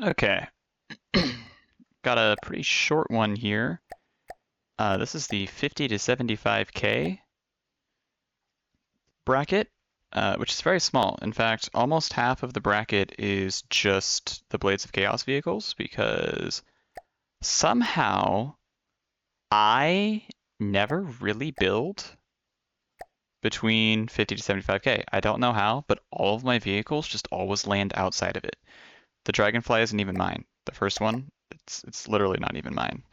Okay, got a pretty short one here. This is the 50 to 75K bracket, which is very small. In fact, almost half of the bracket is just the Blades of Chaos vehicles because somehow I never really build between 50 to 75K. I don't know how, but all of my vehicles just always land outside of it. The Dragonfly isn't even mine. The first one, it's literally not even mine.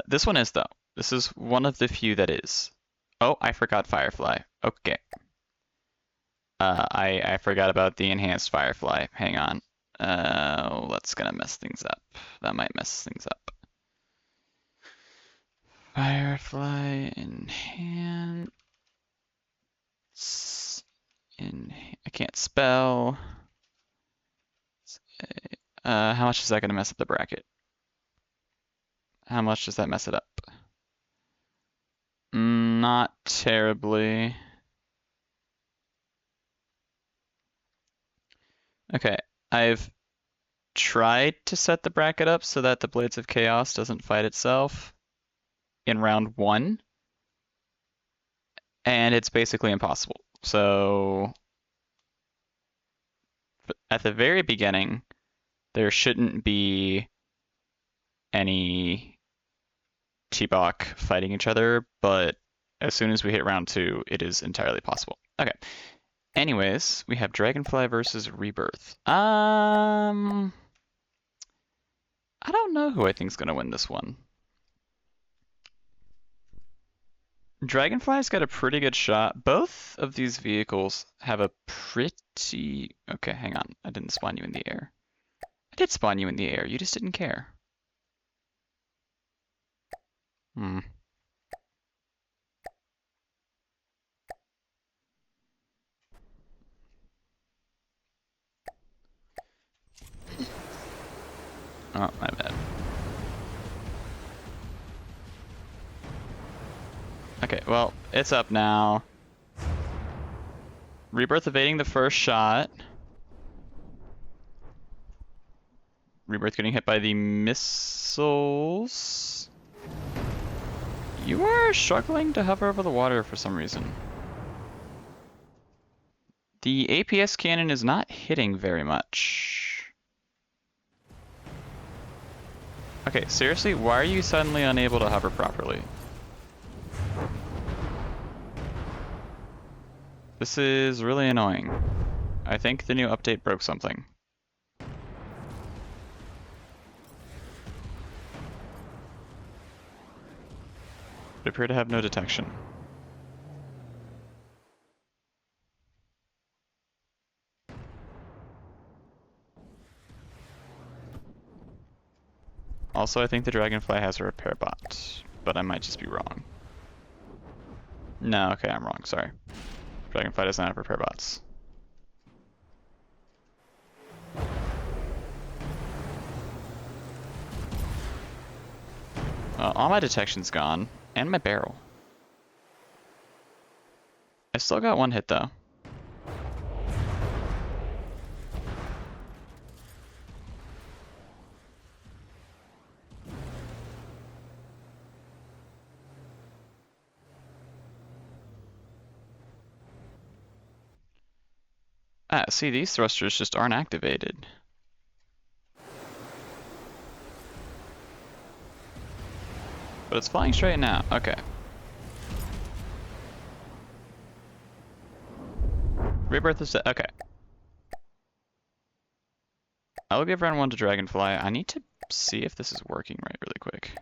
This one is though. This is one of the few that is. Oh, I forgot Firefly. Okay. I forgot about the enhanced Firefly. Hang on. That's gonna mess things up. That might mess things up. Firefly enhance. I can't spell. How much is that gonna mess up the bracket? How much does that mess it up? Not terribly. Okay, I've tried to set the bracket up so that the Blades of Chaos doesn't fight itself in round one, and it's basically impossible. So at the very beginning, there shouldn't be any T-Bach fighting each other, but as soon as we hit round two, it is entirely possible. Okay. Anyways, we have Dragonfly versus Rebirth. I don't know who I think's gonna win this one. Dragonfly's got a pretty good shot. Both of these vehicles have a pretty... Okay, hang on. I didn't spawn you in the air. I did spawn you in the air. You just didn't care. Hmm. Oh, my bad. Okay, well, it's up now. Rebirth evading the first shot. Rebirth getting hit by the missiles. You are struggling to hover over the water for some reason. The APS cannon is not hitting very much. Okay, seriously, why are you suddenly unable to hover properly? This is really annoying. I think the new update broke something. It appeared to have no detection. Also, I think the Dragonfly has a repair bot, but I might just be wrong. No, okay, I'm wrong, sorry. Dragonfly doesn't have repair bots. All my detection's gone, and my barrel. I still got one hit though. Ah, see, these thrusters just aren't activated. But it's flying straight now. Okay. Rebirth is dead. Okay. I will give round one to Dragonfly. I need to see if this is working right really quick.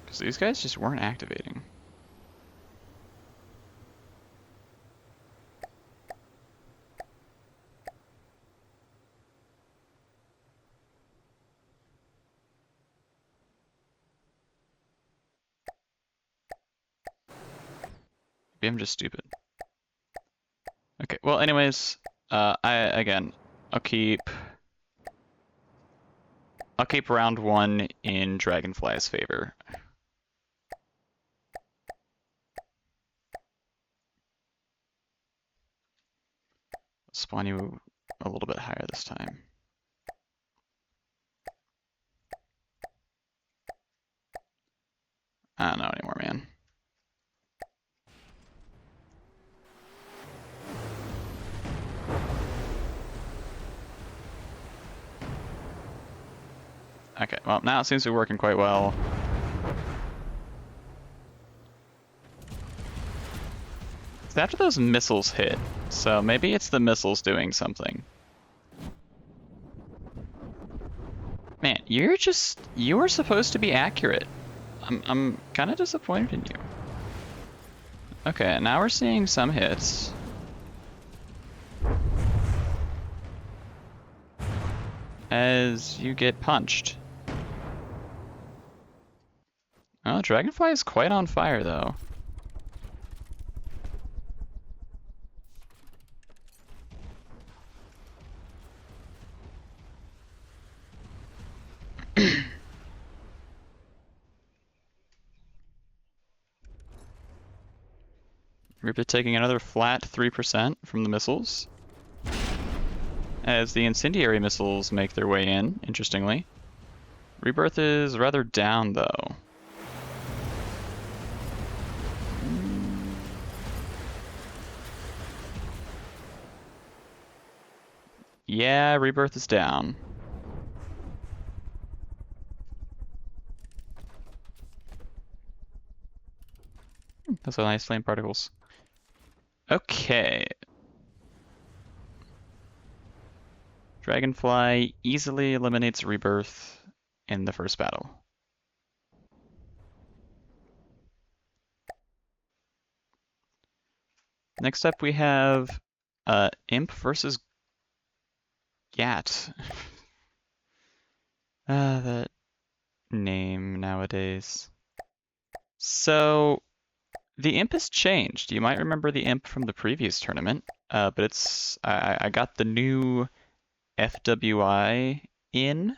Because these guys just weren't activating. Maybe I'm just stupid. Okay, well anyways, I'll keep round one in Dragonfly's favor. Spawn you a little bit higher this time. I don't know anymore, man. Okay, well, now it seems to be working quite well. It's after those missiles hit, so maybe it's the missiles doing something. Man, you were supposed to be accurate. I'm kind of disappointed in you. Okay, now we're seeing some hits. As you get punched. Oh, Dragonfly is quite on fire, though. Reaper taking another flat 3% from the missiles. As the incendiary missiles make their way in, interestingly. Rebirth is rather down, though. Yeah, Rebirth is down. Those are nice flame particles. Okay. Dragonfly easily eliminates Rebirth in the first battle. Next up we have Imp versus Gat. That name nowadays. So the Imp has changed. You might remember the Imp from the previous tournament, but it's I got the new FWI in,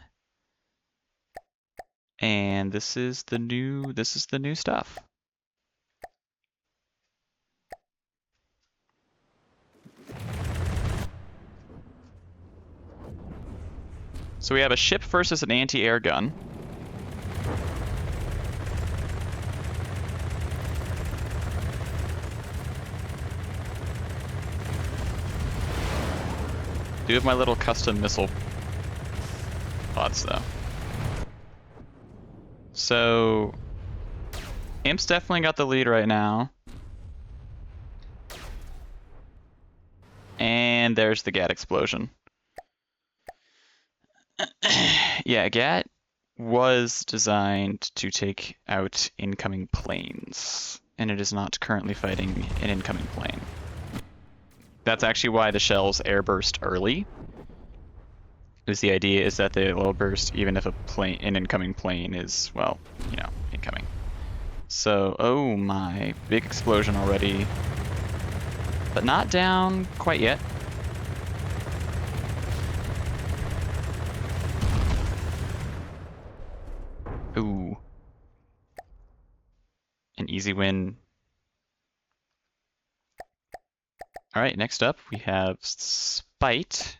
and this is the new stuff. So we have a ship versus an anti-air gun. Do have my little custom missile pods though. So Imp's definitely got the lead right now. And there's the Gat explosion. Yeah, Gat was designed to take out incoming planes, and it is not currently fighting an incoming plane. That's actually why the shells airburst early. Because the idea is that they will burst even if an incoming plane is, well, you know, incoming. So, oh my, big explosion already. But not down quite yet. Ooh. An easy win. Alright, next up we have Spite.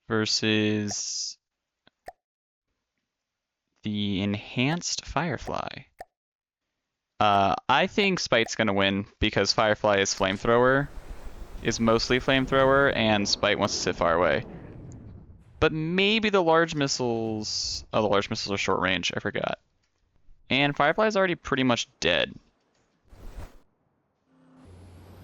Versus the Enhanced Firefly. I think Spite's gonna win because Firefly is flamethrower, is mostly flamethrower, and Spite wants to sit far away. But maybe the large missiles... Oh, the large missiles are short range, I forgot. And Firefly's already pretty much dead.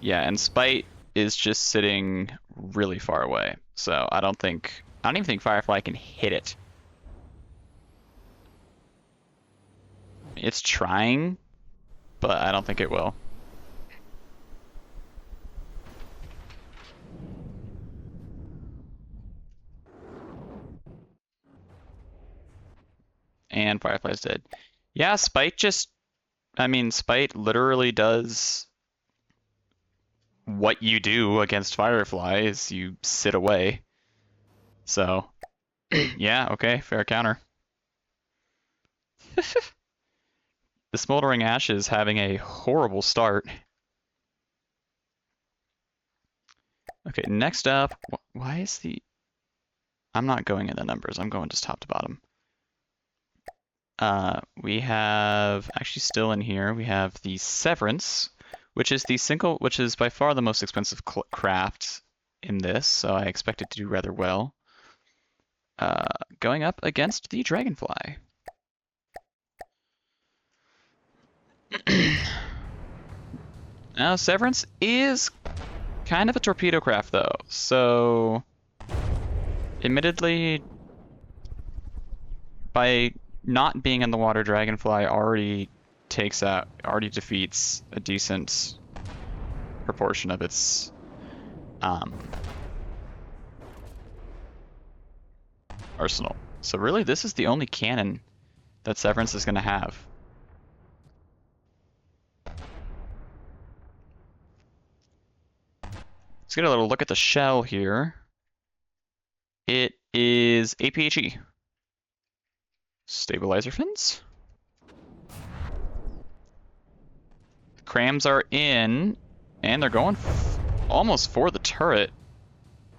Yeah, and Spite is just sitting really far away. So I don't even think Firefly can hit it. It's trying, but I don't think it will. And Firefly's dead. Yeah, Spite Spite literally does what you do against Firefly is you sit away. So, yeah, okay, fair counter. The Smoldering Ash is having a horrible start. Okay, next up, why is the... I'm not going in the numbers, I'm going just top to bottom. We have, actually still in here, we have the Severance, which is by far the most expensive craft in this, so I expect it to do rather well. Going up against the Dragonfly. Now, Severance is kind of a torpedo craft, though, so admittedly, by not being in the water, Dragonfly already defeats a decent proportion of its arsenal. So really, this is the only cannon that Severance is going to have. Let's get a little look at the shell here. It is APHE. Stabilizer fins. The crams are in, and they're going almost for the turret,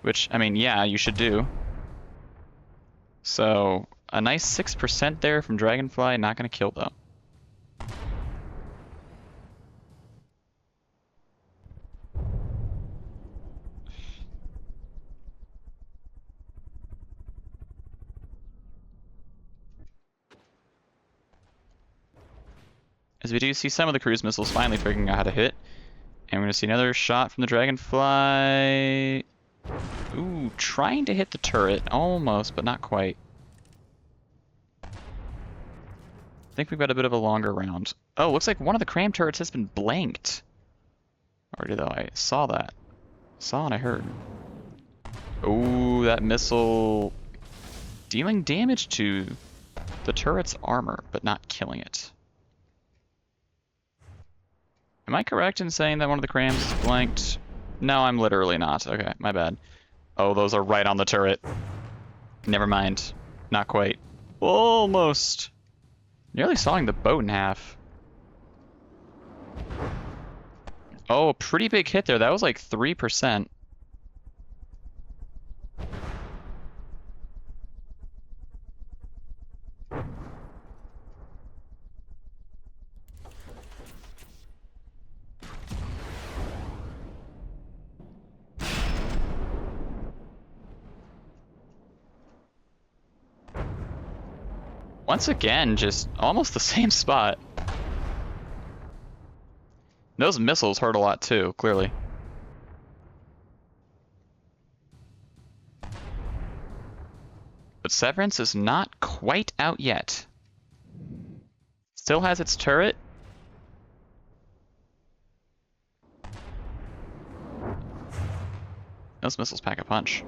which, I mean, yeah, you should do. So, a nice 6% there from Dragonfly, not going to kill though. As we do see some of the cruise missiles finally figuring out how to hit. And we're going to see another shot from the Dragonfly. Ooh, trying to hit the turret. Almost, but not quite. I think we've got a bit of a longer round. Oh, looks like one of the cram turrets has been blanked. Already though, I saw that. Saw and I heard. Ooh, that missile dealing damage to the turret's armor, but not killing it. Am I correct in saying that one of the crams is blanked? No, I'm literally not. Okay, my bad. Oh, those are right on the turret. Never mind. Not quite. Almost. Nearly sawing the boat in half. Oh, pretty big hit there. That was like 3%. Once again, just almost the same spot. Those missiles hurt a lot too, clearly. But Severance is not quite out yet. Still has its turret. Those missiles pack a punch.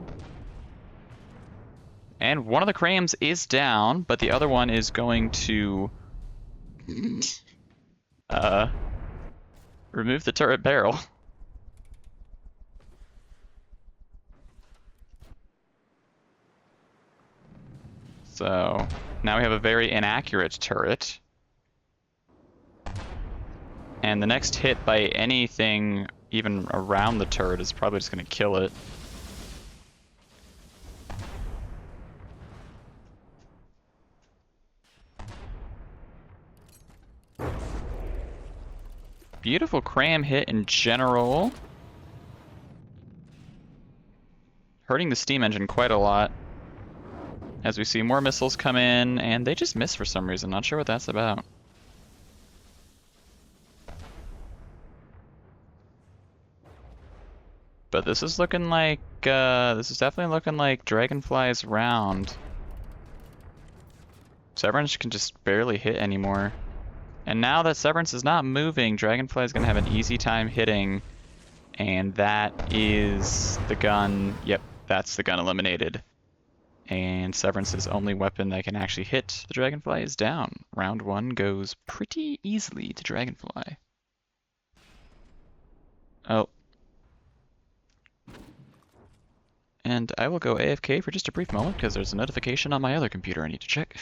And one of the crams is down, but the other one is going to remove the turret barrel. So now we have a very inaccurate turret. And the next hit by anything even around the turret is probably just going to kill it. Beautiful cram hit in general. Hurting the steam engine quite a lot. As we see more missiles come in, and they just miss for some reason. Not sure what that's about. But this is looking like, this is definitely looking like Dragonfly's round. Severance can just barely hit anymore. And now that Severance is not moving, Dragonfly is going to have an easy time hitting. And that is the gun. Yep, that's the gun eliminated. And Severance's only weapon that can actually hit the Dragonfly is down. Round one goes pretty easily to Dragonfly. Oh. And I will go AFK for just a brief moment because there's a notification on my other computer I need to check.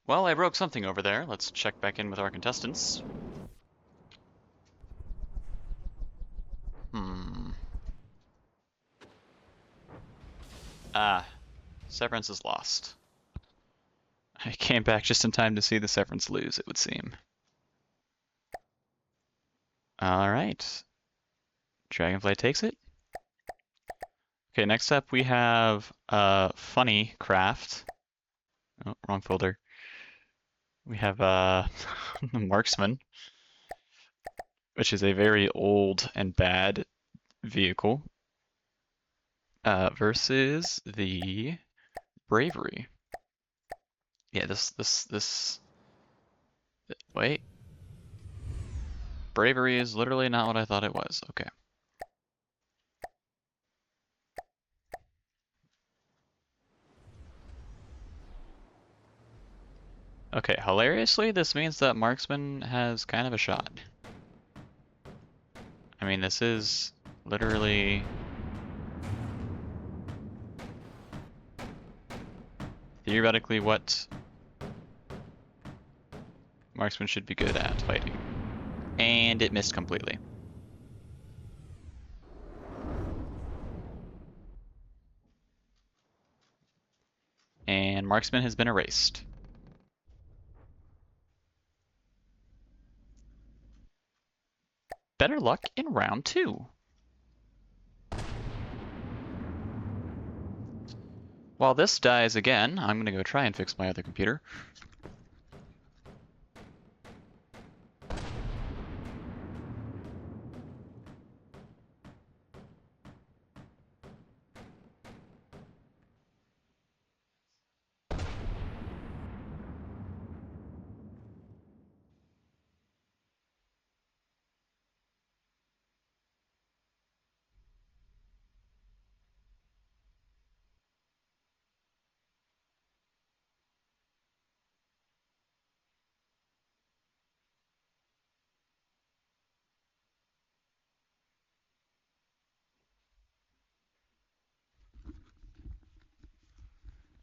Well, I broke something over there. Let's check back in with our contestants. Ah, Severance is lost. I came back just in time to see the Severance lose, it would seem. Alright. Dragonfly takes it. Okay, next up we have Funny Craft. Oh, wrong folder. We have Marksman, which is a very old and bad vehicle, versus the Bravery. Yeah, wait. Bravery is literally not what I thought it was. Okay. Okay, hilariously, this means that Marksman has kind of a shot. I mean, this is literally theoretically what Marksman should be good at fighting. And it missed completely. And Marksman has been erased. Better luck in round 2. While this dies again, I'm gonna go try and fix my other computer.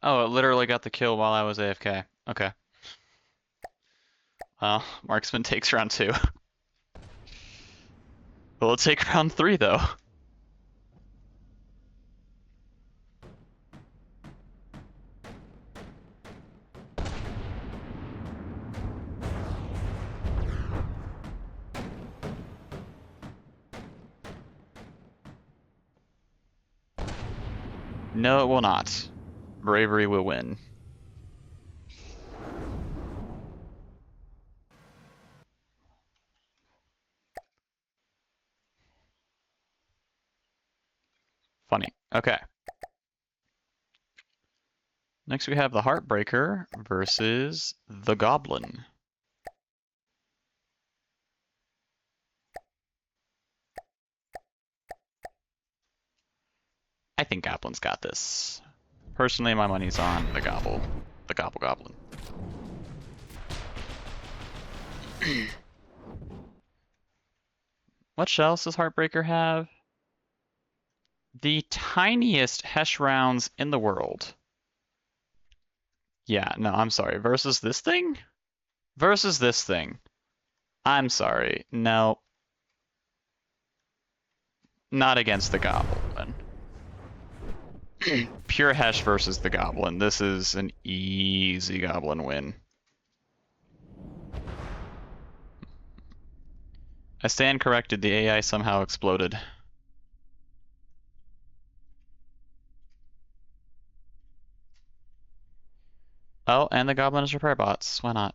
Oh, it literally got the kill while I was AFK. Okay. Well, Marksman takes round 2. Will it take round 3 though? No, it will not. Bravery will win. Funny. Okay. Next we have the Heartbreaker versus the Goblin. I think Goblin's got this. Personally, my money's on the Gobble. The Gobble Goblin. What shells does Heartbreaker have? The tiniest Hesh rounds in the world. Yeah, no, I'm sorry. Versus this thing? Versus this thing. I'm sorry. No. Not against the goblin. Pure Hesh versus the goblin. This is an easy goblin win. I stand corrected. The AI somehow exploded. Oh, and the goblin is repair bots. Why not?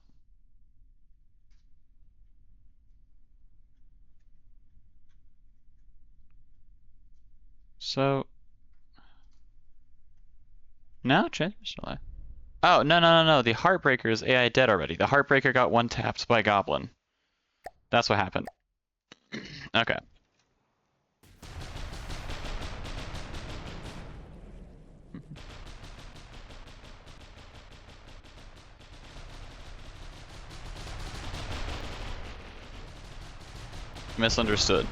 So... No, transmission delay. Oh, no. The Heartbreaker is AI dead already. The Heartbreaker got one tapped by Goblin. That's what happened. Okay. Misunderstood.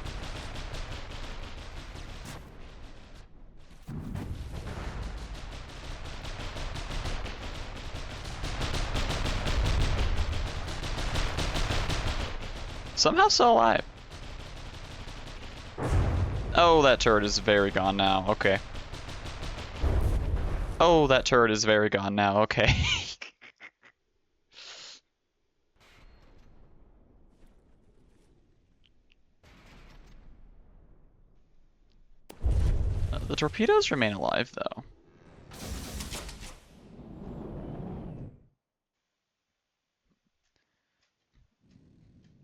Somehow still alive. Oh, that turret is very gone now. Okay. Oh, that turret is very gone now. Okay. The torpedoes remain alive, though.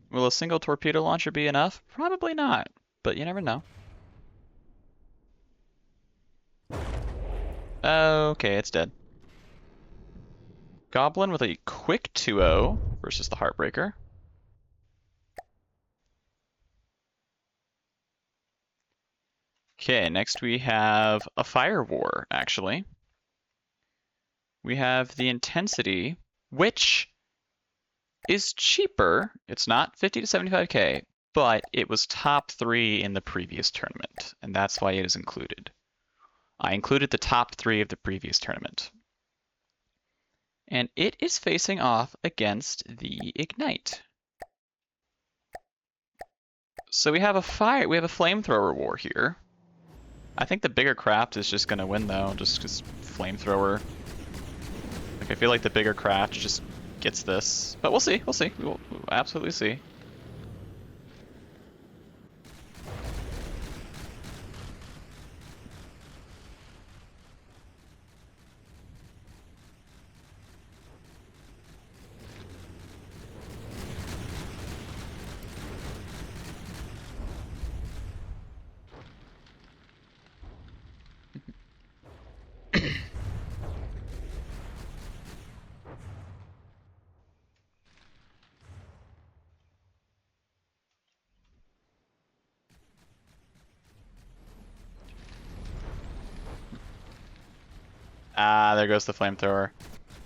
Will a single torpedo launcher be enough? Probably not, but you never know. Okay, it's dead. Goblin with a quick 2-0 versus the Heartbreaker. Okay, next we have a Fire War, actually. We have the Intensity, which is cheaper. It's not 50 to 75k, but it was top 3 in the previous tournament, and that's why it is included. I included the top 3 of the previous tournament. And it is facing off against the Ignite. So we have a flamethrower war here. I think the bigger craft is just gonna win though, just because flamethrower. Like I feel like the bigger craft just gets this, but we'll see. We'll absolutely see. Ah, there goes the flamethrower.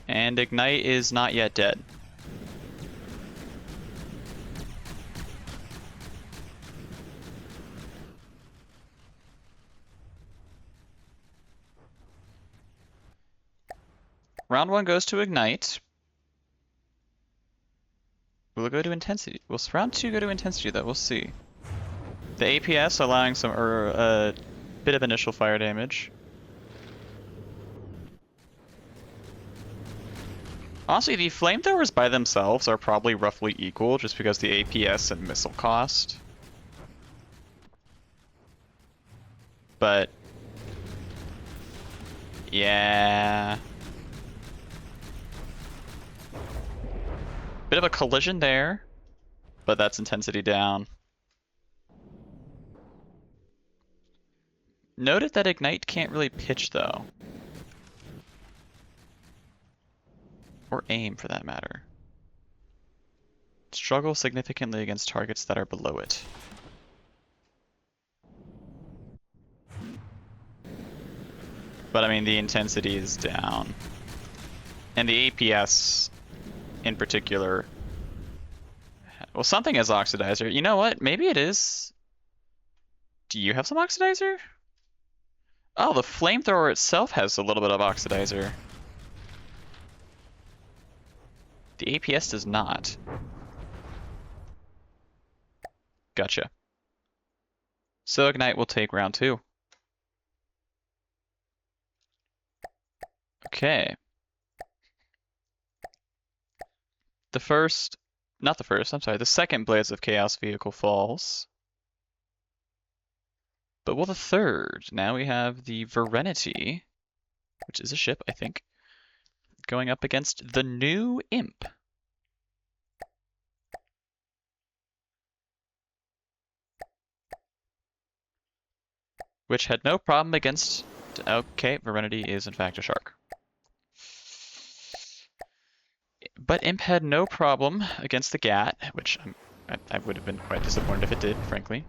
And Ignite is not yet dead. Round 1 goes to Ignite. Will it go to Intensity? Will round 2 go to Intensity though? We'll see. The APS allowing some a bit of initial fire damage. Honestly, the flamethrowers by themselves are probably roughly equal just because the APS and missile cost. But yeah. Bit of a collision there, but that's intensity down. Noted that Ignite can't really pitch though. Or aim for that matter. Struggle significantly against targets that are below it. But I mean, the intensity is down. And the APS in particular. Well, something has Oxidizer. You know what? Maybe it is. Do you have some Oxidizer? Oh, the flamethrower itself has a little bit of Oxidizer. The APS does not. Gotcha. So Ignite will take round 2. Okay. The second Blades of Chaos vehicle falls. But will the third? Now we have the Verenity, which is a ship, I think, going up against the new Imp. Which had no problem against... Okay, Verenity is in fact a shark. But Imp had no problem against the Gat, which I would have been quite disappointed if it did, frankly.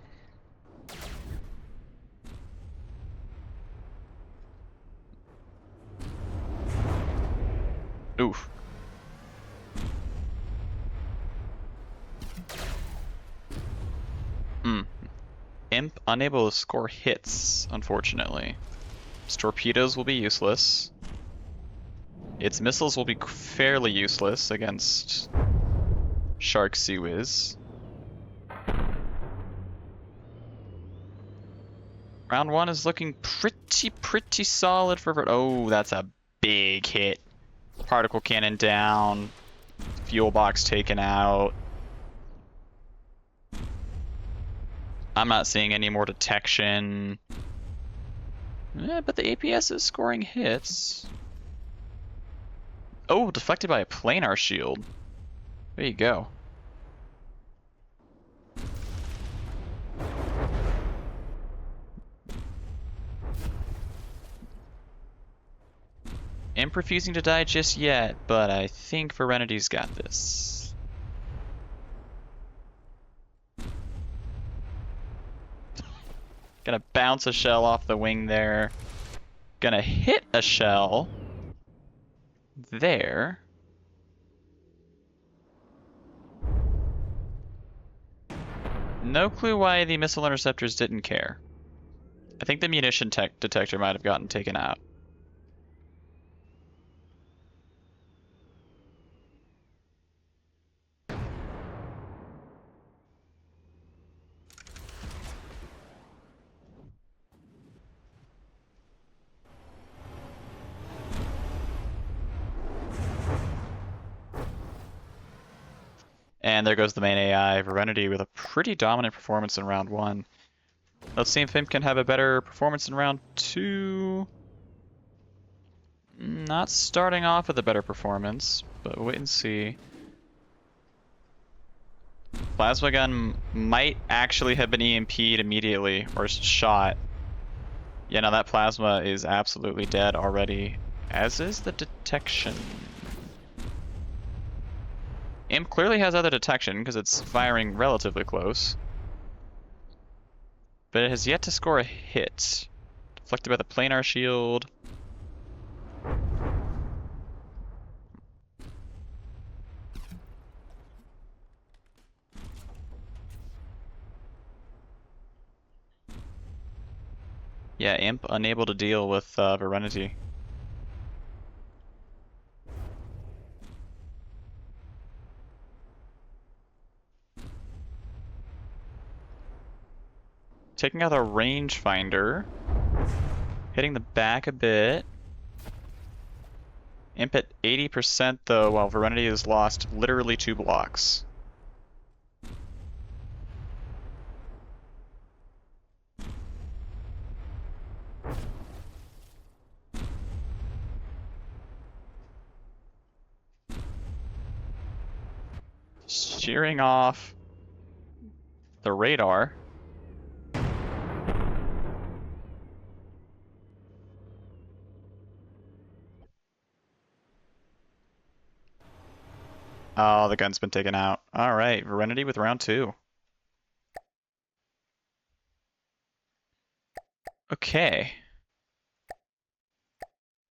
Oof. Imp unable to score hits, unfortunately. Its torpedoes will be useless. Its missiles will be fairly useless against Shark Sea-Wiz. Round 1 is looking pretty solid for... Oh, that's a big hit. Particle cannon down. Fuel box taken out. I'm not seeing any more detection. But the APS is scoring hits. Oh, deflected by a planar shield. There you go. Imp refusing to die just yet, but I think Verenity's got this. Gonna bounce a shell off the wing there. Gonna hit a shell there. No clue why the missile interceptors didn't care. I think the munition detector might have gotten taken out. And there goes the main AI, Verenity, with a pretty dominant performance in round 1. Let's see if Imp can have a better performance in round 2. Not starting off with a better performance, but wait and see. Plasma gun might actually have been EMP'd immediately, or shot. Yeah, no, that plasma is absolutely dead already, as is the detection. Imp clearly has other detection because it's firing relatively close. But it has yet to score a hit. Deflected by the planar shield. Yeah, Imp unable to deal with Verenity. Taking out a rangefinder. Hitting the back a bit. Imp at 80% though, while Verenity has lost literally 2 blocks. Shearing off the radar. Oh, the gun's been taken out. Alright, Verenity with round 2. Okay.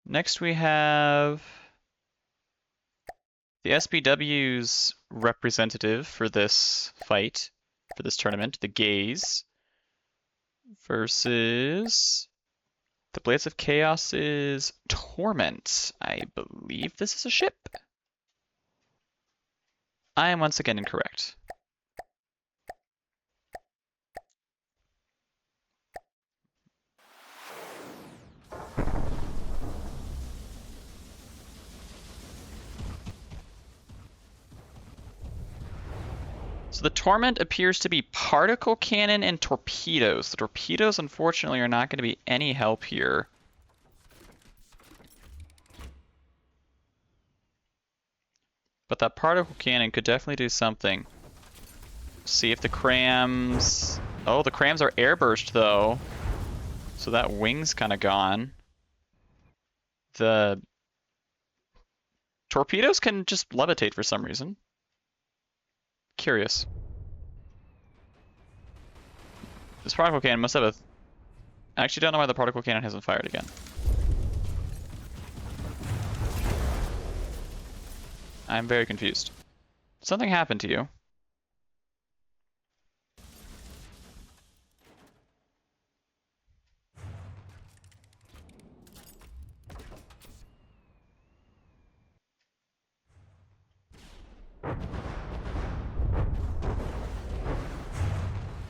Next we have the SBW's representative for this fight, for this tournament, the Gaze, versus the Blades of Chaos's Torment. I believe this is a ship. I am once again incorrect. So the Torment appears to be particle cannon and torpedoes. The torpedoes, unfortunately, are not going to be any help here. But that particle cannon could definitely do something. See if the crams... Oh, the crams are airburst, though. So that wing's kind of gone. The torpedoes can just levitate for some reason. Curious. This particle cannon must have a... I actually don't know why the particle cannon hasn't fired again. I'm very confused. Something happened to you.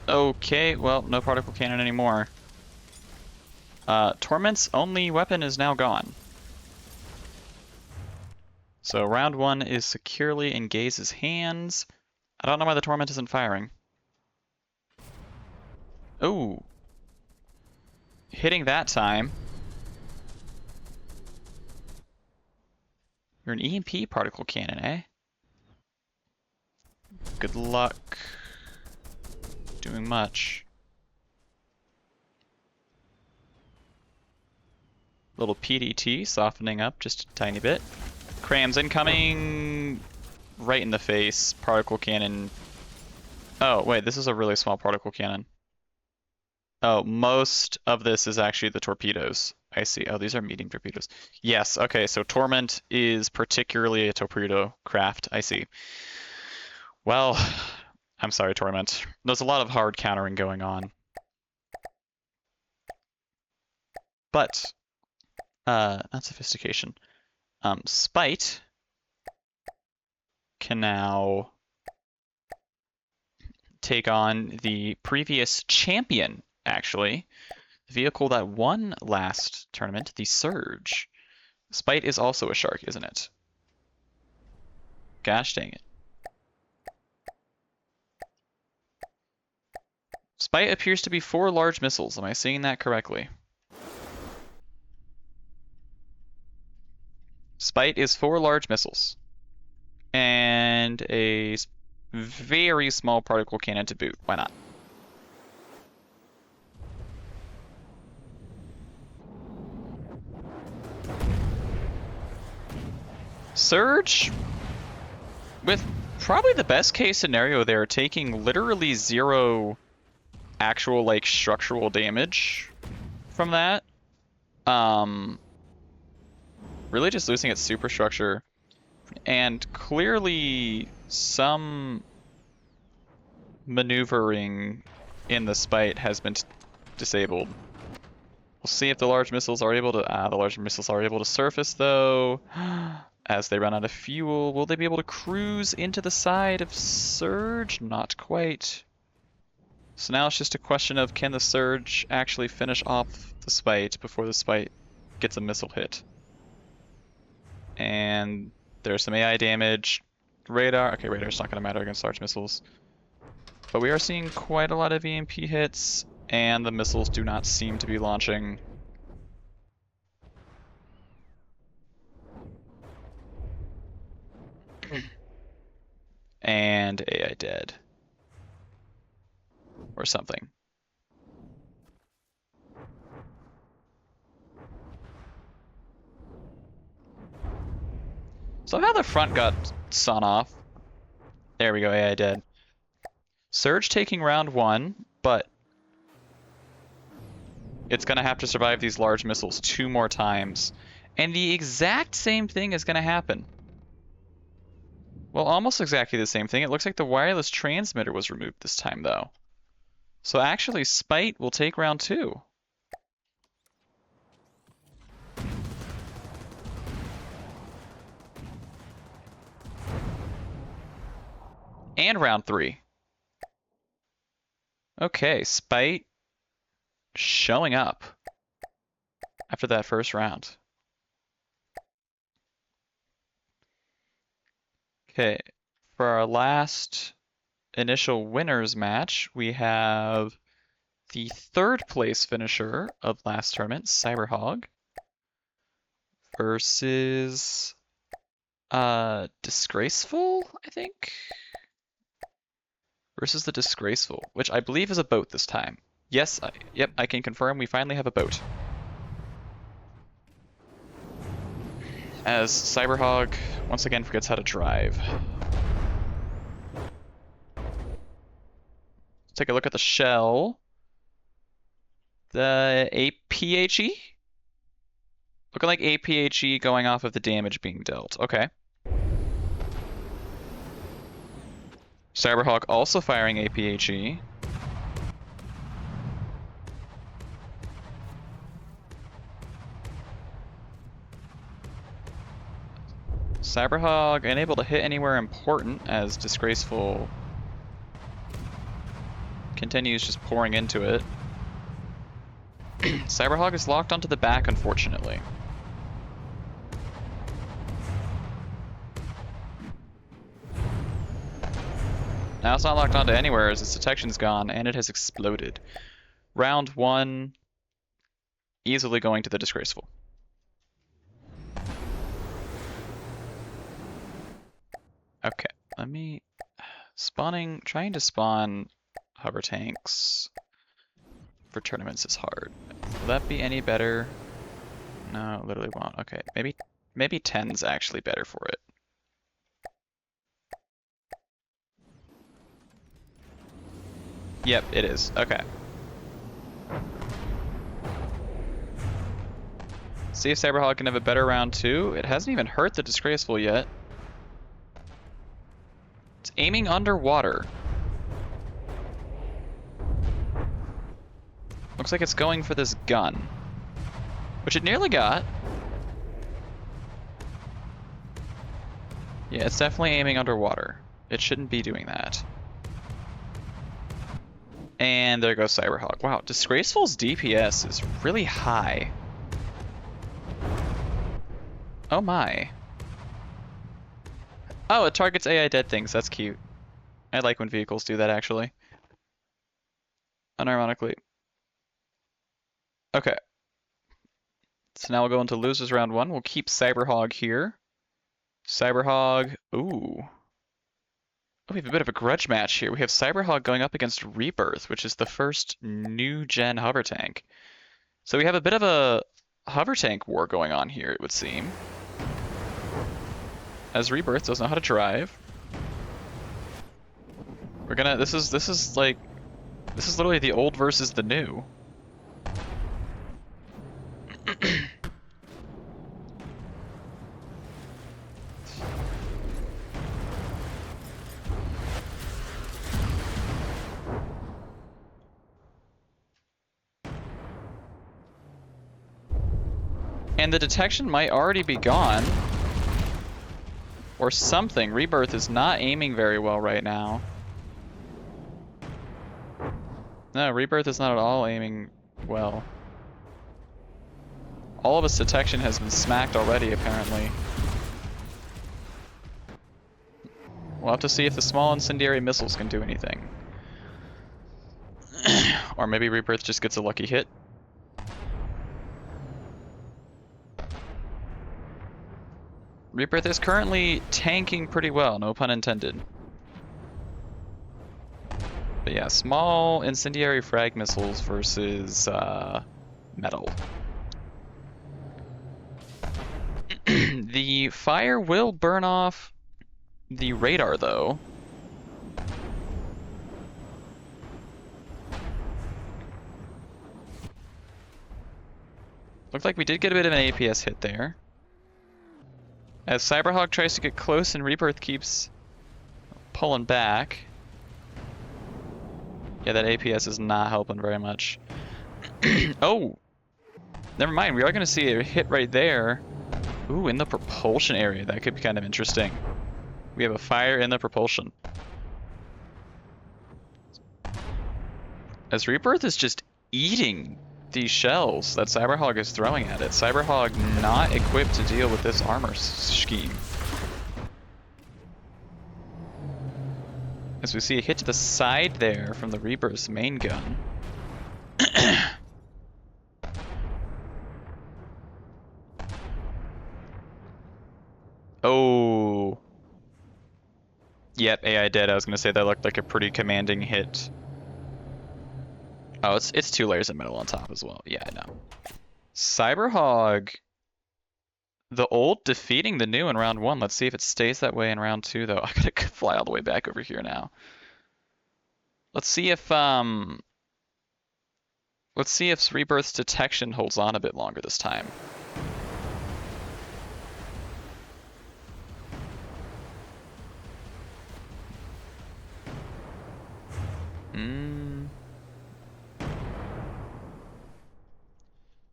Okay, well, no particle cannon anymore. Torment's only weapon is now gone. So round 1 is securely in Gaze's hands. I don't know why the Torment isn't firing. Oh. Hitting that time. You're an EMP particle cannon, eh? Good luck doing much. Little PDT softening up just a tiny bit. Crams incoming! Right in the face. Particle cannon. Oh, wait, this is a really small particle cannon. Oh, most of this is actually the torpedoes. I see. Oh, these are medium torpedoes. Yes, okay, so Torment is particularly a torpedo craft. I see. Well, I'm sorry, Torment. There's a lot of hard countering going on. But, not sophistication. Spite can now take on the previous champion, actually. The vehicle that won last tournament, the Surge. Spite is also a shark, isn't it? Gosh dang it. Spite appears to be 4 large missiles. Am I seeing that correctly? Spite is 4 large missiles. And a very small particle cannon to boot. Why not? Surge, with probably the best case scenario there, taking literally 0 actual, like, structural damage from that. Really just losing its superstructure. And clearly some maneuvering in the Spite has been disabled. We'll see if the large missiles are able to... the large missiles are able to surface, though. As they run out of fuel, will they be able to cruise into the side of Surge? Not quite. So now it's just a question of, can the Surge actually finish off the Spite before the Spite gets a missile hit? And there's some AI damage. Radar. Okay, radar's not going to matter against large missiles. But we are seeing quite a lot of EMP hits, and the missiles do not seem to be launching. And AI dead. Or something. Somehow the front got sawn off. There we go, AI dead. Surge taking round 1, but it's going to have to survive these large missiles 2 more times. And the exact same thing is going to happen. Well, almost exactly the same thing. It looks like the wireless transmitter was removed this time, though. So actually, Spite will take round 2. And round 3. Okay, Spite showing up after that first round. Okay, for our last initial winners match, we have the 3rd place finisher of last tournament, Cyberhog, versus Disgraceful, I think? Versus the Disgraceful, which I believe is a boat this time. Yes, yep, I can confirm we finally have a boat. As Cyberhog once again forgets how to drive. Let's take a look at the shell. The APHE? Looking like APHE going off of the damage being dealt. Okay. Cyberhawk also firing APHE. Cyberhawk unable to hit anywhere important as Disgraceful continues just pouring into it. Cyberhawk is locked onto the back, unfortunately. Now it's not locked onto anywhere as its detection's gone and it has exploded. Round 1, easily going to the Disgraceful. Okay, let me... trying to spawn hover tanks for tournaments is hard. Will that be any better? No, it literally won't. Okay, maybe 10's actually better for it. Yep, it is. Okay. See if Cyberhawk can have a better round 2. It hasn't even hurt the Disgraceful yet. It's aiming underwater. Looks like it's going for this gun, which it nearly got. Yeah, it's definitely aiming underwater. It shouldn't be doing that. And there goes Cyberhawk. Wow, Disgraceful's DPS is really high. Oh my. Oh, it targets AI dead things. That's cute. I like when vehicles do that, actually. Unironically. Okay. So now we'll go into losers round 1. We'll keep Cyberhog here. Cyberhog. Ooh. Oh, we have a bit of a grudge match here. We have Cyberhog going up against Rebirth, which is the first new-gen hover tank. So we have a bit of a hover tank war going on here, it would seem. As Rebirth doesn't know how to drive. We're gonna... This is literally the old versus the new. And the detection might already be gone. Or something. Rebirth is not aiming very well right now. No, Rebirth is not at all aiming well. All of its detection has been smacked already, apparently. We'll have to see if the small incendiary missiles can do anything. Or maybe Rebirth just gets a lucky hit. Rebirth is currently tanking pretty well, no pun intended. But yeah, small incendiary frag missiles versus metal. The fire will burn off the radar, though. Looks like we did get a bit of an APS hit there. As Cyberhawk tries to get close and Rebirth keeps pulling back. Yeah, that APS is not helping very much. Oh! Never mind, we are going to see a hit right there. Ooh, in the propulsion area. That could be kind of interesting. We have a fire in the propulsion. As Rebirth is just eating these shells that Cyberhog is throwing at it. Cyberhog not equipped to deal with this armor scheme. As we see a hit to the side there from the Rebirth's main gun. Oh. Yep, AI dead. I was gonna say that looked like a pretty commanding hit. Oh, it's 2 layers of metal on top as well. Yeah, I know. Cyberhog, the old defeating the new in round 1. Let's see if it stays that way in round 2, though. I gotta fly all the way back over here now. Let's see if Rebirth's detection holds on a bit longer this time.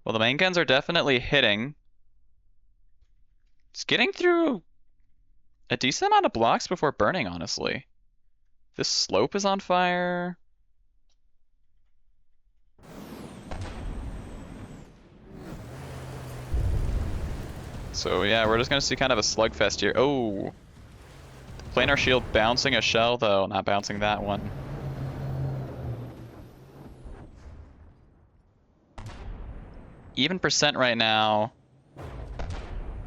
Well, the main guns are definitely hitting. It's getting through a decent amount of blocks before burning, honestly. This slope is on fire. So yeah, we're just gonna see kind of a slugfest here. Oh! Planar shield bouncing a shell, though. Not bouncing that one. Even percent right now.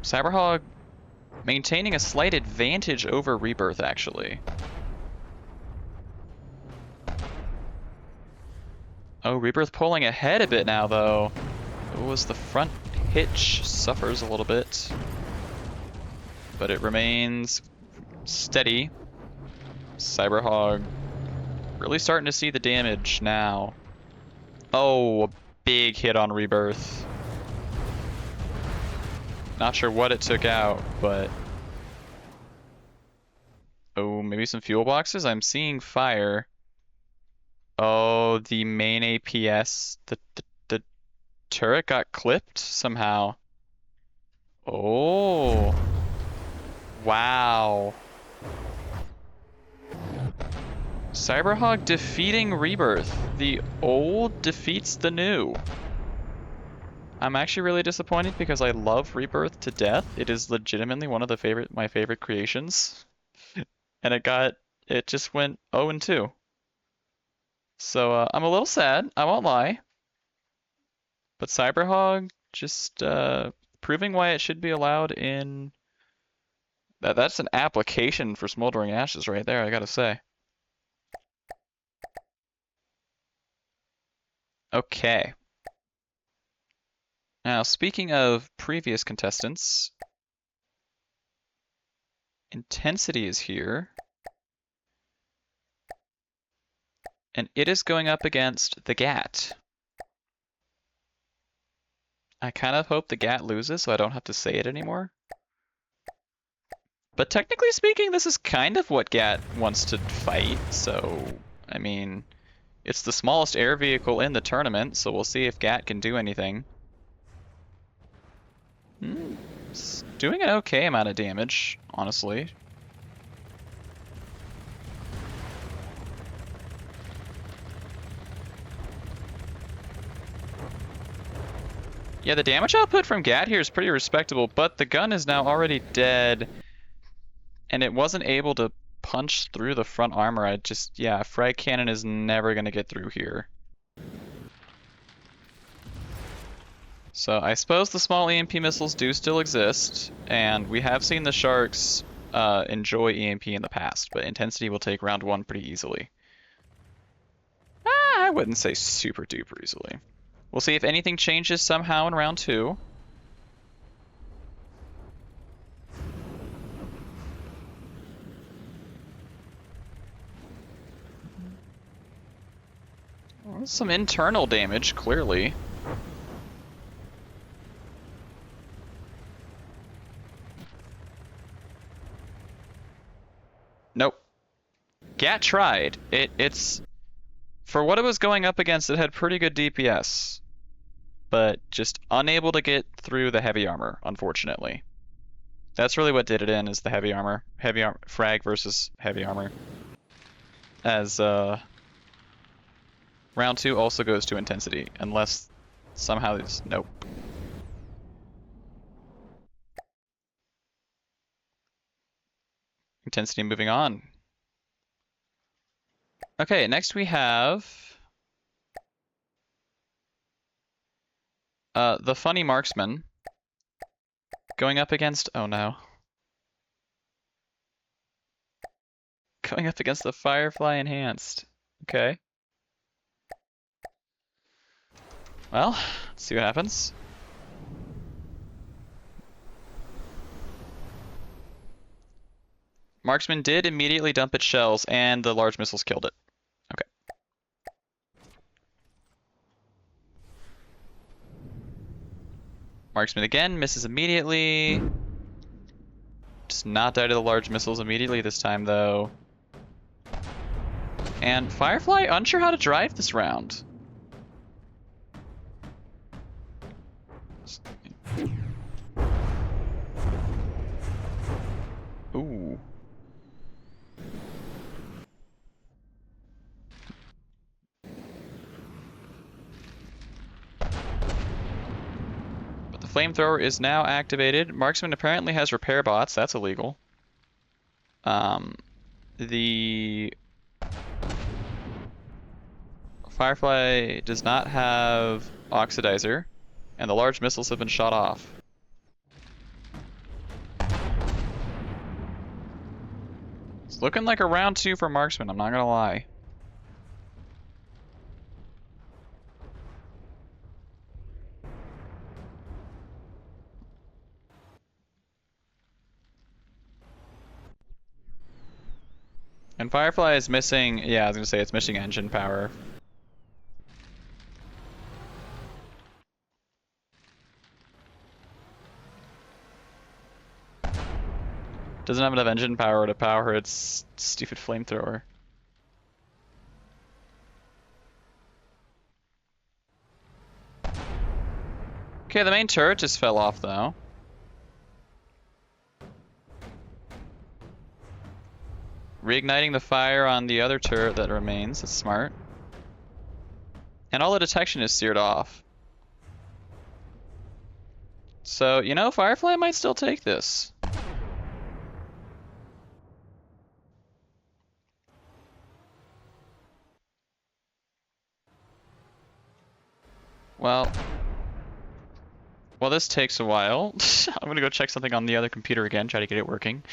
Cyberhog maintaining a slight advantage over Rebirth, actually. Oh, Rebirth pulling ahead a bit now, though. It was the front hitch suffers a little bit. But it remains steady. Cyberhog really starting to see the damage now. Oh, a big hit on Rebirth. Not sure what it took out, but... Oh, maybe some fuel boxes? I'm seeing fire. Oh, the main APS, the turret got clipped somehow. Oh. Wow. Cyberhog defeating Rebirth. The old defeats the new. I'm actually really disappointed because I love Rebirth to death. It is legitimately one of my favorite creations. And it just went 0-2. So I'm a little sad, I won't lie. But Cyberhog just proving why it should be allowed in... That's an application for Smoldering Ashes right there, I gotta say. Okay. Now, speaking of previous contestants, Intensity is here. And it is going up against the GAT. I kind of hope the GAT loses so I don't have to say it anymore. But technically speaking, this is kind of what GAT wants to fight, so, I mean, it's the smallest air vehicle in the tournament, so we'll see if GAT can do anything. It's doing an okay amount of damage, honestly. Yeah, the damage output from GAT here is pretty respectable, but the gun is now already dead, and it wasn't able to punch through the front armor. Yeah, frag cannon is never going to get through here. So I suppose the small EMP missiles do still exist, and we have seen the Sharks enjoy EMP in the past, but Intensity will take round 1 pretty easily. I wouldn't say super duper easily. We'll see if anything changes somehow in round 2. Well, some internal damage, clearly. Nope. GAT tried. It's... For what it was going up against, it had pretty good DPS. But just unable to get through the heavy armor, unfortunately. That's really what did it in, is the heavy armor. Heavy armor, frag versus heavy armor. As, Round 2 also goes to intensity, unless somehow it's... Nope. Intensity moving on. Okay, next we have... the funny marksman going up against... Oh no. Going up against the Firefly Enhanced. Okay. Well, let's see what happens. Marksman did immediately dump its shells, and the large missiles killed it. Okay. Marksman again, misses immediately. Does not die to the large missiles immediately this time, though. And Firefly, unsure how to drive this round. Ooh. But the flamethrower is now activated. Marksman apparently has repair bots. That's illegal. The Firefly does not have Oxidizer, and the large missiles have been shot off. It's looking like a round 2 for Marksman, I'm not gonna lie. And Firefly is missing, yeah, I was gonna say it's missing engine power. Doesn't have enough engine power to power its stupid flamethrower. Okay, the main turret just fell off though. Reigniting the fire on the other turret that remains, that's smart. And all the detection is seared off. So, you know, Firefly might still take this. Well, this takes a while. I'm gonna go check something on the other computer again, try to get it working.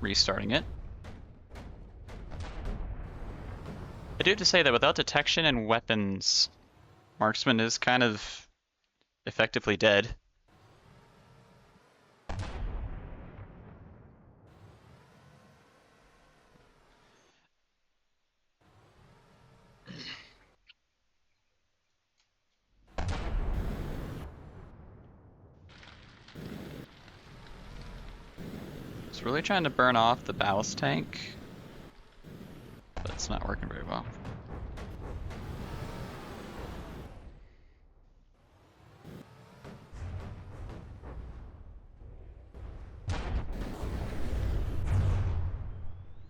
Restarting it. I do have to say that without detection and weapons, Marksman is kind of effectively dead. It's really trying to burn off the ballast tank, but it's not working very well.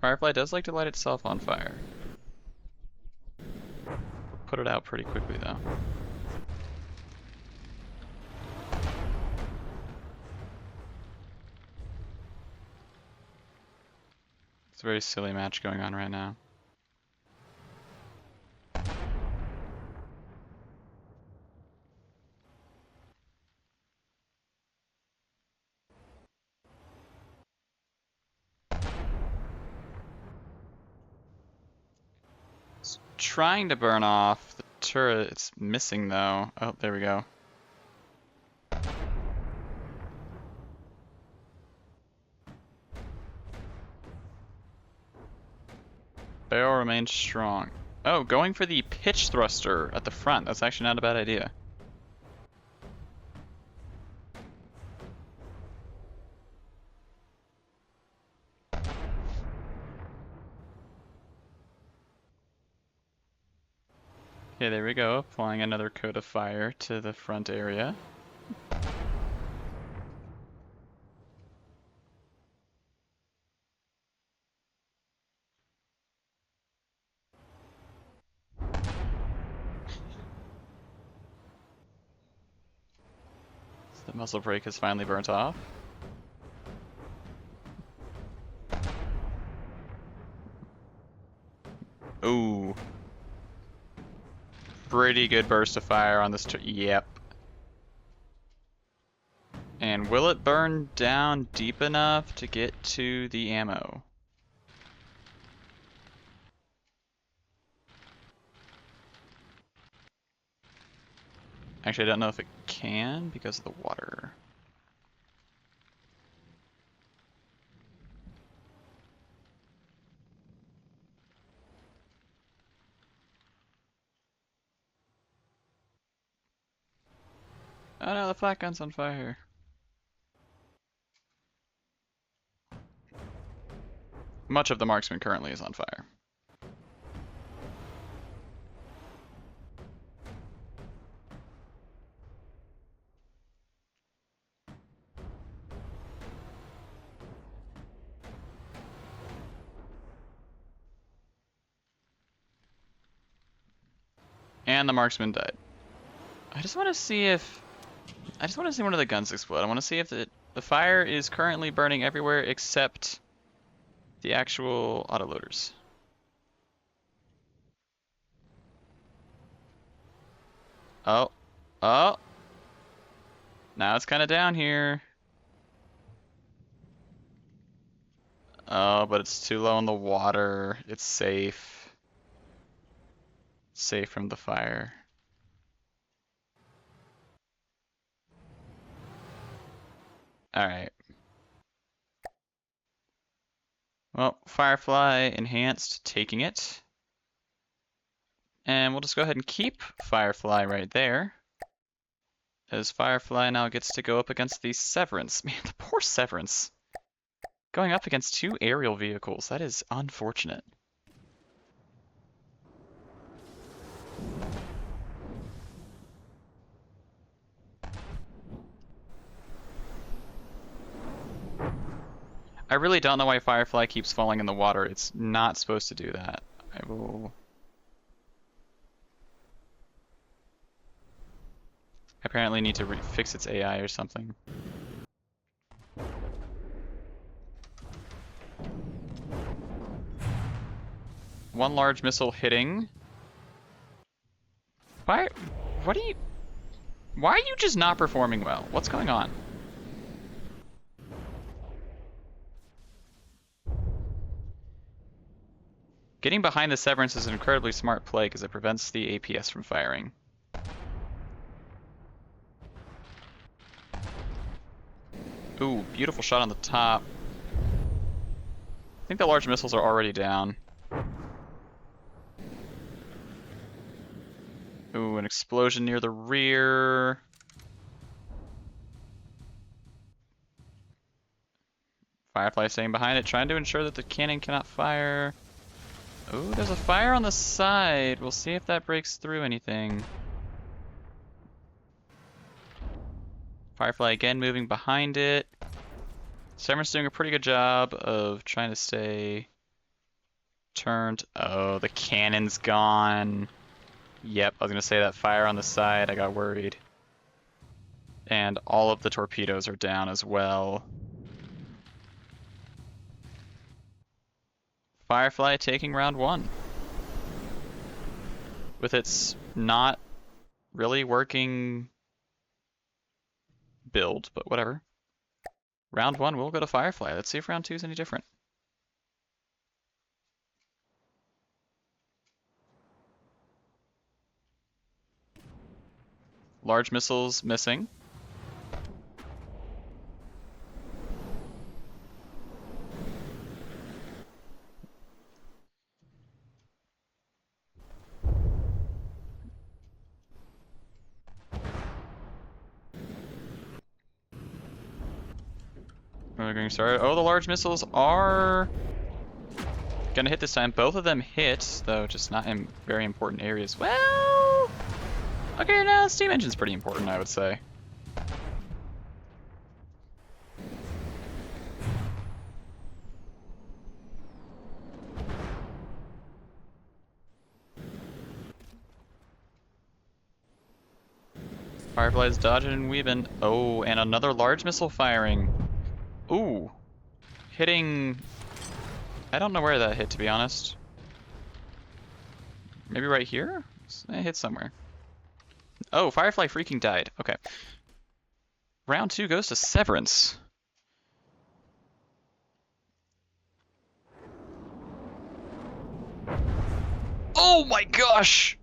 Firefly does like to light itself on fire. Put it out pretty quickly though. It's a very silly match going on right now. It's trying to burn off the turret. It's missing though. Oh, there we go. Barrel remains strong. Oh, going for the pitch thruster at the front. That's actually not a bad idea. Okay, there we go. Applying another coat of fire to the front area. The muzzle brake is finally burnt off. Ooh. Pretty good burst of fire on this. Yep. And will it burn down deep enough to get to the ammo? Actually, I don't know if it can because of the water. Oh no, the flat gun's on fire. Much of the marksman currently is on fire. And the marksman died. I just want to see one of the guns explode. I want to see if the fire is currently burning everywhere except the actual autoloaders. Oh. Oh. Now it's kind of down here. Oh, but it's too low in the water. It's safe. Safe from the fire. Alright. Well, Firefly enhanced, taking it. And we'll just go ahead and keep Firefly right there. As Firefly now gets to go up against the Severance. Man, the poor Severance. Going up against 2 aerial vehicles. That is unfortunate. I really don't know why Firefly keeps falling in the water. It's not supposed to do that. I will... I apparently need to fix its AI or something. One large missile hitting. Why are you just not performing well? What's going on? Getting behind the Severance is an incredibly smart play because it prevents the APS from firing. Ooh, beautiful shot on the top. I think the large missiles are already down. Ooh, an explosion near the rear. Firefly staying behind it, trying to ensure that the cannon cannot fire. Ooh, there's a fire on the side. We'll see if that breaks through anything. Firefly again moving behind it. Severance doing a pretty good job of trying to stay turned. Oh, the cannon's gone. Yep, I was gonna say that fire on the side, I got worried. And all of the torpedoes are down as well. Firefly taking round 1. With its not really working build, but whatever. Round 1 will go to Firefly. Let's see if round 2 is any different. Large missiles missing. We're going to start. Oh, the large missiles are gonna hit this time. Both of them hit, though just not in very important areas. Well, Okay, now steam engine's pretty important, I would say. Firefly's dodging and weaving. Oh, and another large missile firing. Ooh. Hitting... I don't know where that hit, to be honest. Maybe right here? It hit somewhere. Oh, Firefly freaking died. Okay. Round 2 goes to Severance. Oh my gosh!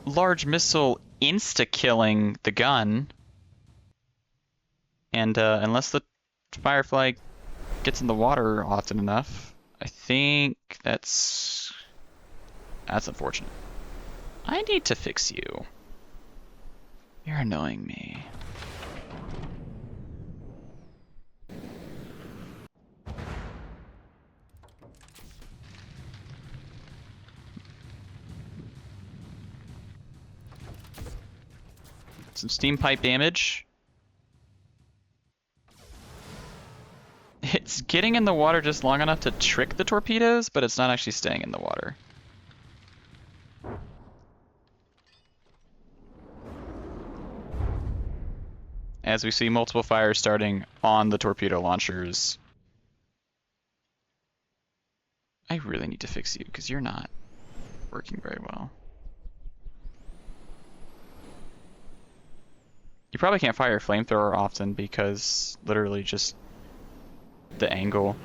Large missile insta-killing the gun. And unless the Firefly gets in the water often enough, I think that's unfortunate. I need to fix you. You're annoying me. Some steam pipe damage. It's getting in the water just long enough to trick the torpedoes, but it's not actually staying in the water. As we see multiple fires starting on the torpedo launchers. I really need to fix you, because you're not working very well. You probably can't fire a flamethrower often because literally just the angle.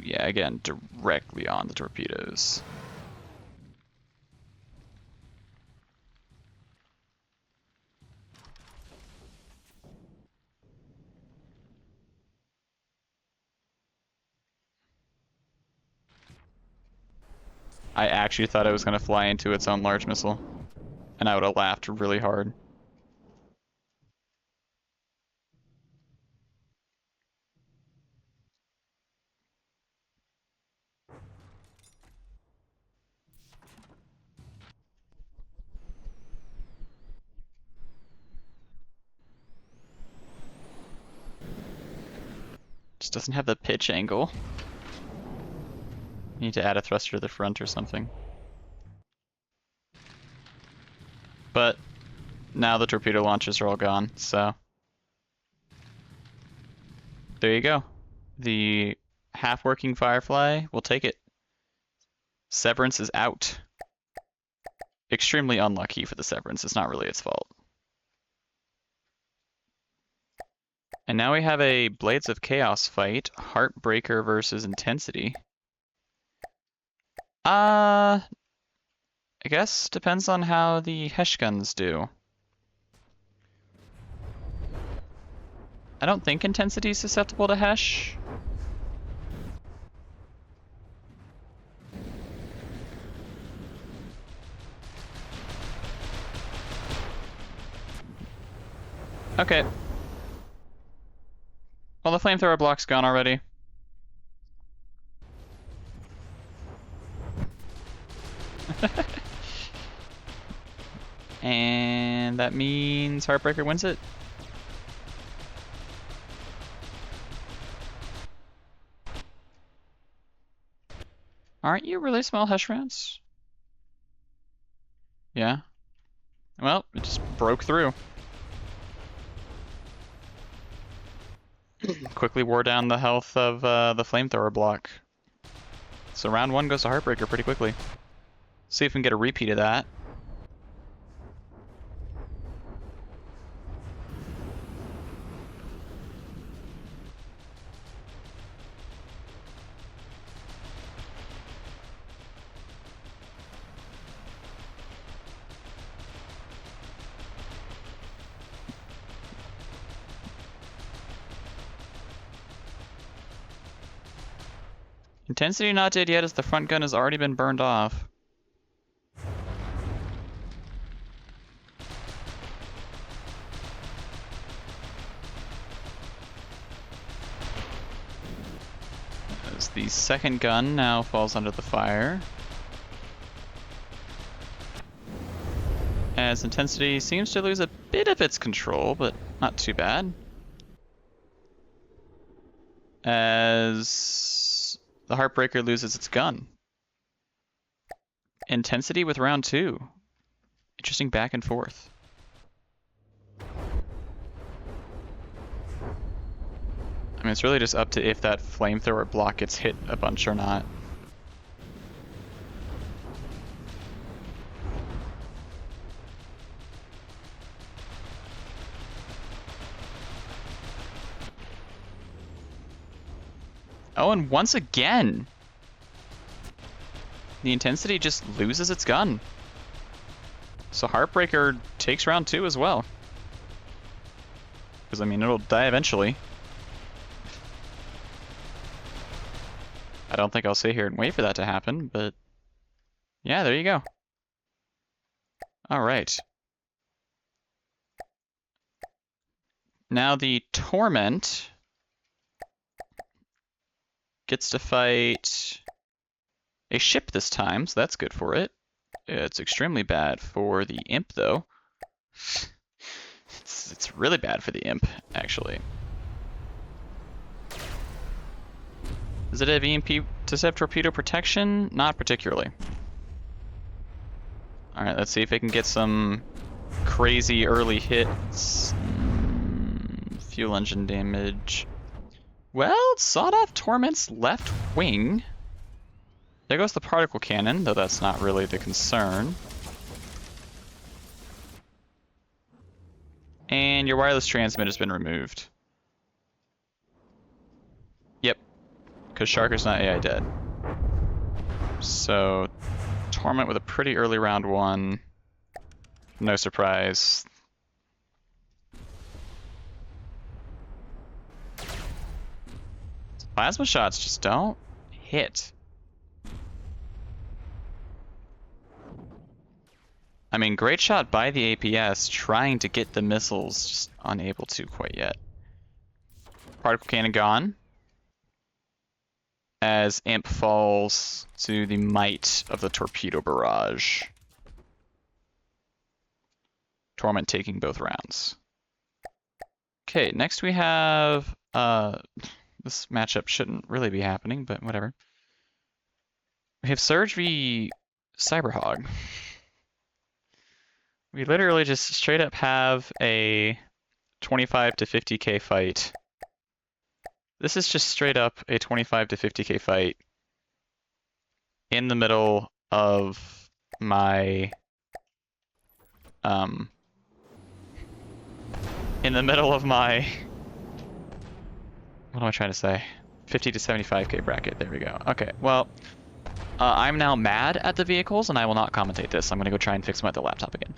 Yeah, again, directly on the torpedoes. I actually thought it was going to fly into its own large missile, and I would have laughed really hard. Just doesn't have the pitch angle. You need to add a thruster to the front or something. But now the torpedo launchers are all gone, so there you go. The half-working Firefly will take it. Severance is out. Extremely unlucky for the Severance. It's not really its fault. And now we have a Blades of Chaos fight. Heartbreaker versus Intensity. I guess depends on how the Hesh guns do. I don't think Intensity is susceptible to Hesh. Okay. Well, the flamethrower block's gone already. And that means Heartbreaker wins it. Aren't you really small Hesh rounds? Yeah. Well, it just broke through. Quickly wore down the health of the flamethrower block. So round 1 goes to Heartbreaker pretty quickly. See if we can get a repeat of that. Intensity not dead yet as the front gun has already been burned off. So the second gun now falls under the fire. As intensity seems to lose a bit of its control, but not too bad. As the Heartbreaker loses its gun. Intensity with round 2. Interesting back and forth. I mean, it's really just up to if that flamethrower block gets hit a bunch or not. Oh, and once again, the intensity just loses its gun. So Heartbreaker takes round 2 as well. Because, I mean, it'll die eventually. I don't think I'll sit here and wait for that to happen, but yeah, there you go. Alright. Now the Torment gets to fight a ship this time, so that's good for it. It's extremely bad for the Imp, though. It's really bad for the Imp, actually. Does it have EMP? Does it have torpedo protection? Not particularly. Alright, let's see if it can get some crazy early hits. Fuel engine damage. Well, sawed-off Torment's left wing. There goes the particle cannon, though that's not really the concern. And your wireless transmit has been removed. Yep, because Sharker's not AI dead. So, Torment with a pretty early round 1. No surprise. Plasma shots just don't hit. I mean, great shot by the APS, trying to get the missiles, just unable to quite yet. Particle cannon gone. As Imp falls to the might of the torpedo barrage. Torment taking both rounds. Okay, next we have... this matchup shouldn't really be happening, but whatever. We have Surge v Cyberhog. We literally just straight up have a 25 to 50k fight. This is just straight up a 25 to 50k fight in the middle of my what am I trying to say? 50 to 75k bracket. There we go. Okay, well, I'm now mad at the vehicles, and I will not commentate this. I'm going to go try and fix them at the laptop again.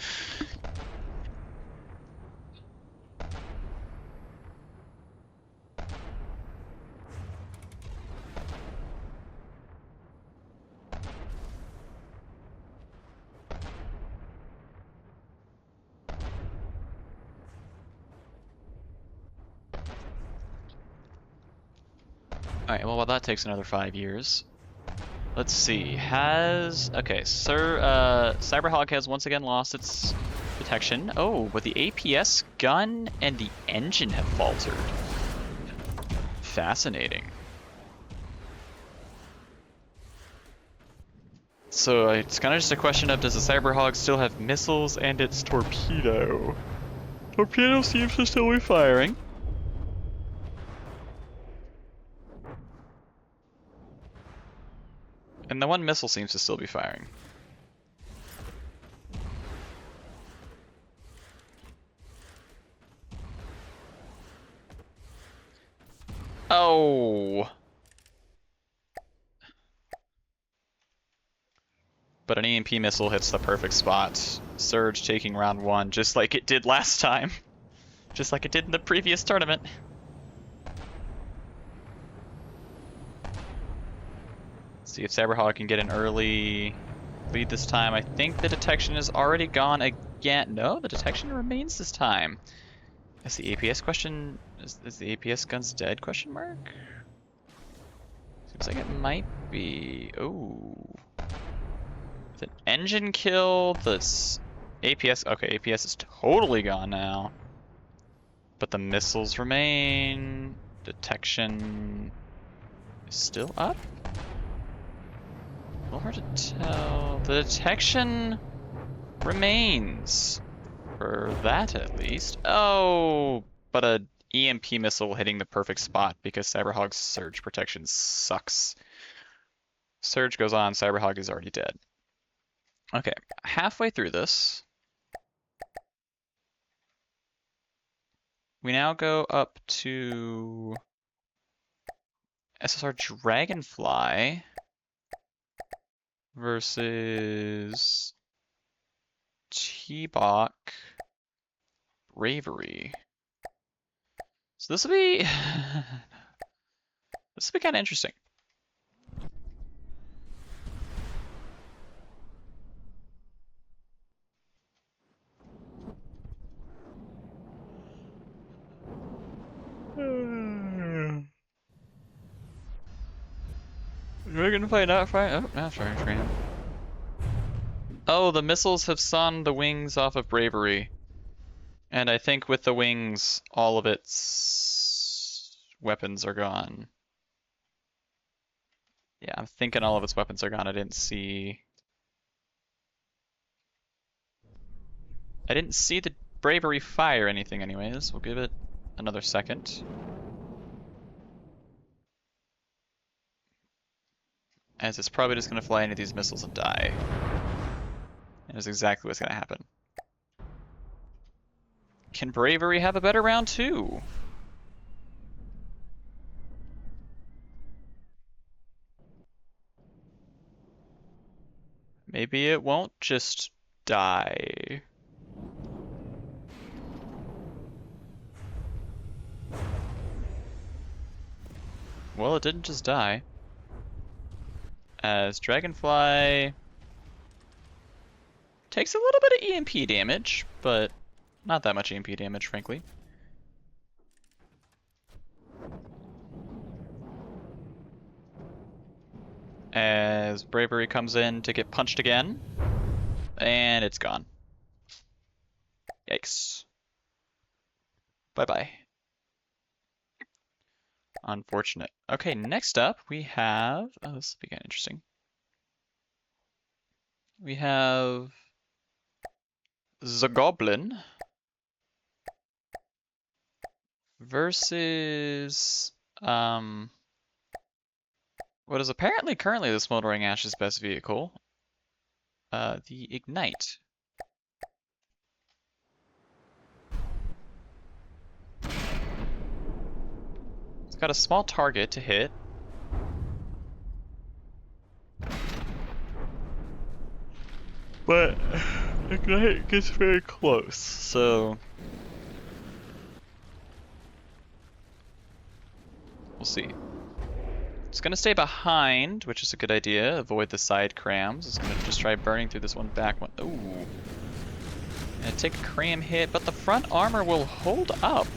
Alright, well, that takes another 5 years. Let's see, okay, Cyberhog has once again lost its protection. Oh, but the APS gun and the engine have faltered. Fascinating. So it's kind of just a question of, does the Cyberhog still have missiles and its torpedo? Torpedo seems to still be firing. And the one missile seems to still be firing. Oh! But an EMP missile hits the perfect spot. Surge taking round 1, just like it did last time. Just like it did in the previous tournament. See if Cyberhog can get an early lead this time. I think the detection is already gone again. No, the detection remains this time. Is the APS question... Is the APS guns dead, question mark? Seems Looks like it might be. Oh. With an engine kill, this APS. Okay, APS is totally gone now. But the missiles remain. Detection is still up? A little hard to tell. The detection remains. For that, at least. Oh, but a EMP missile hitting the perfect spot because Cyberhog's surge protection sucks. Surge goes on, Cyberhog is already dead. Okay, halfway through this. We now go up to SSR Dragonfly versus T-Bach Bravery. So this will be this will be kind of interesting. Dragonfly not fire. Oh, not fire train. Oh, the missiles have sawn the wings off of Bravery. And I think with the wings, all of its weapons are gone. Yeah, I'm thinking all of its weapons are gone. I didn't see the Bravery fire anything anyways. We'll give it another second. As it's probably just going to fly into these missiles and die. And that's exactly what's going to happen. Can Bravery have a better round two? Maybe it won't just die. Well, it didn't just die. As Dragonfly takes a little bit of EMP damage, but not that much EMP damage, frankly. As Bravery comes in to get punched again, and it's gone. Yikes. Bye-bye. Unfortunate. Okay, next up we have... Oh, this will be kind of interesting. We have... the Goblin versus... what is apparently currently the Smoldering Ash's best vehicle. The Ignite. It's got a small target to hit. But Ignite gets very close, so we'll see. It's gonna stay behind, which is a good idea. Avoid the side crams. It's gonna just try burning through this one back one. Ooh. Gonna take a cram hit, but the front armor will hold up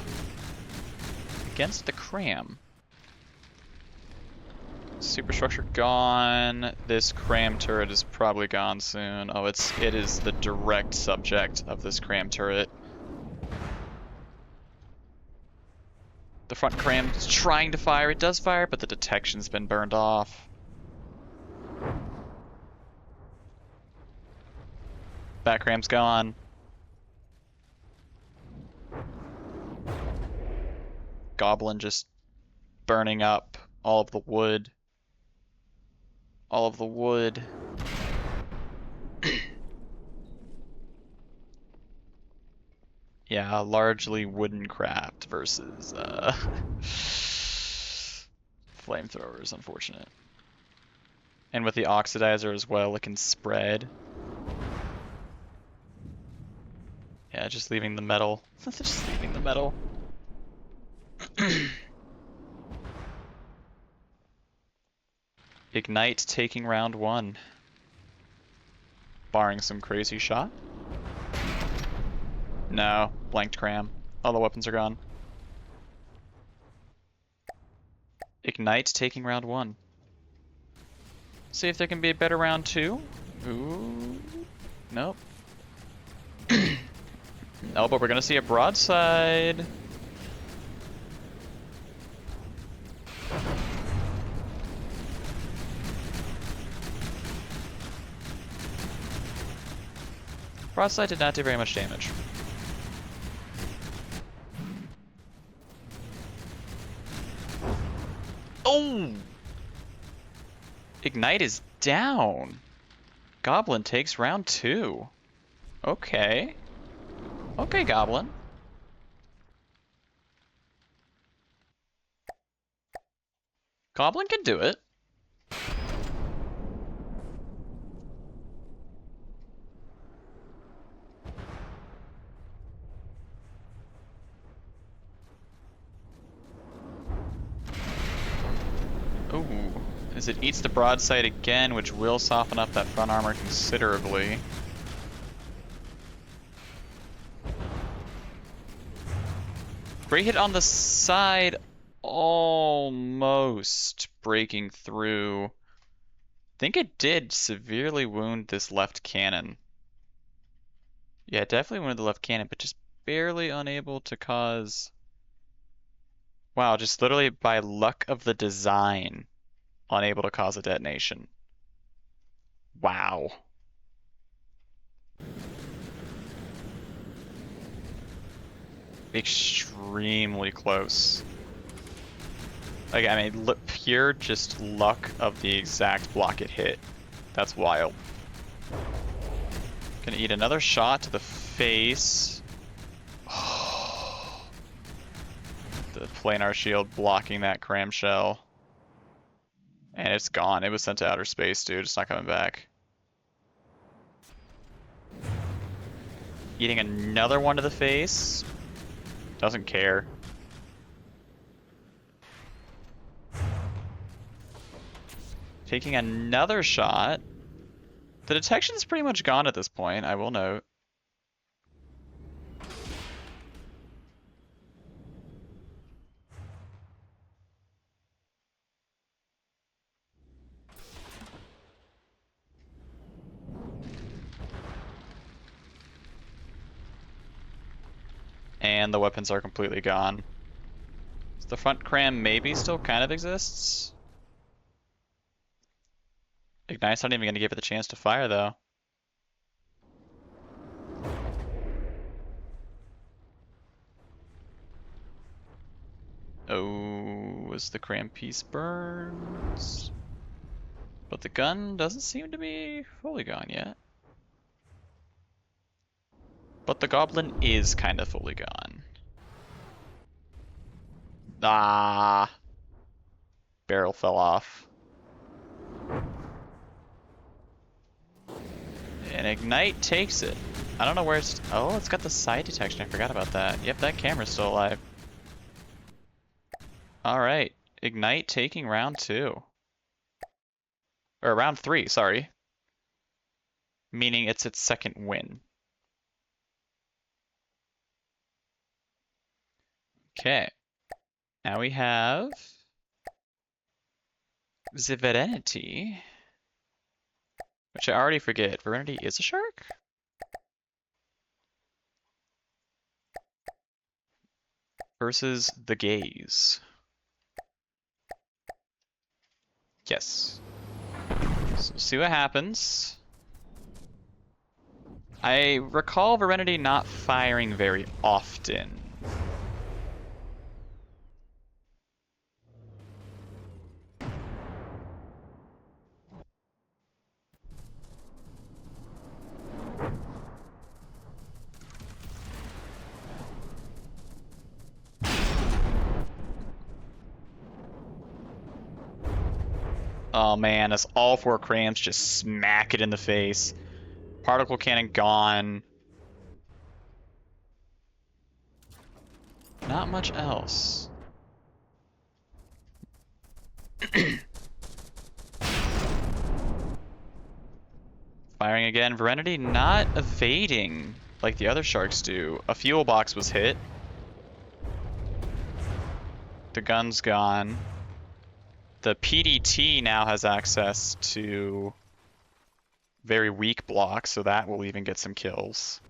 against the cram. Superstructure gone. This cram turret is probably gone soon. Oh, it is the direct subject of this cram turret. The front cram is trying to fire. It does fire, but the detection's been burned off. Back cram's gone. Goblin just burning up all of the wood. All of the wood. Yeah, largely wooden craft versus flamethrowers, unfortunate. And with the oxidizer as well, it can spread. Yeah, just leaving the metal. Just leaving the metal. Ignite taking round one. Barring some crazy shot. No, blanked cram. All the weapons are gone. Ignite taking round one. See if there can be a better round 2. Ooh. Nope. No, but we're gonna see a broadside. Broadside did not do very much damage. Oh! Ignite is down. Goblin takes round 2. Okay. Okay, Goblin. Goblin can do it. Ooh. As it eats the broadside again, which will soften up that front armor considerably. Great hit on the side, almost breaking through. I think it did severely wound this left cannon. Yeah, it definitely wounded the left cannon, but just barely unable to cause... Wow, just literally by luck of the design, unable to cause a detonation. Wow. Extremely close. Like, I mean, pure just luck of the exact block it hit. That's wild. Gonna eat another shot to the face. The planar shield blocking that cramshell. And it's gone. It was sent to outer space, dude. It's not coming back. Eating another one to the face. Doesn't care. Taking another shot. The detection's pretty much gone at this point, I will note. And the weapons are completely gone. So the front cram maybe still kind of exists. Ignite's not even going to give it the chance to fire, though. Oh, as the cram piece burns. But the gun doesn't seem to be fully gone yet. But the goblin is kind of fully gone. Ah! Barrel fell off. And Ignite takes it. I don't know where it's... Oh, it's got the side detection. I forgot about that. Yep, that camera's still alive. Alright. Ignite taking round 2. Or round 3, sorry. Meaning it's its second win. Okay. Now we have... Serenity. Which I already forget. Serenity is a shark? Versus the gaze. Yes. So we'll see what happens. I recall Serenity not firing very often. Oh man, as all 4 crams just smack it in the face. Particle cannon gone. Not much else. Firing again. Serenity not evading like the other sharks do. A fuel box was hit. The gun's gone. The PDT now has access to very weak blocks, so that will even get some kills.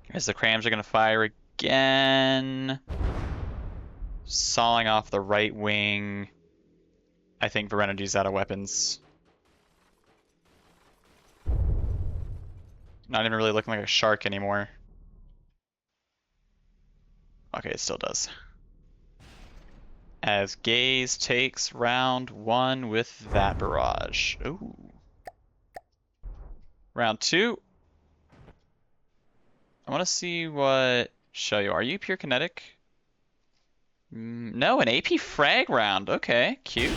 As the crams are going to fire again. Sawing off the right wing. I think Verenity's out of weapons. Not even really looking like a shark anymore. Okay, it still does. As Gaze takes round 1 with that barrage. Ooh. Round 2. I want to see what show you. Are you pure kinetic? No, an AP frag round. Okay, cute.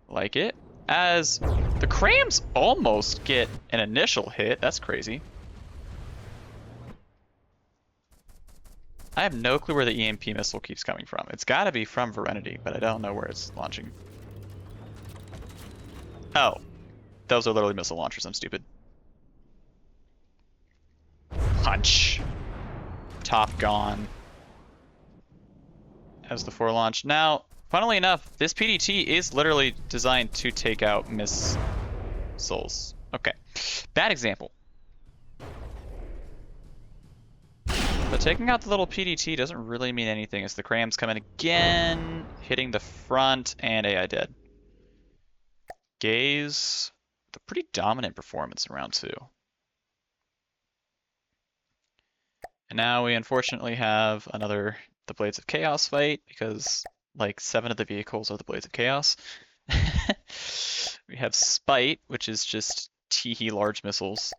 Like it. As the crams almost get an initial hit. That's crazy. I have no clue where the EMP missile keeps coming from. It's got to be from Verenity, but I don't know where it's launching. Oh. Those are literally missile launchers. I'm stupid. Punch. Top gone. As the forelaunch. Now, funnily enough, this PDT is literally designed to take out missiles. Okay. Bad example. But taking out the little PDT doesn't really mean anything as the crams come in again, hitting the front, and AI dead. Gaze, the pretty dominant performance in round 2. And now we unfortunately have another the Blades of Chaos fight, because like 7 of the vehicles are the Blades of Chaos. We have Spite, which is just teehee large missiles,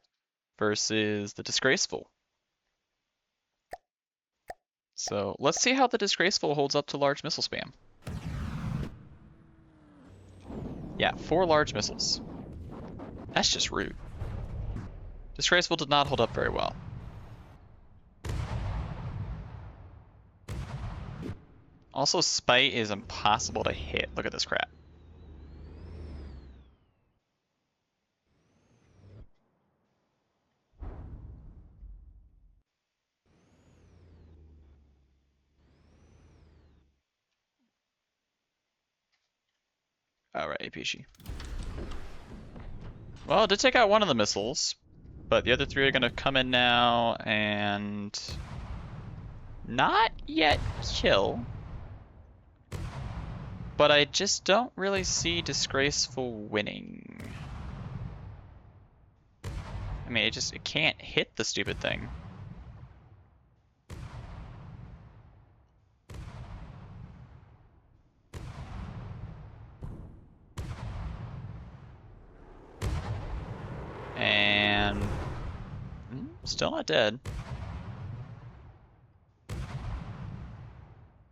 versus the Disgraceful. So let's see how the Disgraceful holds up to large missile spam. Yeah, 4 large missiles. That's just rude. Disgraceful did not hold up very well. Also, Spite is impossible to hit. Look at this crap. Alright, APG. Well, it did take out one of the missiles, but the other 3 are going to come in now and not yet kill. But I just don't really see Disgraceful winning. I mean, it can't hit the stupid thing. And still not dead.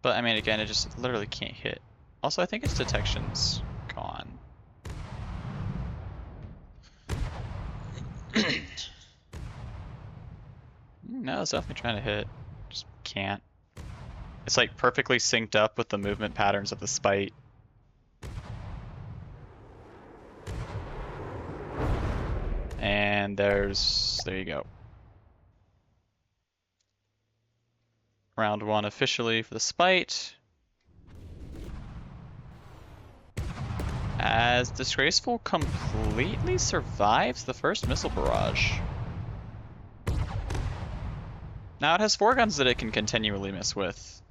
But I mean, again, it just literally can't hit. Also, I think its detection's gone. No, it's definitely trying to hit. Just can't. It's like perfectly synced up with the movement patterns of the Spite. And there you go. Round 1 officially for the Spite. As Disgraceful completely survives the first missile barrage. Now it has 4 guns that it can continually miss with.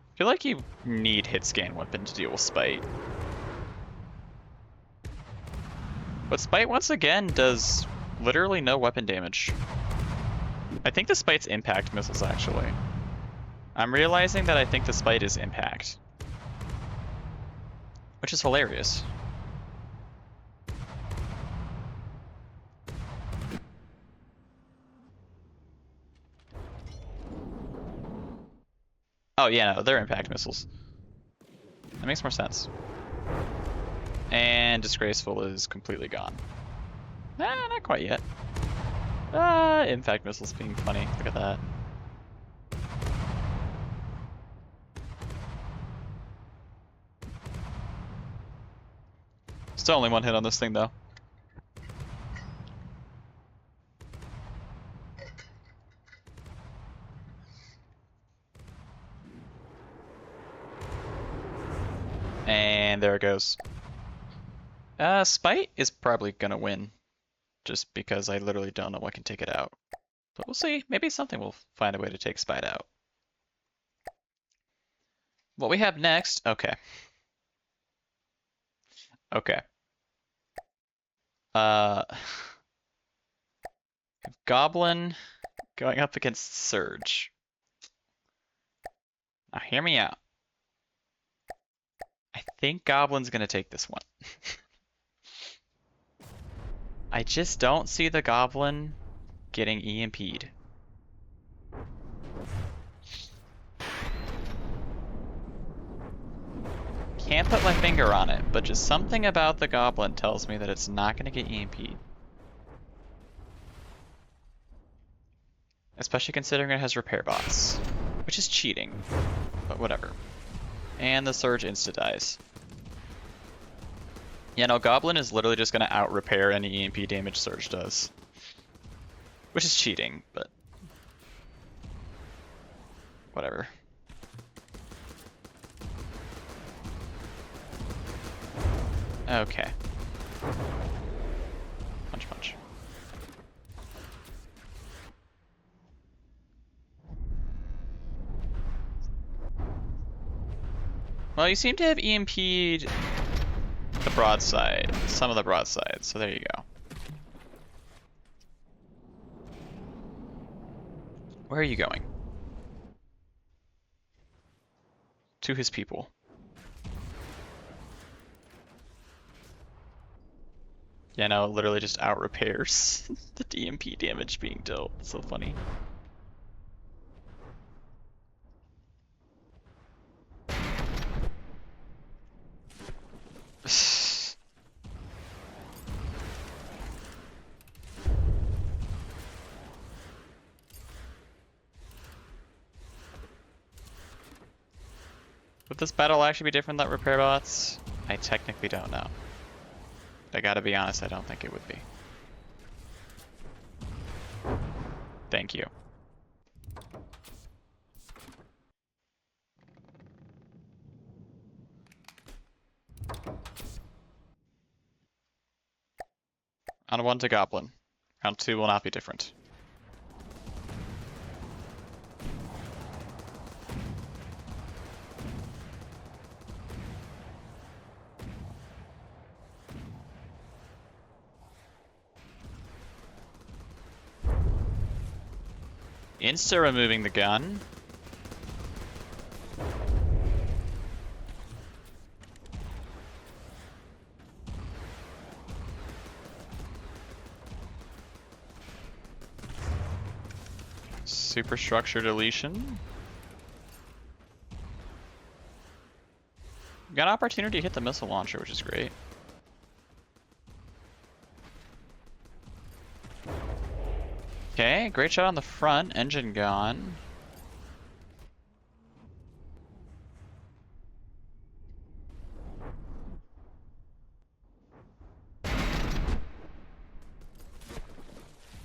I feel like you need hit scan weapon to deal with Spite. But Spite once again does literally no weapon damage. I think the Spite's impact missiles actually. I'm realizing that I think the Spite is impact. Which is hilarious. Oh yeah, no, they're impact missiles. That makes more sense. And Disgraceful is completely gone. Nah, not quite yet. Impact missiles being funny. Look at that. Still only one hit on this thing though. And there it goes. Spite is probably gonna win, just because I literally don't know what can take it out. But we'll see. Maybe something will find a way to take Spite out. What we have next, okay. Okay. Goblin going up against Surge. Now hear me out. I think Goblin's gonna take this one. I just don't see the Goblin getting EMP'd. Can't put my finger on it, but just something about the Goblin tells me that it's not gonna get EMP'd. Especially considering it has repair bots, which is cheating, but whatever. And the Surge insta-dies. Yeah, no, Goblin is literally just gonna out-repair any EMP damage Surge does. Which is cheating, but whatever. Okay. Punch, punch. Well, you seem to have EMP'd the broadside, some of the broadside, so there you go. Where are you going? To his people. Yeah, no, it literally just out repairs the DMP damage being dealt. It's so funny. Would this battle actually be different than repair bots? I technically don't know. I gotta be honest, I don't think it would be. Thank you. Round 1 to Goblin. Round 2 will not be different. Insta removing the gun. Superstructure deletion. Got an opportunity to hit the missile launcher, which is great. Okay, great shot on the front. Engine gone.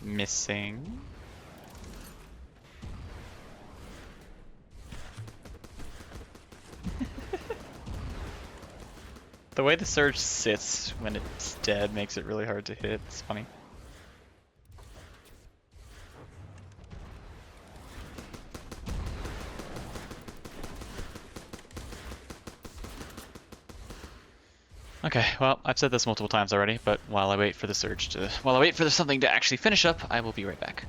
Missing. The way the Surge sits when it's dead makes it really hard to hit. It's funny. Okay, well, I've said this multiple times already, but while I wait for something to actually finish up, I will be right back.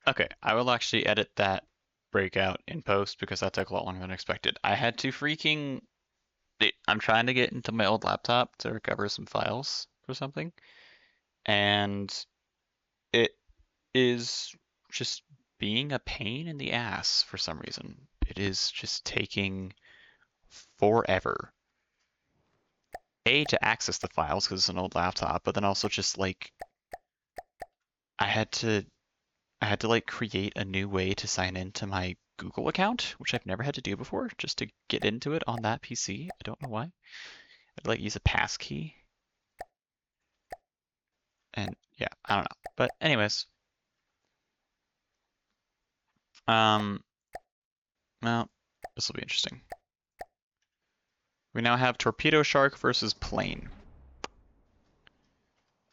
Okay, I will actually edit that breakout in post because that took a lot longer than expected. I had to freaking. I'm trying to get into my old laptop to recover some files for something, and it is just being a pain in the ass for some reason. It is just taking forever. A, to access the files because it's an old laptop, but then also just like I had to like create a new way to sign into my Google account, which I've never had to do before, just to get into it on that PC. I don't know why. I'd like use a pass key. And yeah, I don't know. But anyways, well, this will be interesting. We now have Torpedo Shark versus Plane.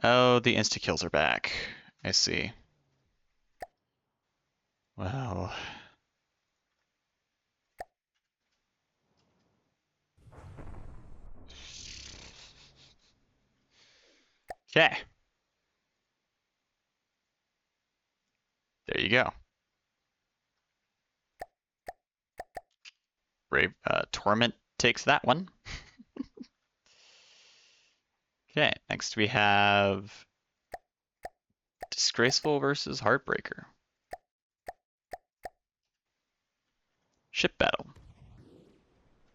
Oh, the insta-kills are back. I see. Wow. Okay. There you go. Brave Torment takes that one. Okay, next we have Disgraceful versus Heartbreaker. Ship battle.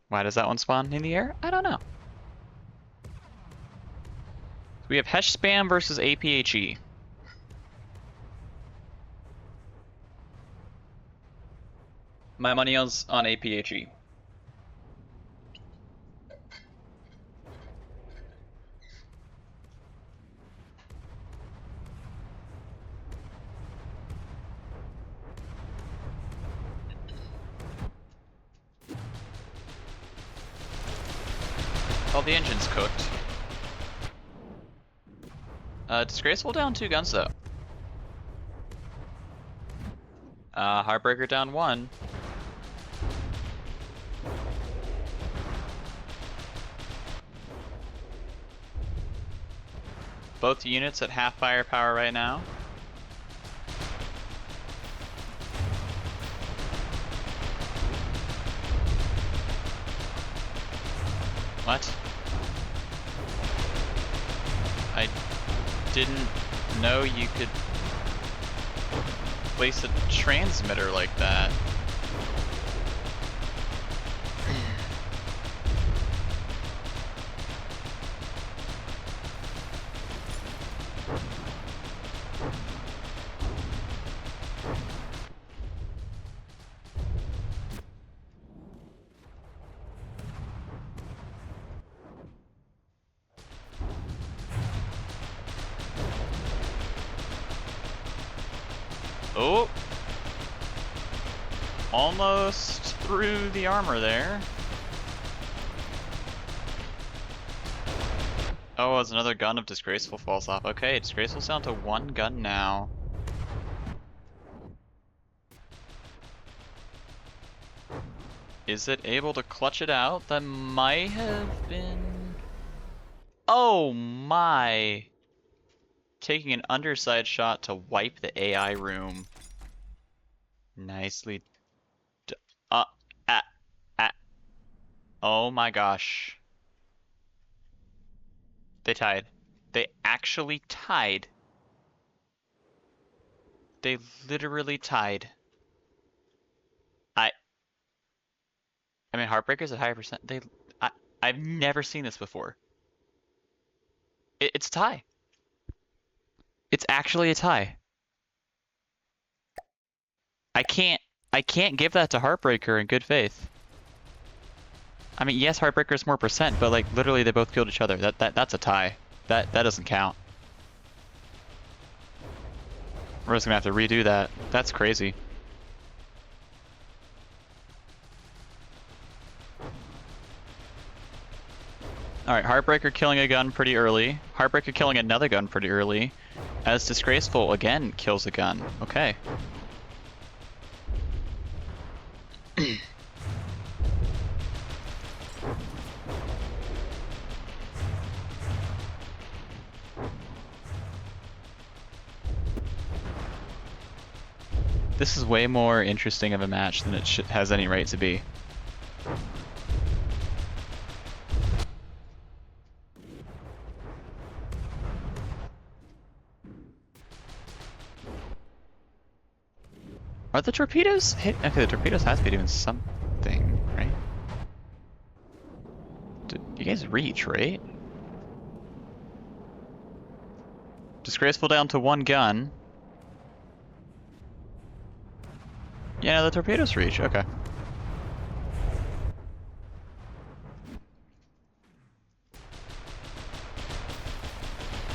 Why does that one spawn in the air? I don't know. So we have Hesh Spam versus APHE. My money is on APHE. Oh, the engine's cooked. Disgraceful down 2 guns though. Heartbreaker down 1. Both units at half firepower right now. What? I didn't know you could place a transmitter like that. Oh! Almost through the armor there. Oh, as another gun of Disgraceful falls off. Okay, Disgraceful's down to 1 gun now. Is it able to clutch it out? That might have been... Oh my! Taking an underside shot to wipe the AI room. Nicely oh my gosh. They tied. They actually tied. They literally tied. I mean, Heartbreaker's at higher percent. I've never seen this before. It's a tie. It's actually a tie. I can't give that to Heartbreaker in good faith. I mean, yes, Heartbreaker's more percent, but like literally they both killed each other. That's a tie. That doesn't count. We're just gonna have to redo that. That's crazy. Alright, Heartbreaker killing a gun pretty early. Heartbreaker killing another gun pretty early. As Disgraceful again kills a gun. Okay. this is way more interesting of a match than it has any right to be. Are the torpedoes hit? Okay, the torpedoes have to be doing something, right? Did you guys reach, right? Disgraceful down to 1 gun. Yeah, the torpedoes reach, okay.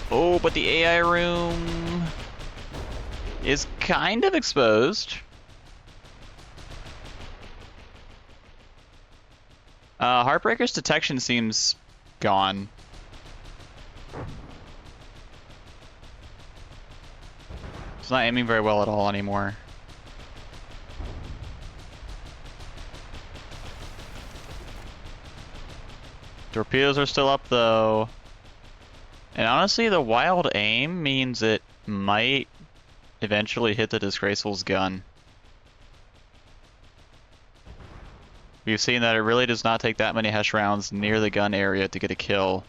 Oh, but the AI room is kind of exposed. Heartbreaker's detection seems gone. It's not aiming very well at all anymore. Torpedoes are still up though. And honestly, the wild aim means it might eventually hit the Disgraceful's gun. We've seen that it really does not take that many Hesh rounds near the gun area to get a kill.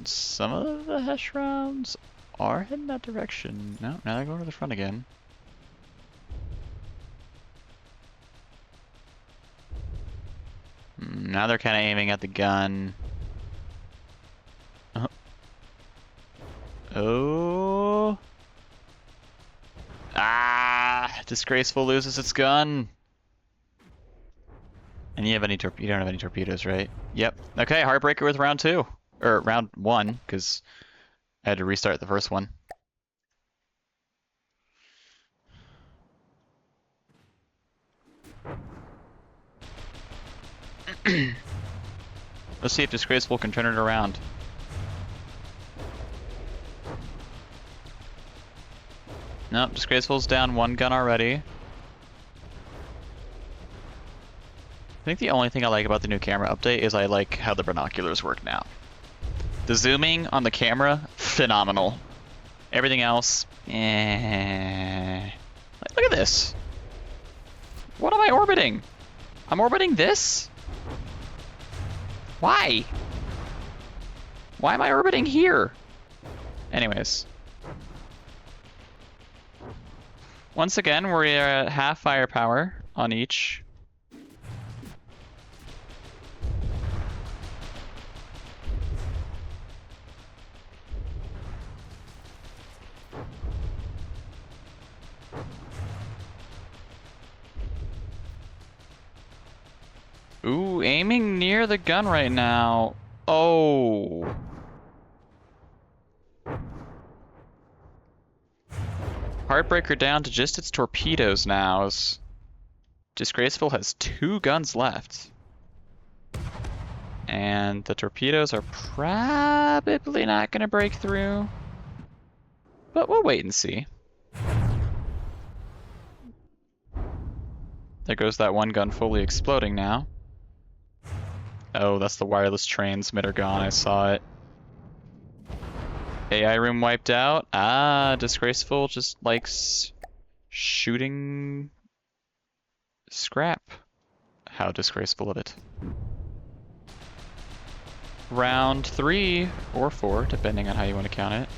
Some of the Hesh rounds are heading that direction. No, now they're going to the front again. Now they're kind of aiming at the gun. Oh. Ah! Disgraceful loses its gun. And you don't have any torpedoes, right? Yep. Okay, Heartbreaker with round 2. Or round 1, because I had to restart the first one. Let's see if Disgraceful can turn it around. Nope, Disgraceful's down 1 gun already. I think the only thing I like about the new camera update is I like how the binoculars work now. The zooming on the camera, phenomenal. Everything else, eh. Look at this. What am I orbiting? I'm orbiting this? Why? Why am I orbiting here? Anyways. Once again, we're at half firepower on each. Ooh, aiming near the gun right now. Oh. Heartbreaker down to just its torpedoes now. Disgraceful has 2 guns left. And the torpedoes are probably not going to break through. But we'll wait and see. There goes that 1 gun fully exploding now. Oh, that's the wireless transmitter gone, I saw it. AI room wiped out. Ah, Disgraceful just likes shooting scrap. How disgraceful of it. Round 3 or 4, depending on how you want to count it.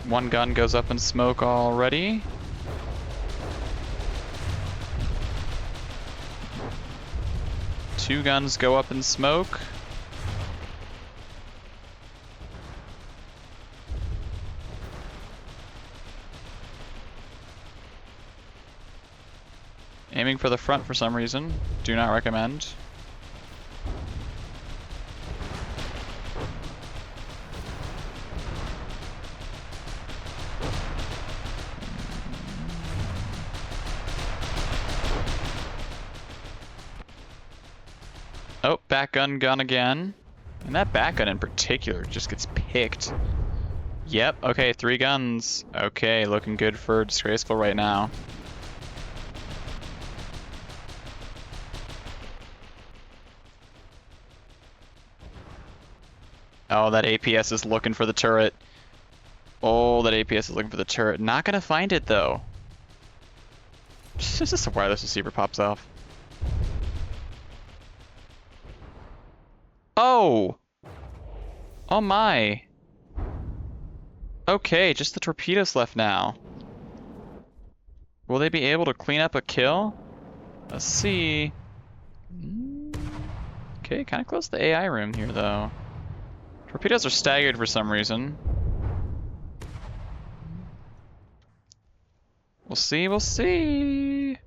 1 gun goes up in smoke already. Two guns go up in smoke. Aiming for the front for some reason. Do not recommend. Oh, back gun again. And that back gun in particular just gets picked. Yep, okay, 3 guns. Okay, looking good for Disgraceful right now. Oh, that APS is looking for the turret. Oh, that APS is looking for the turret. Not gonna find it though. It's just a wireless receiver pops off. Oh! Oh my. Okay, just the torpedoes left now. Will they be able to clean up a kill? Let's see. Okay, kind of close to the AI room here, though. Torpedoes are staggered for some reason. We'll see, we'll see.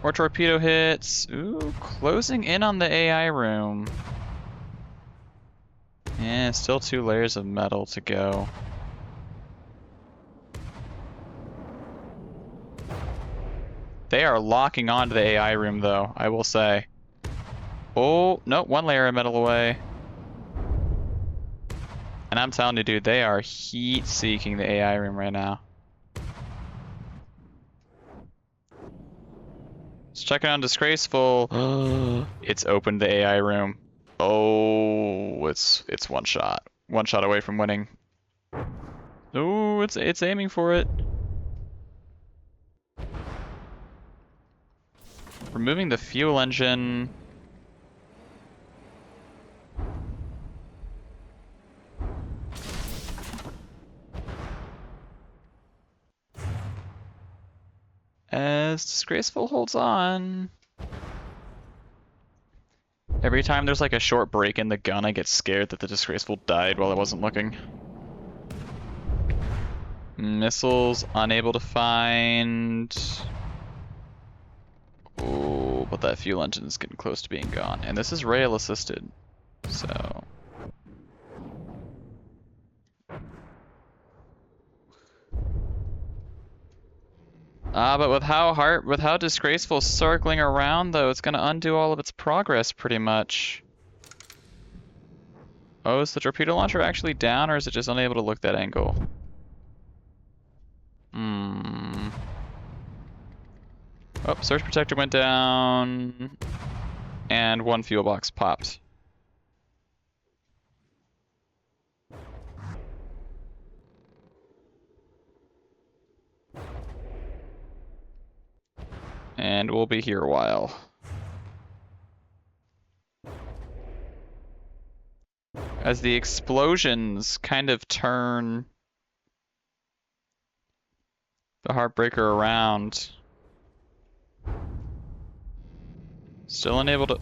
More torpedo hits. Ooh, closing in on the AI room. And still 2 layers of metal to go. They are locking onto the AI room, though, I will say. Oh, no, 1 layer of metal away. And I'm telling you, dude, they are heat-seeking the AI room right now. Let's check it on Disgraceful. It's opened the AI room. Oh, it's 1 shot. 1 shot away from winning. Oh, it's aiming for it. Removing the fuel engine. As Disgraceful holds on. Every time there's like a short break in the gun, I get scared that the Disgraceful died while I wasn't looking. Missiles unable to find. Oh, but that fuel engine is getting close to being gone. And this is rail assisted, so. But with how Disgraceful circling around though, it's gonna undo all of its progress pretty much. Oh, is the torpedo launcher actually down, or is it just unable to look that angle? Oh, surge protector went down, and 1 fuel box popped. And we'll be here a while. As the explosions kind of turn the Heartbreaker around. Still unable to...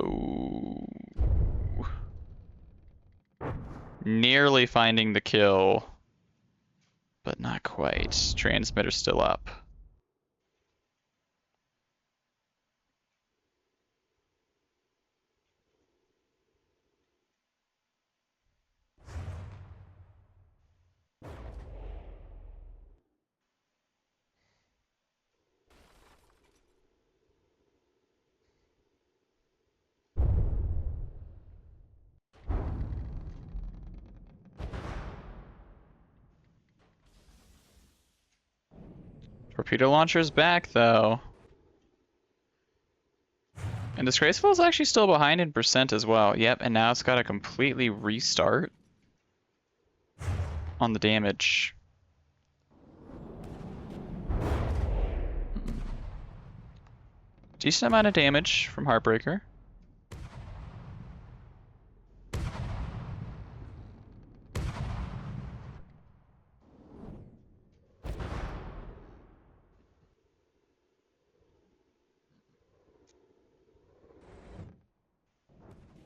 Ooh. Nearly finding the kill, but not quite. Transmitter still up. Torpedo launcher's back, though. And Disgraceful is actually still behind in percent as well. Yep, and now it's got to completely restart on the damage. Decent amount of damage from Heartbreaker.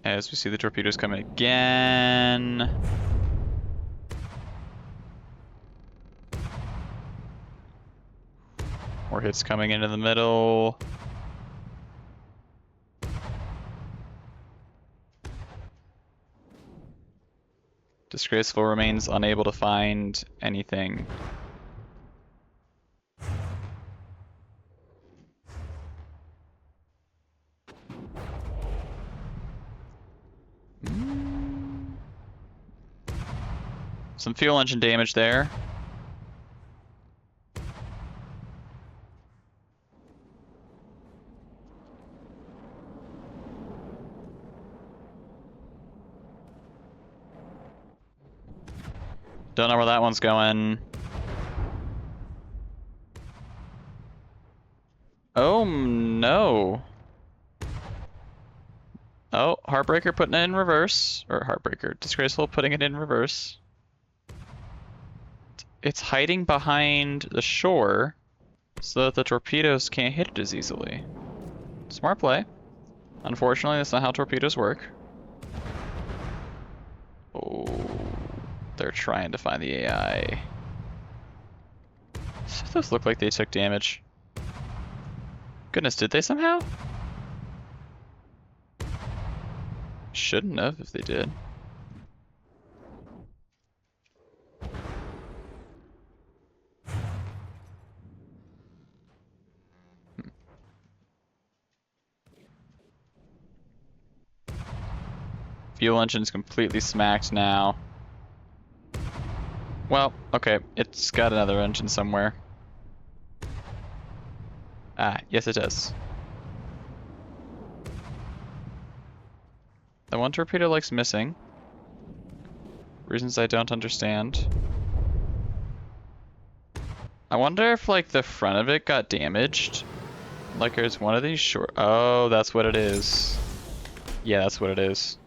As we see the torpedoes coming again. More hits coming into the middle. Disgraceful remains unable to find anything. Some fuel engine damage there. Don't know where that one's going. Oh no. Oh, Heartbreaker putting it in reverse. Or Heartbreaker, Disgraceful putting it in reverse. It's hiding behind the shore so that the torpedoes can't hit it as easily. Smart play. Unfortunately, that's not how torpedoes work. Oh, they're trying to find the AI. Those look like they took damage. Goodness, did they somehow? Shouldn't have if they did. Fuel engine's completely smacked now. Well, okay, it's got another engine somewhere. Ah, yes it does. The one torpedo like's missing. Reasons I don't understand. I wonder if, like, the front of it got damaged. Like, there's one of these short... Oh, that's what it is. Yeah, that's what it is.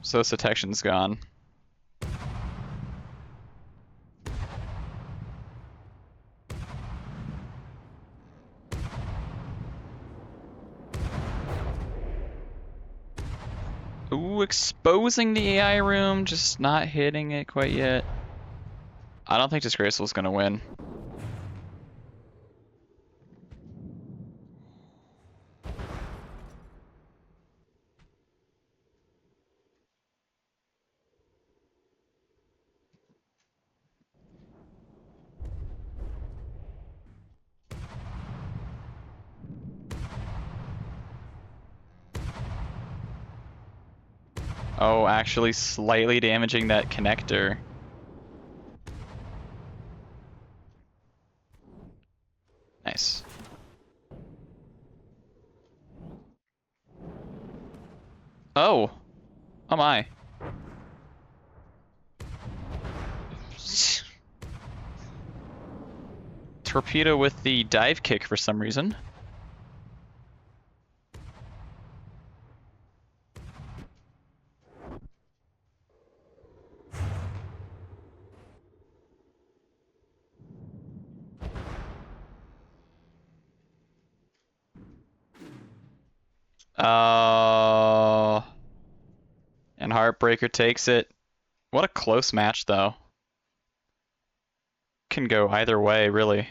So this detection's gone. Ooh, exposing the AI room, just not hitting it quite yet. I don't think Disgraceful's gonna win. Oh, actually slightly damaging that connector. Nice. Oh! Oh my. Torpedo with the dive kick for some reason. And Heartbreaker takes it. What a close match, though. Can go either way, really.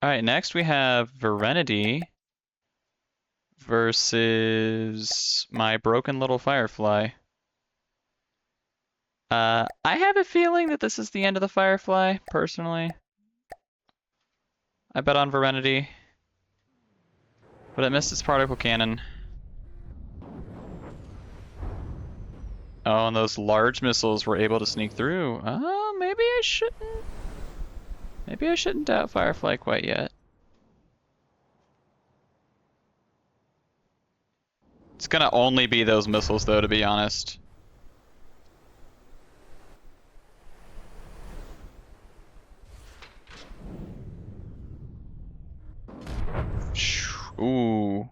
Alright, next we have Verenity versus my broken little Firefly. I have a feeling that this is the end of the Firefly, personally. I bet on Verenity. But it missed its particle cannon. Oh, and those large missiles were able to sneak through. Oh, maybe I shouldn't. Maybe I shouldn't doubt Firefly quite yet. It's gonna only be those missiles, though, to be honest. Ooh.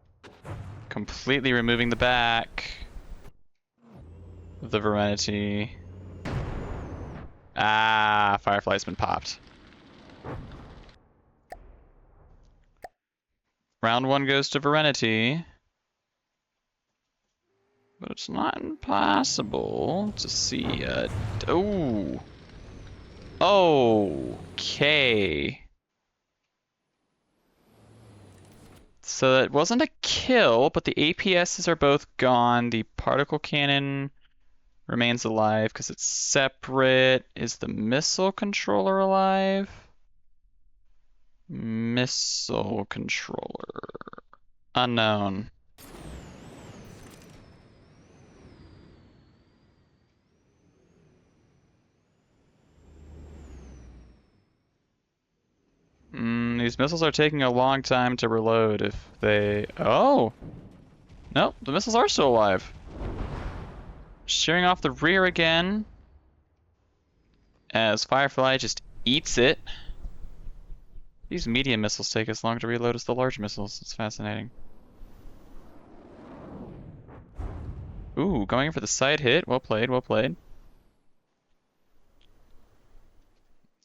Completely removing the back of the Verenity. Ah, Firefly's been popped. Round one goes to Verenity. But it's not impossible to see a... Ooh. Okay. So that wasn't a kill, but the APSs are both gone. The particle cannon remains alive because it's separate. Is the missile controller alive? Missile controller. Unknown. These missiles are taking a long time to reload if they... Oh! Nope, the missiles are still alive. Shearing off the rear again. As Firefly just eats it. These medium missiles take as long to reload as the large missiles. It's fascinating. Ooh, going in for the side hit. Well played, well played.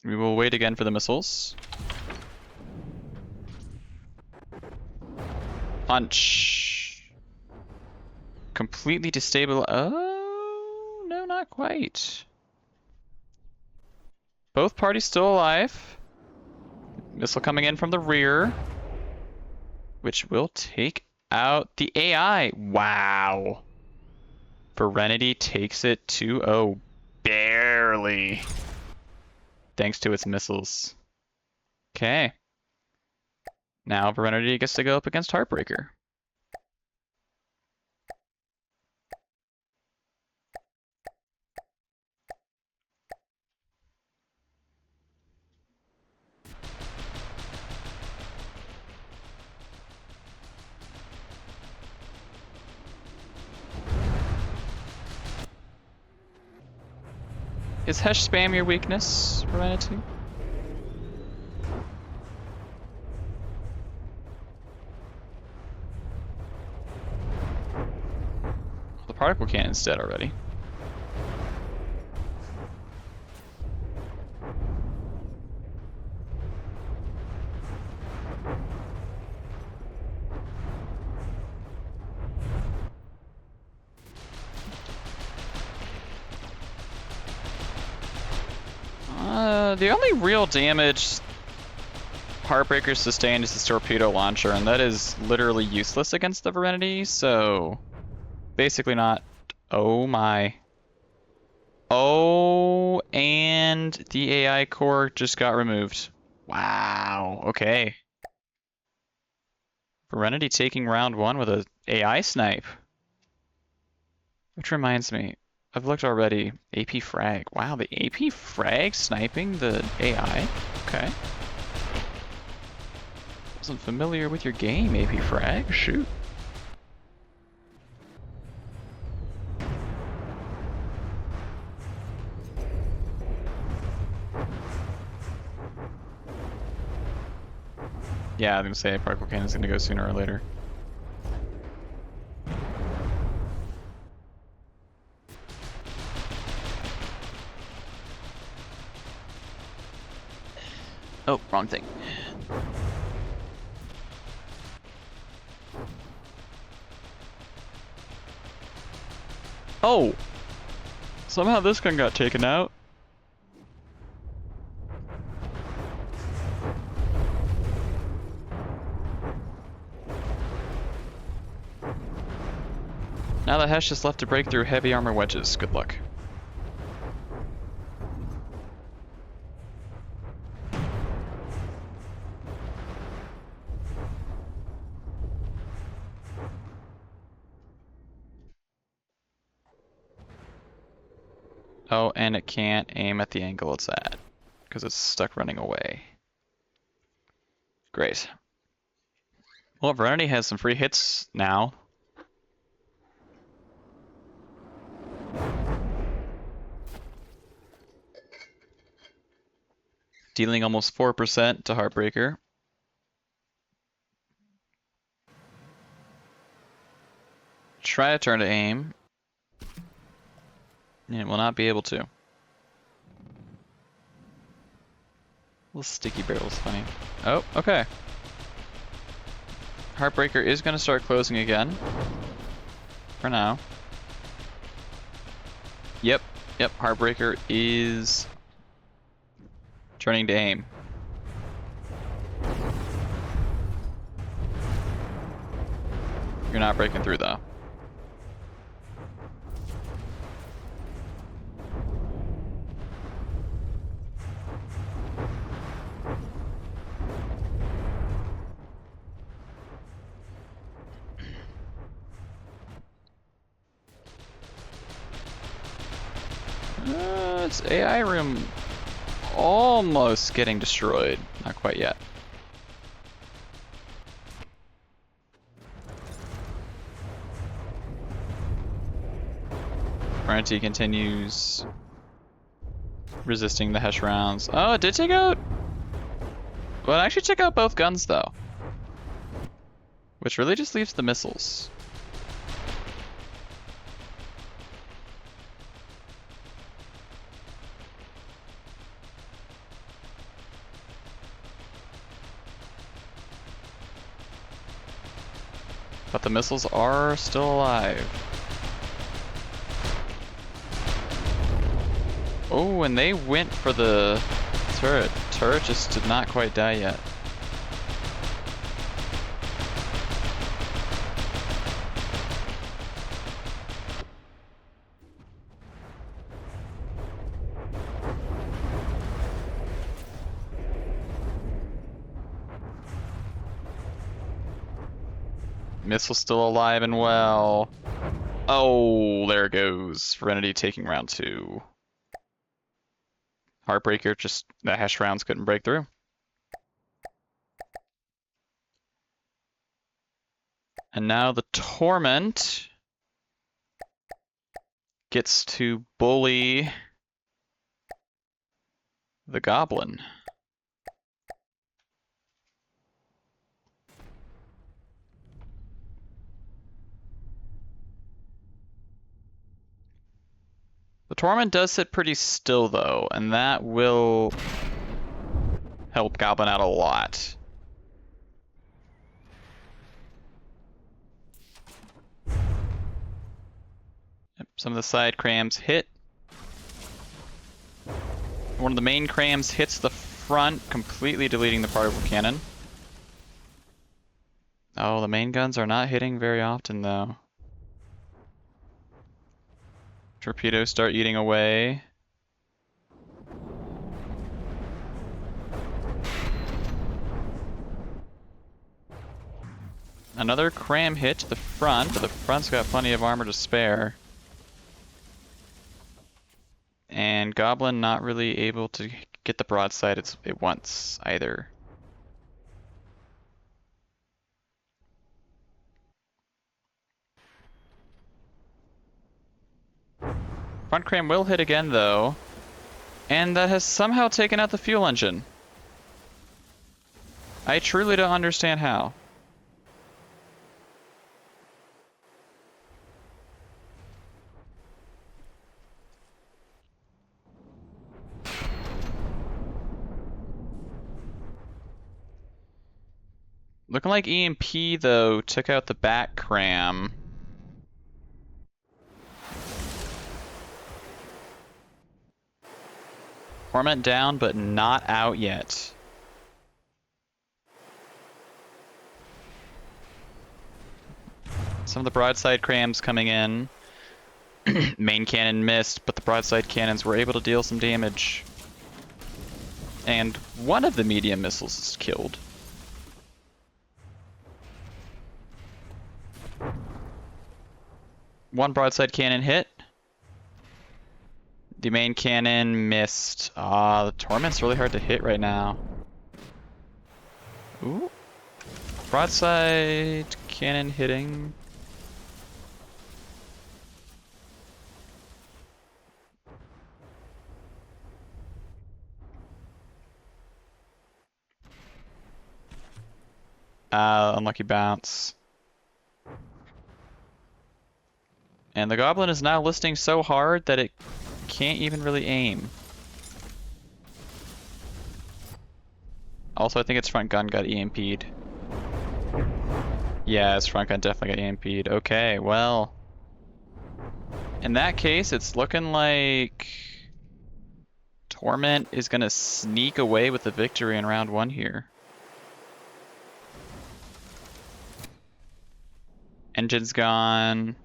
We will wait again for the missiles. Punch. Completely destabilize. Oh, no, not quite. Both parties still alive. Missile coming in from the rear, which will take out the AI. Wow. Verenity takes it 2-0. Barely. Thanks to its missiles. Okay. Now Verenity gets to go up against Heartbreaker. Is Hesh spam your weakness, Verenity? The particle cannon's dead already. The only real damage Heartbreaker sustained is his torpedo launcher, and that is literally useless against the Verenity, so basically not. Oh my. Oh, and the AI core just got removed. Wow, okay. Verenity taking round one with a AI snipe. Which reminds me, I've looked already. AP frag. Wow, the AP frag sniping the AI? Okay. Wasn't familiar with your game, AP frag. Shoot. Yeah, I'm gonna say particle cannon's gonna go sooner or later. Oh, wrong thing. Oh! Somehow this gun got taken out. Now the Hesh is left to break through heavy armor wedges. Good luck. Oh, and it can't aim at the angle it's at, because it's stuck running away. Great. Well, Verenity has some free hits now. Dealing almost 4% to Heartbreaker. Try to turn to aim. And it will not be able to. Little sticky barrel's funny. Oh, okay. Heartbreaker is going to start closing again. For now. Yep, Heartbreaker is turning to aim. You're not breaking through though. Its AI room almost getting destroyed. Not quite yet. Fronty continues resisting the Hesh rounds. Oh, it did take out... Well, it actually took out both guns, though. Which really just leaves the missiles. But the missiles are still alive. Oh, and they went for the turret. Turret just did not quite die yet. Missile still alive and well. Oh, there goes Serenity taking round 2. Heartbreaker, just the Hesh rounds couldn't break through. And now the Torment gets to bully the Goblin. The Torment does sit pretty still though, and that will help Goblin out a lot. Yep, some of the side crams hit. One of the main crams hits the front, completely deleting the particle cannon. Oh, the main guns are not hitting very often though. Torpedoes start eating away. Another cram hit to the front, but the front's got plenty of armor to spare. And Goblin not really able to get the broadside it wants either. Front cram will hit again though, and that has somehow taken out the fuel engine. I truly don't understand how. Looking like EMP though took out the back cram. Torment down, but not out yet. Some of the broadside crams coming in. Main cannon missed, but the broadside cannons were able to deal some damage. And one of the medium missiles is killed. One broadside cannon hit. The main cannon missed. Ah, the Torment's really hard to hit right now. Ooh. Broadside cannon hitting. Unlucky bounce. And the Goblin is now listing so hard that it can't even really aim. Also, I think its front gun got EMP'd. Yeah, its front gun definitely got EMP'd. Okay, well. In that case, it's looking like Torment is gonna sneak away with the victory in round 1 here. Engine's gone.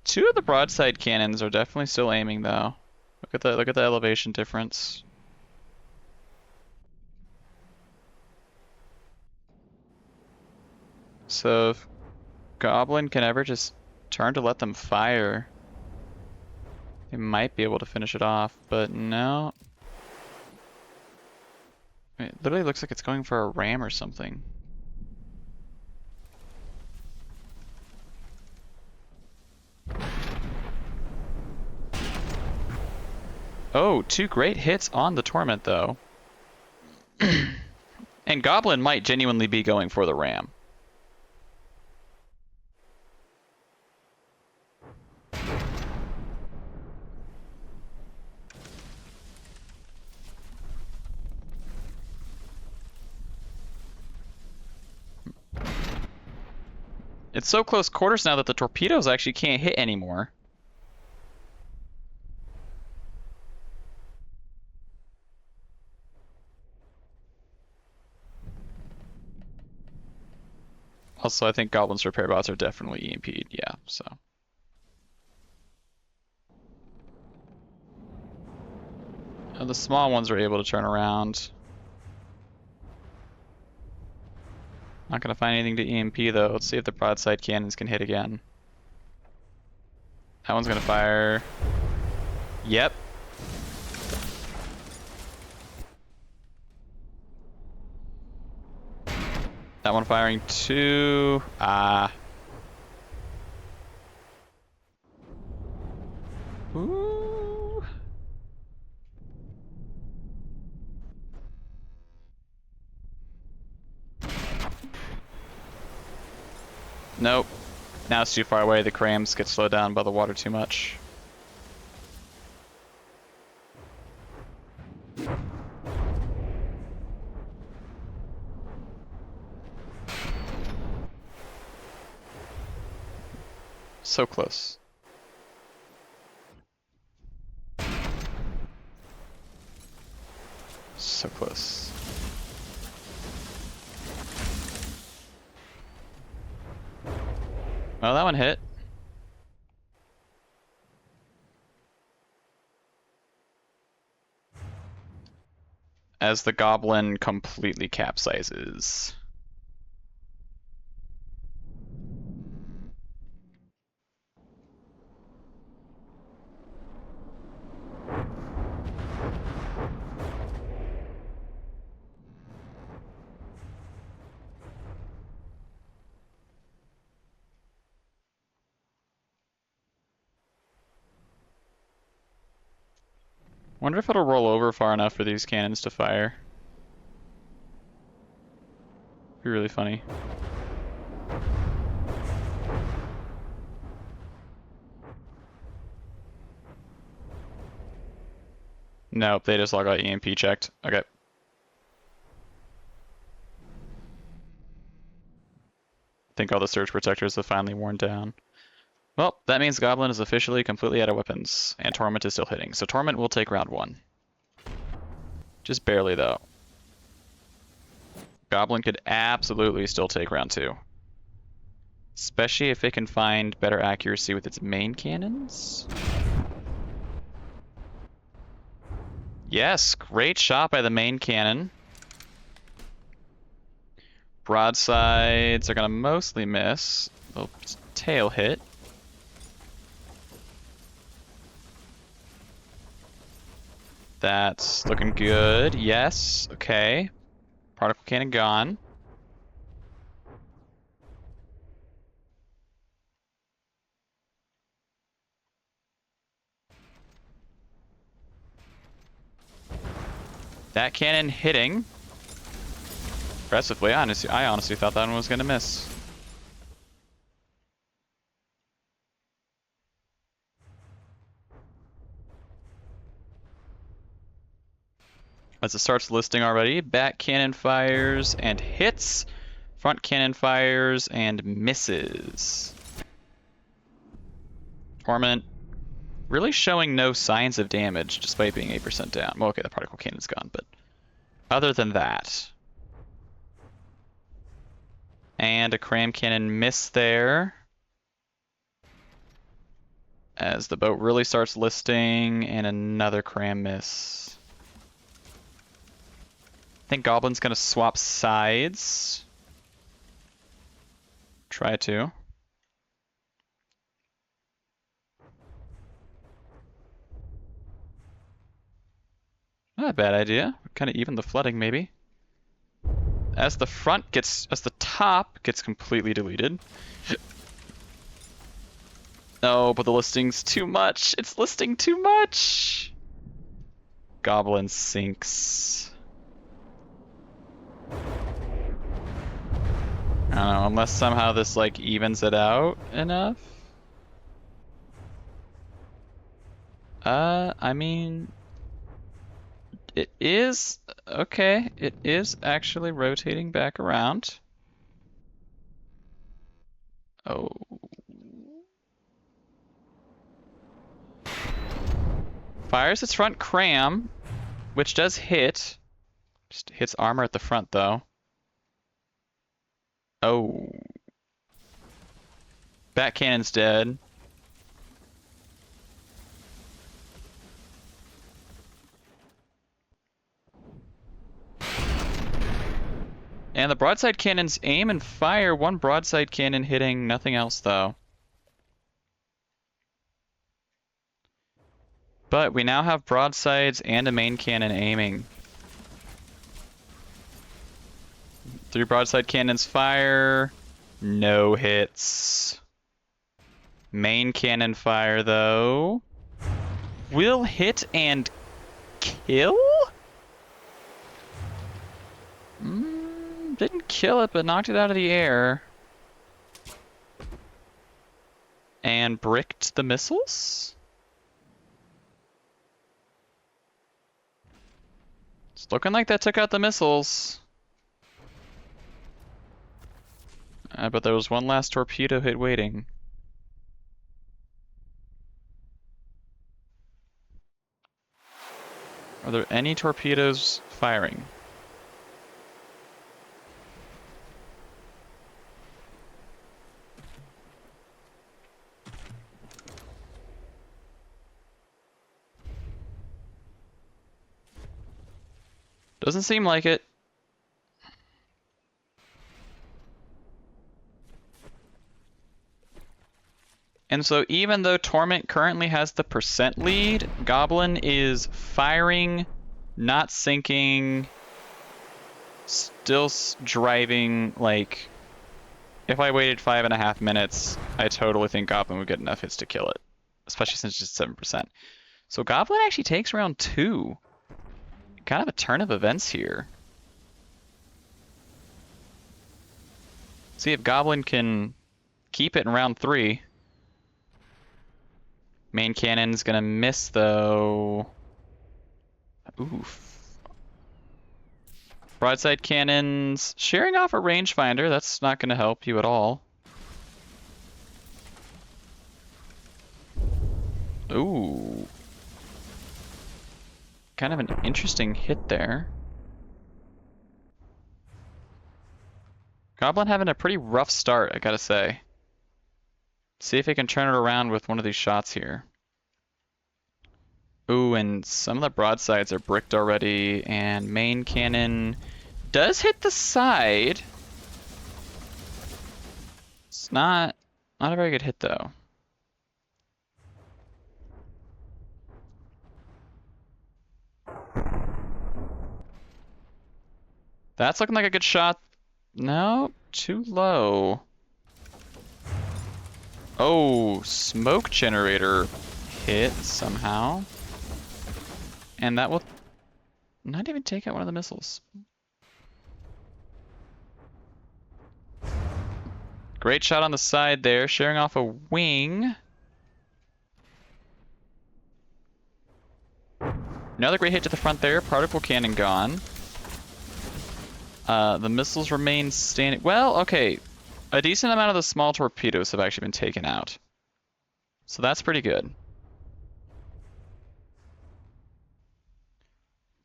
Two of the broadside cannons are definitely still aiming though. Look at the elevation difference. So if Goblin can ever just turn to let them fire, they might be able to finish it off, but no. It literally looks like it's going for a ram or something. Oh, 2 great hits on the Torment, though. And Goblin might genuinely be going for the ram. It's so close quarters now that the torpedoes actually can't hit anymore. Also, I think Goblin's repair bots are definitely EMP'd, yeah, so. The small ones are able to turn around. Not gonna find anything to EMP though. Let's see if the broadside cannons can hit again. That one's gonna fire. Yep. That one firing 2. Ah. Ooh. Nope. Now it's too far away. The crams get slowed down by the water too much. So close. So close. Oh, that one hit. As the goblin completely capsizes. Wonder if it'll roll over far enough for these cannons to fire. Be really funny. Nope, they just all got EMP checked. Okay. I think all the surge protectors have finally worn down. Well, that means Goblin is officially completely out of weapons, and Torment is still hitting. So Torment will take round 1. Just barely, though. Goblin could absolutely still take round 2. Especially if it can find better accuracy with its main cannons. Yes, great shot by the main cannon. Broadsides are gonna mostly miss. Little tail hit. That's looking good. Yes, okay. Particle cannon gone. That cannon hitting. Impressively, I honestly thought that one was gonna miss. As it starts listing already, back cannon fires and hits. Front cannon fires and misses. Torment really showing no signs of damage despite being 8% down. Well, okay, the particle cannon's gone, but other than that. And a cram cannon miss there. As the boat really starts listing, and another cram miss. I think Goblin's gonna swap sides. Try to. Not a bad idea. Kind of even the flooding, maybe. As the top gets completely deleted. No, but the listing's too much. It's listing too much. Goblin sinks. I don't know, unless somehow this like evens it out enough. I mean, it is, okay, it is actually rotating back around. Oh. Fires its front cram, which does hit. Just hits armor at the front though. Oh. Bat cannon's dead. And the broadside cannons aim and fire one broadside cannon hitting nothing else though. But we now have broadsides and a main cannon aiming. 3 broadside cannons fire. No hits. Main cannon fire though. Will hit and kill? Didn't kill it, but knocked it out of the air. And bricked the missiles? It's looking like that took out the missiles. But there was one last torpedo hit waiting. Are there any torpedoes firing? Doesn't seem like it. And so even though Torment currently has the percent lead, Goblin is firing, not sinking, still driving. Like, if I waited 5.5 minutes, I totally think Goblin would get enough hits to kill it, especially since it's just 7%. So Goblin actually takes round 2. Kind of a turn of events here. See if Goblin can keep it in round 3. Main cannon's gonna miss though. Oof. Broadside cannons sharing off a rangefinder. That's not gonna help you at all. Ooh. Kind of an interesting hit there. Goblin having a pretty rough start, I gotta say. See if he can turn it around with one of these shots here. Ooh, and some of the broadsides are bricked already, and main cannon does hit the side. It's not a very good hit though. That's looking like a good shot. No, too low. Oh, smoke generator hit somehow. And that will not even take out one of the missiles. Great shot on the side there, sharing off a wing. Another great hit to the front there, particle cannon gone. The missiles remain standing. Well, okay. A decent amount of the small torpedoes have actually been taken out. So that's pretty good.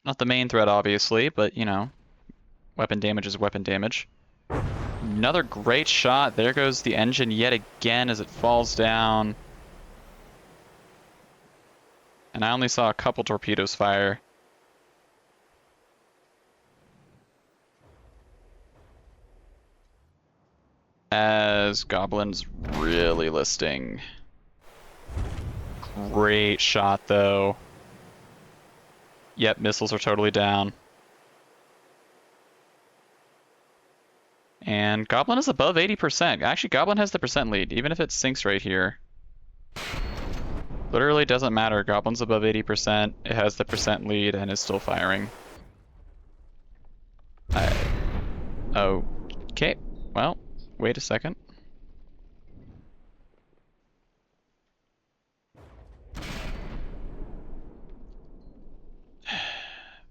Not the main threat, obviously, but, you know, weapon damage is weapon damage. Another great shot. There goes the engine yet again as it falls down. And I only saw a couple torpedoes fire. As Goblin's really listing. Great shot, though. Yep, missiles are totally down. And Goblin is above 80%. Actually, Goblin has the percent lead, even if it sinks right here. Literally doesn't matter. Goblin's above 80%. It has the percent lead and is still firing. Okay, well, wait a second.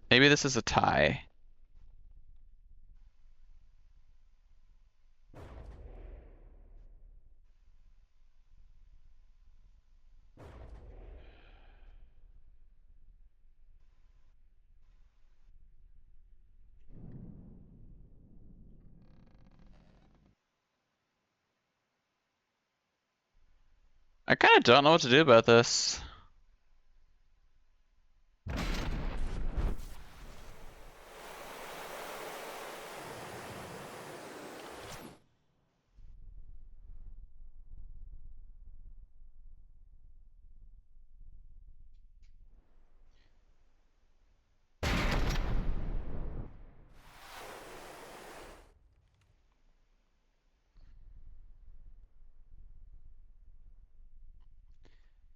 Maybe this is a tie. I kind of don't know what to do about this.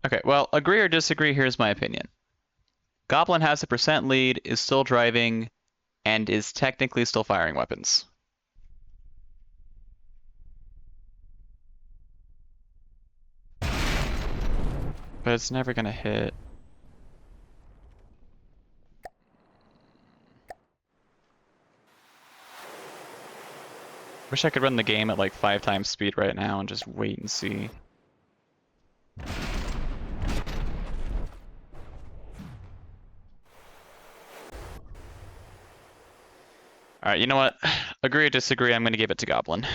Okay, well, agree or disagree, here's my opinion. Goblin has a percent lead, is still driving, and is technically still firing weapons. But it's never gonna hit. Wish I could run the game at like 5 times speed right now and just wait and see. Alright, you know what? Agree or disagree, I'm gonna give it to Goblin.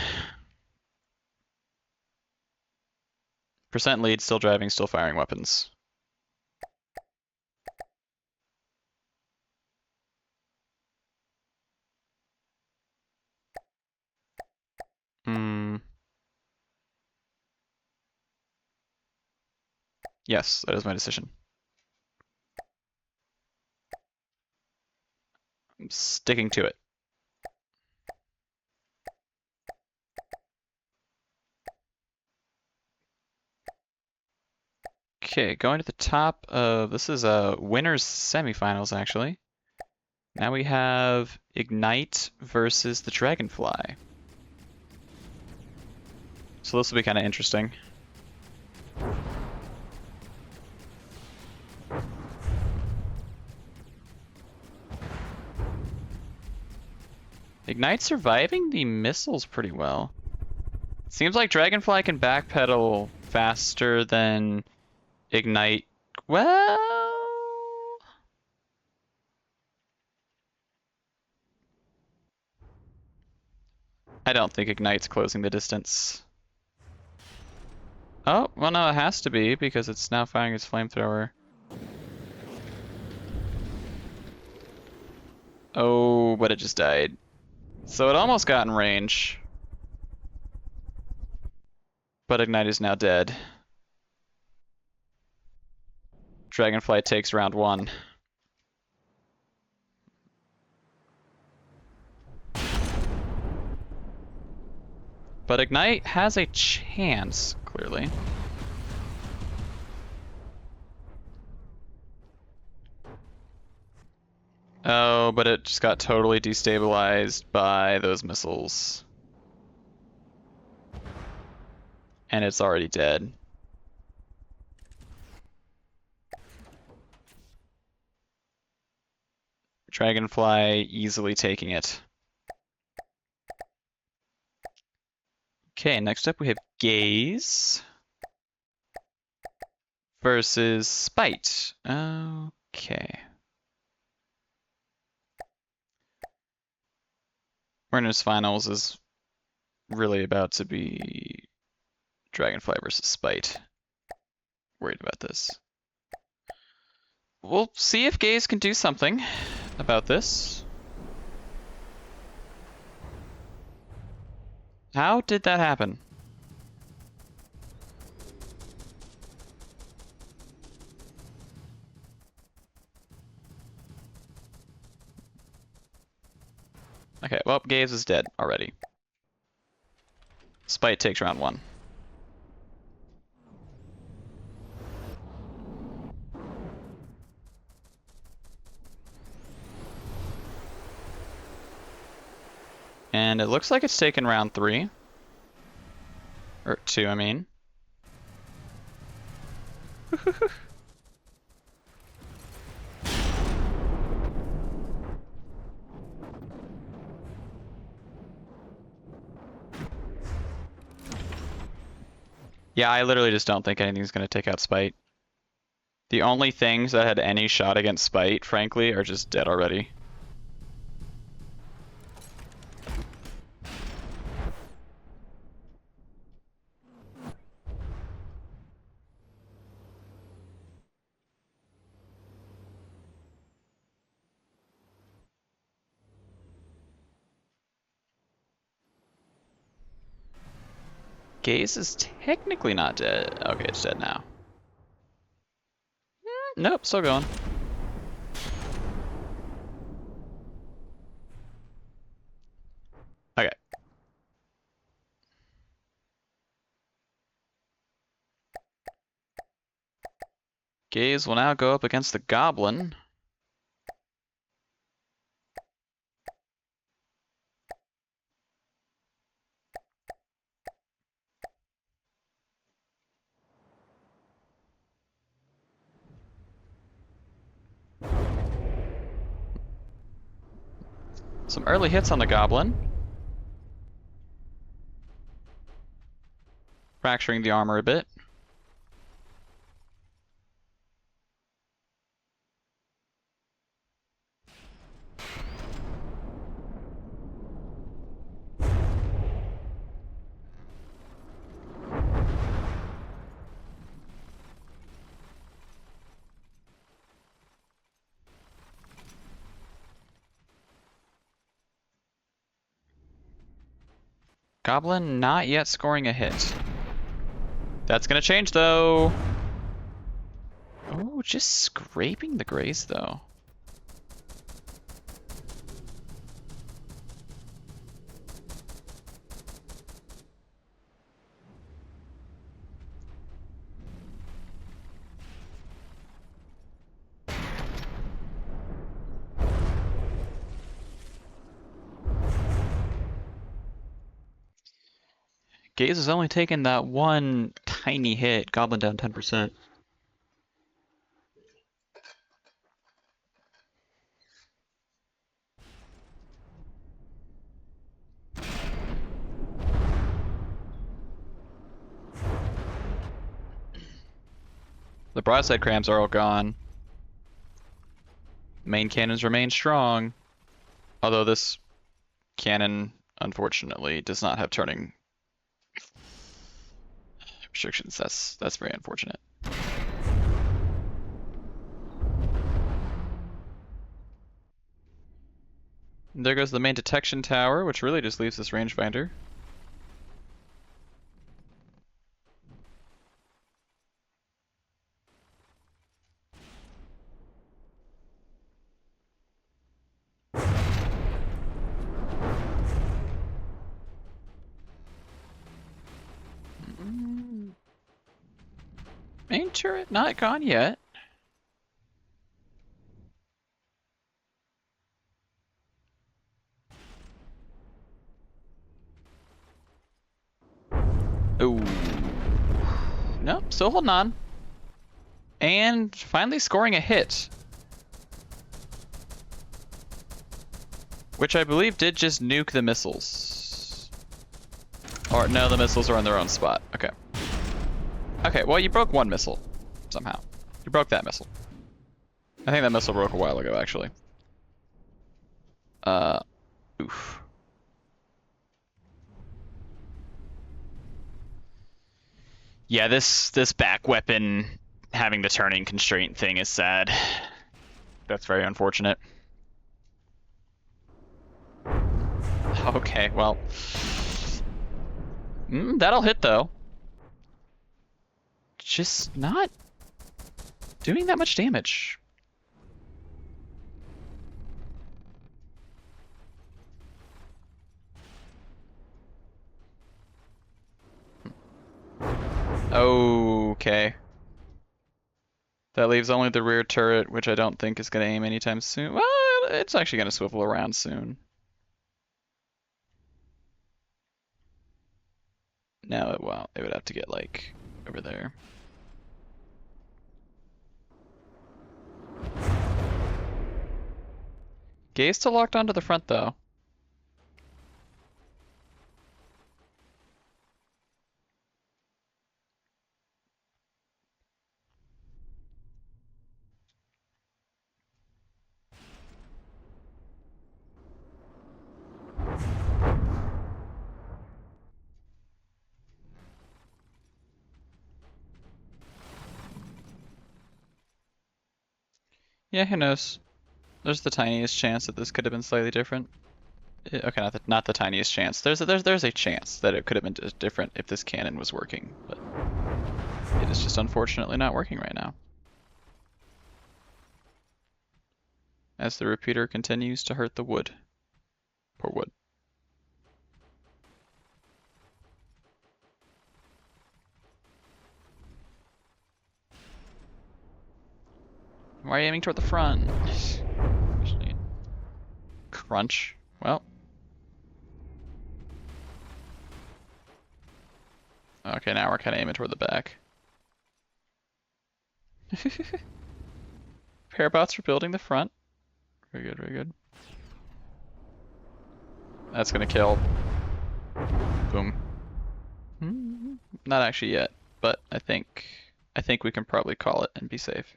Percent lead, still driving, still firing weapons. Yes, that is my decision. I'm sticking to it. Okay, going to the top of, this is a winners semifinals actually. Now we have Ignite versus the Dragonfly. So this will be kind of interesting. Ignite surviving the missiles pretty well. Seems like Dragonfly can backpedal faster than Ignite. Well, I don't think Ignite's closing the distance. Oh, well no, it has to be because it's now firing its flamethrower. Oh, but it just died. So it almost got in range. But Ignite is now dead. Dragonfly takes round 1. But Ignite has a chance, clearly. Oh, but it just got totally destabilized by those missiles. And it's already dead. Dragonfly easily taking it. Okay, next up we have Gaze versus Spite. Okay. Winners Finals is really about to be Dragonfly versus Spite. Worried about this. we'll see if Gaze can do something about this. How did that happen? Okay, well, Gaze is dead already. Spite takes round 1. And it looks like it's taken round 3. Or 2, I mean. Yeah, I literally just don't think anything's going to take out Spite. The only things that had any shot against Spite, frankly, are just dead already. Gaze is technically not dead. Okay, it's dead now. Nope, still going. Okay. Gaze will now go up against the Goblin. Some early hits on the Goblin. Fracturing the armor a bit. Goblin not yet scoring a hit. That's gonna change though. Oh, just scraping the grace though. Gaze has only taken that one tiny hit. Goblin down 10%. The broadside crams are all gone. Main cannons remain strong. Although this cannon, unfortunately, does not have turning restrictions. That's very unfortunate. And there goes the main detection tower, which really just leaves this rangefinder. Main turret not gone yet. Ooh. Nope, still holding on. And finally scoring a hit. Which I believe did just nuke the missiles. Or no, the missiles are on their own spot. Okay. Okay, well you broke one missile. Somehow. You broke that missile. I think that missile broke a while ago, actually. Oof. Yeah, this back weapon having the turning constraint thing is sad. That's very unfortunate. Okay, well. That'll hit, though. Just not doing that much damage. Okay. That leaves only the rear turret, which I don't think is going to aim anytime soon. Well, it's actually going to swivel around soon. No, it won't. It would have to get, like, over there. Gaze still locked onto the front, though. Yeah, who knows? There's the tiniest chance that this could have been slightly different. Okay, not the tiniest chance. There's a chance that it could have been different if this cannon was working, but it is just unfortunately not working right now. As the repeater continues to hurt the wood. Poor wood. Why are you aiming toward the front? Actually, crunch. Well. Okay, now we're kind of aiming toward the back. Parabots for building the front. Very good, very good. That's gonna kill. Boom. Not actually yet, but I think we can probably call it and be safe.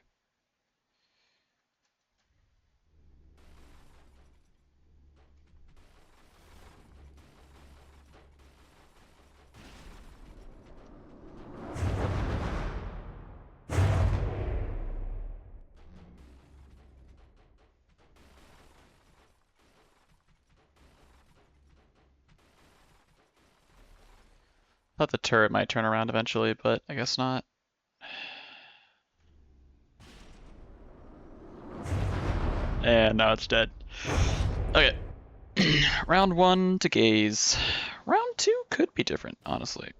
Thought the turret might turn around eventually, but I guess not. And now it's dead. Okay. Round 1 to gaze. Round 2 could be different, honestly.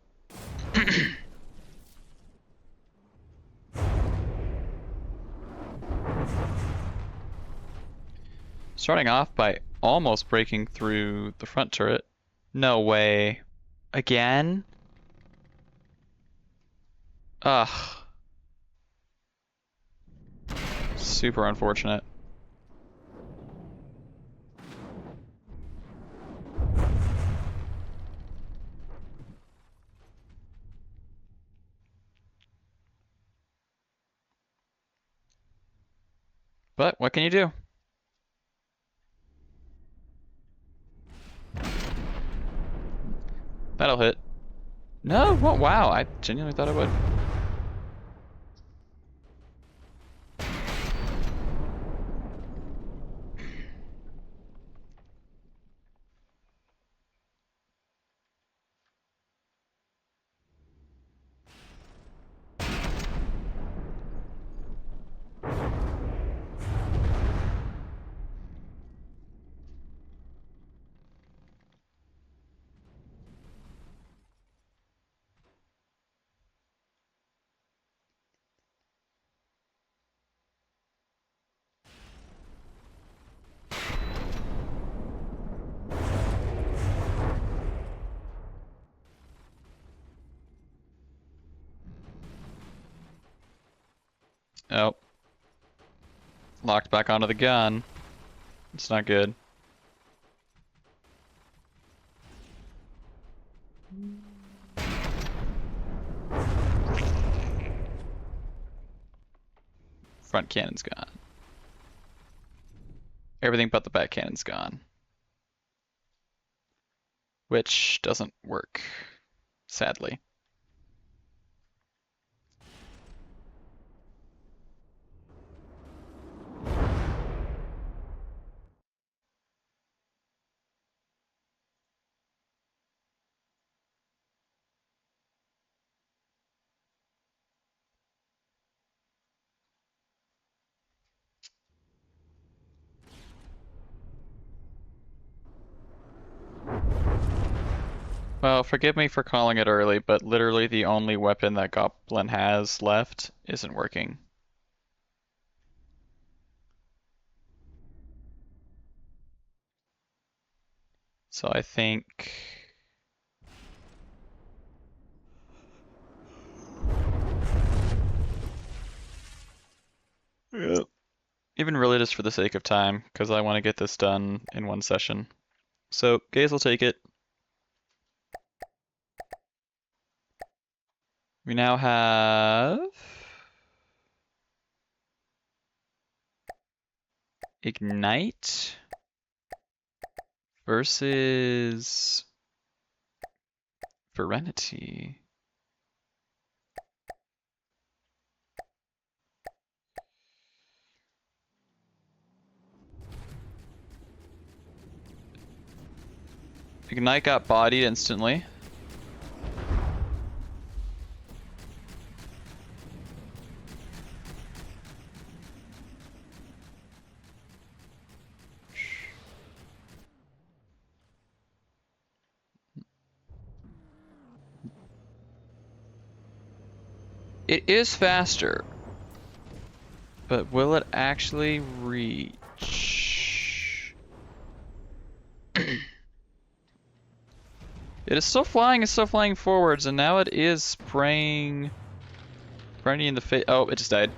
Starting off by almost breaking through the front turret. No way. Again? Ugh. Super unfortunate. But what can you do? That'll hit. No, well, wow, I genuinely thought it would. Oh. Locked back onto the gun. It's not good. Front cannon's gone. Everything but the back cannon's gone. Which doesn't work, sadly. Well, forgive me for calling it early, but literally the only weapon that Goblin has left isn't working. So I think... Yeah. Even really just for the sake of time, because I want to get this done in one session. So, Gaze will take it. We now have... Ignite versus Serenity. Ignite got bodied instantly. It is faster, but will it actually reach? It is still flying, it's still flying forwards, and now it is spraying Brandy in the face. Oh, it just died.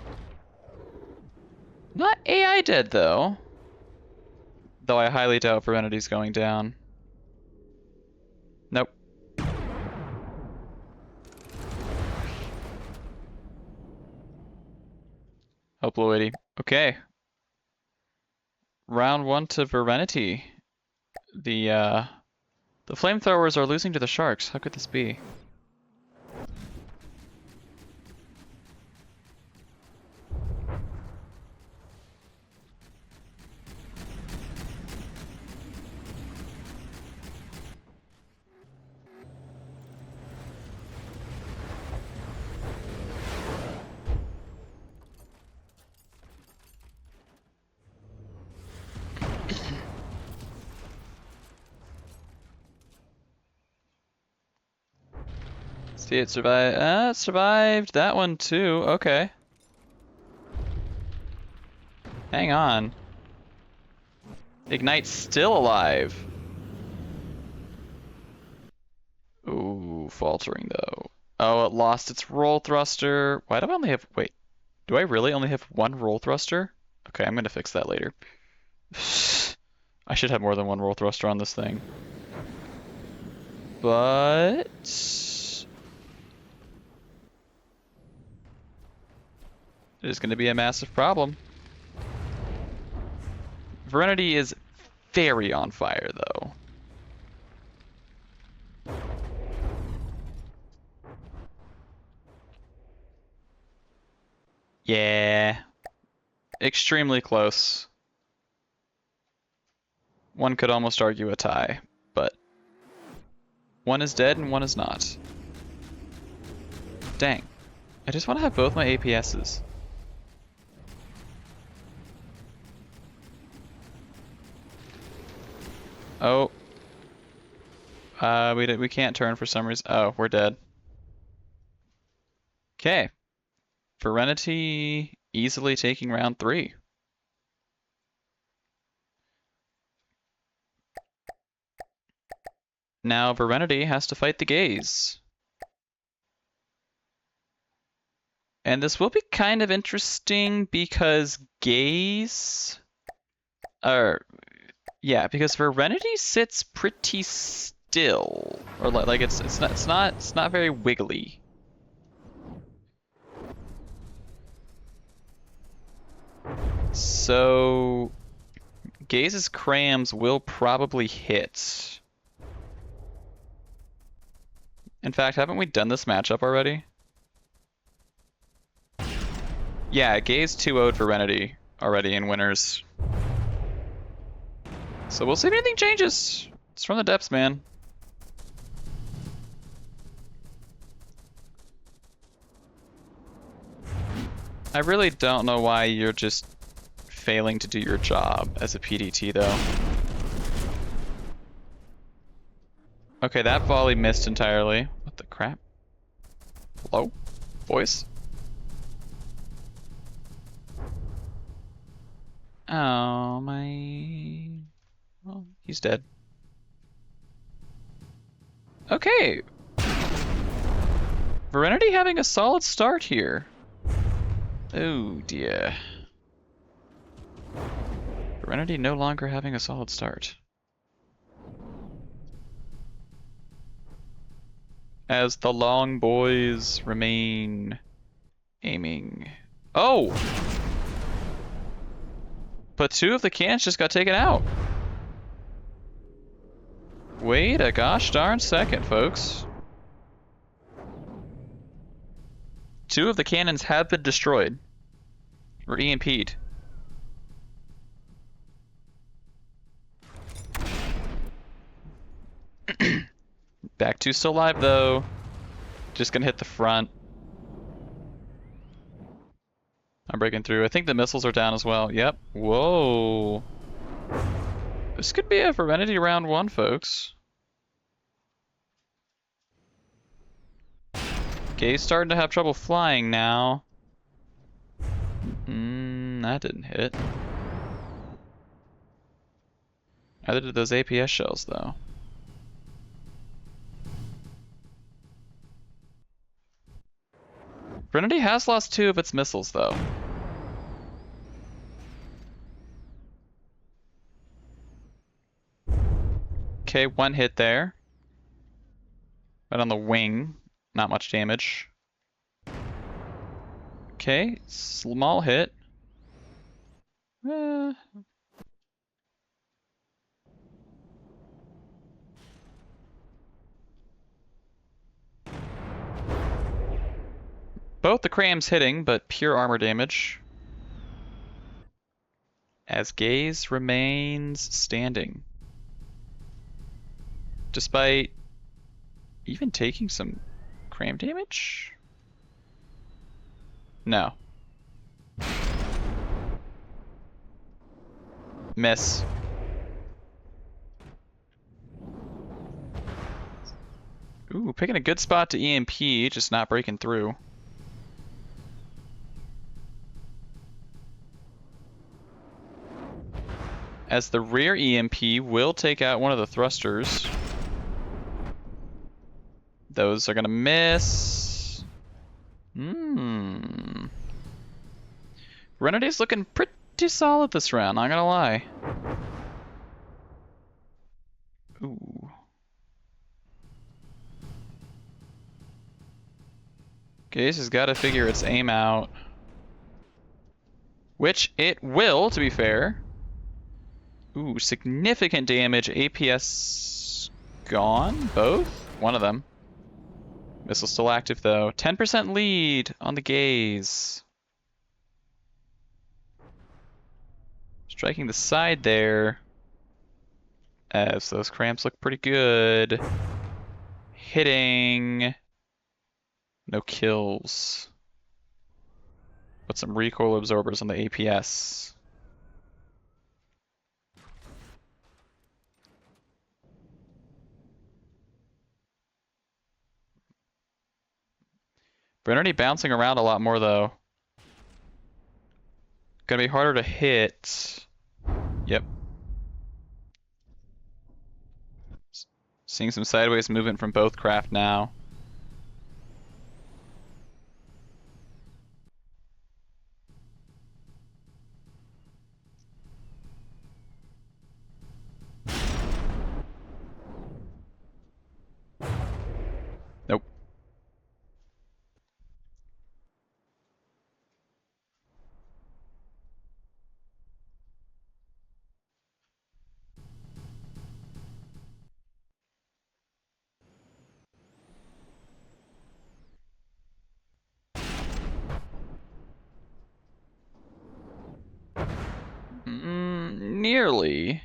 Not AI dead, though. Though I highly doubt Verenity's going down. Nope. Oh, Blue Okay. Round 1 to Verenity. The flamethrowers are losing to the sharks. How could this be? See, it survived. It survived that one too. Okay. Hang on. Ignite's still alive. Ooh, faltering though. Oh, it lost its roll thruster. Why do I only have... Wait. Do I really only have one roll thruster? Okay, I'm gonna fix that later. I should have more than one roll thruster on this thing. But... it is gonna be a massive problem. Verenity is very on fire, though. Yeah. Extremely close. One could almost argue a tie, but one is dead and one is not. Dang. I just want to have both my APSs. Oh. We can't turn for some reason. Oh, we're dead. Okay. Verenity easily taking round 3. Now Verenity has to fight the Gaze. And this will be kind of interesting because Gaze... yeah, because Verenity sits pretty still. Or like it's not very wiggly. So Gaze's crams will probably hit. In fact, haven't we done this matchup already? Yeah, Gaze 2-0'd Verenity already in winners. So we'll see if anything changes. It's from the depths, man. I really don't know why you're just failing to do your job as a PDT, though. Okay, that volley missed entirely. What the crap? Hello? Voice? Oh, my... Well, he's dead. Okay. Serenity having a solid start here. Oh, dear. Serenity no longer having a solid start. As the long boys remain aiming. Oh! But two of the cans just got taken out. Wait a gosh darn second, folks. Two of the cannons have been destroyed. Or EMP'd. Back two still alive though. Just gonna hit the front. I'm breaking through. I think the missiles are down as well. Yep. Whoa. This could be a Serenity round one, folks. Gay's starting to have trouble flying now. That didn't hit. Neither did those APS shells, though. Serenity has lost two of its missiles, though. Okay, one hit there. Right on the wing. Not much damage. Okay, small hit. Both the crams hitting, but pure armor damage. As Gaze remains standing. Despite even taking some cram damage? No. Miss. Ooh, picking a good spot to EMP, just not breaking through. As the rear EMP will take out one of the thrusters. Those are gonna miss. Serenity's looking pretty solid this round, not gonna lie. Ooh. Gaze has got to figure its aim out. Which it will, to be fair. Ooh, significant damage. APS gone? Both? One of them. Missile still active though. 10% lead on the Gaze. Striking the side there. As those cramps look pretty good. Hitting. No kills. Put some recoil absorbers on the APS. Serenity bouncing around a lot more though. Gonna be harder to hit. Yep. Seeing some sideways movement from both craft now. Nope. Nearly.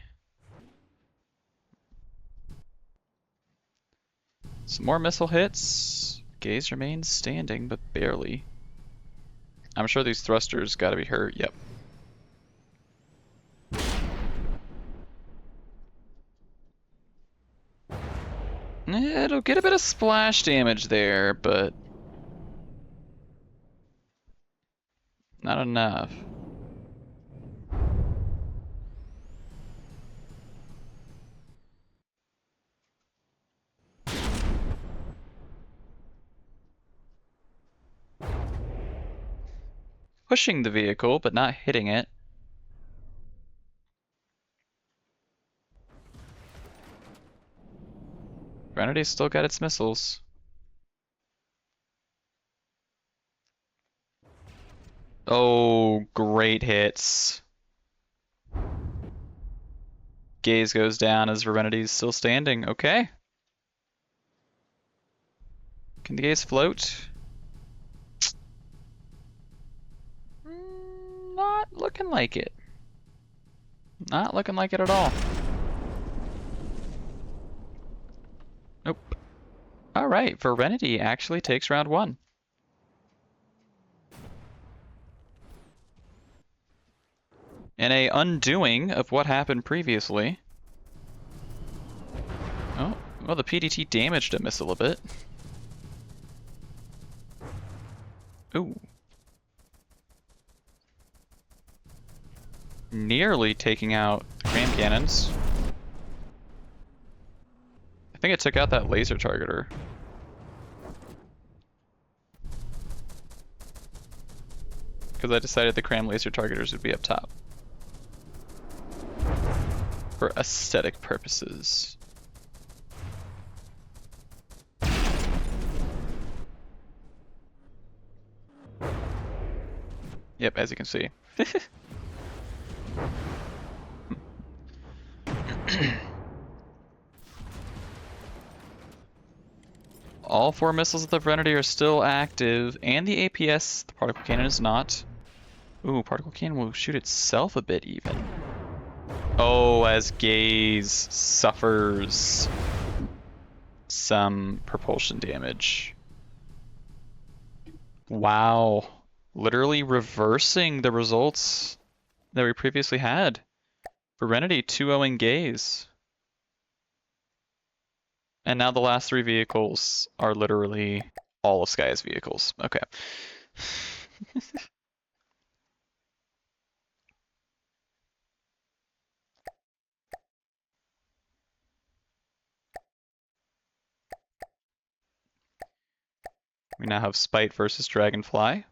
Some more missile hits. Gaze remains standing, but barely. I'm sure these thrusters gotta be hurt. Yep. It'll get a bit of splash damage there, but not enough. Pushing the vehicle, but not hitting it. Granity's still got its missiles. Oh, great hits. Gaze goes down as Revenity's still standing. Okay. Can the gaze float? Not looking like it. Not looking like it at all. Nope. Alright, Verenity actually takes round 1. In a undoing of what happened previously. Oh, well, the PDT damaged a missile a bit. Ooh. Nearly taking out the cram cannons. I think it took out that laser targeter. Because I decided the cram laser targeters would be up top. For aesthetic purposes. Yep, as you can see. All 4 missiles of the Verenity are still active, and the APS, the particle cannon, is not. Ooh, particle cannon will shoot itself a bit even. Oh, as Gaze suffers some propulsion damage. Wow. Literally reversing the results that we previously had. Verenity 2-0ing Gaze. And now the last 3 vehicles are literally all of Sky's vehicles. Okay. We now have Spite versus Dragonfly.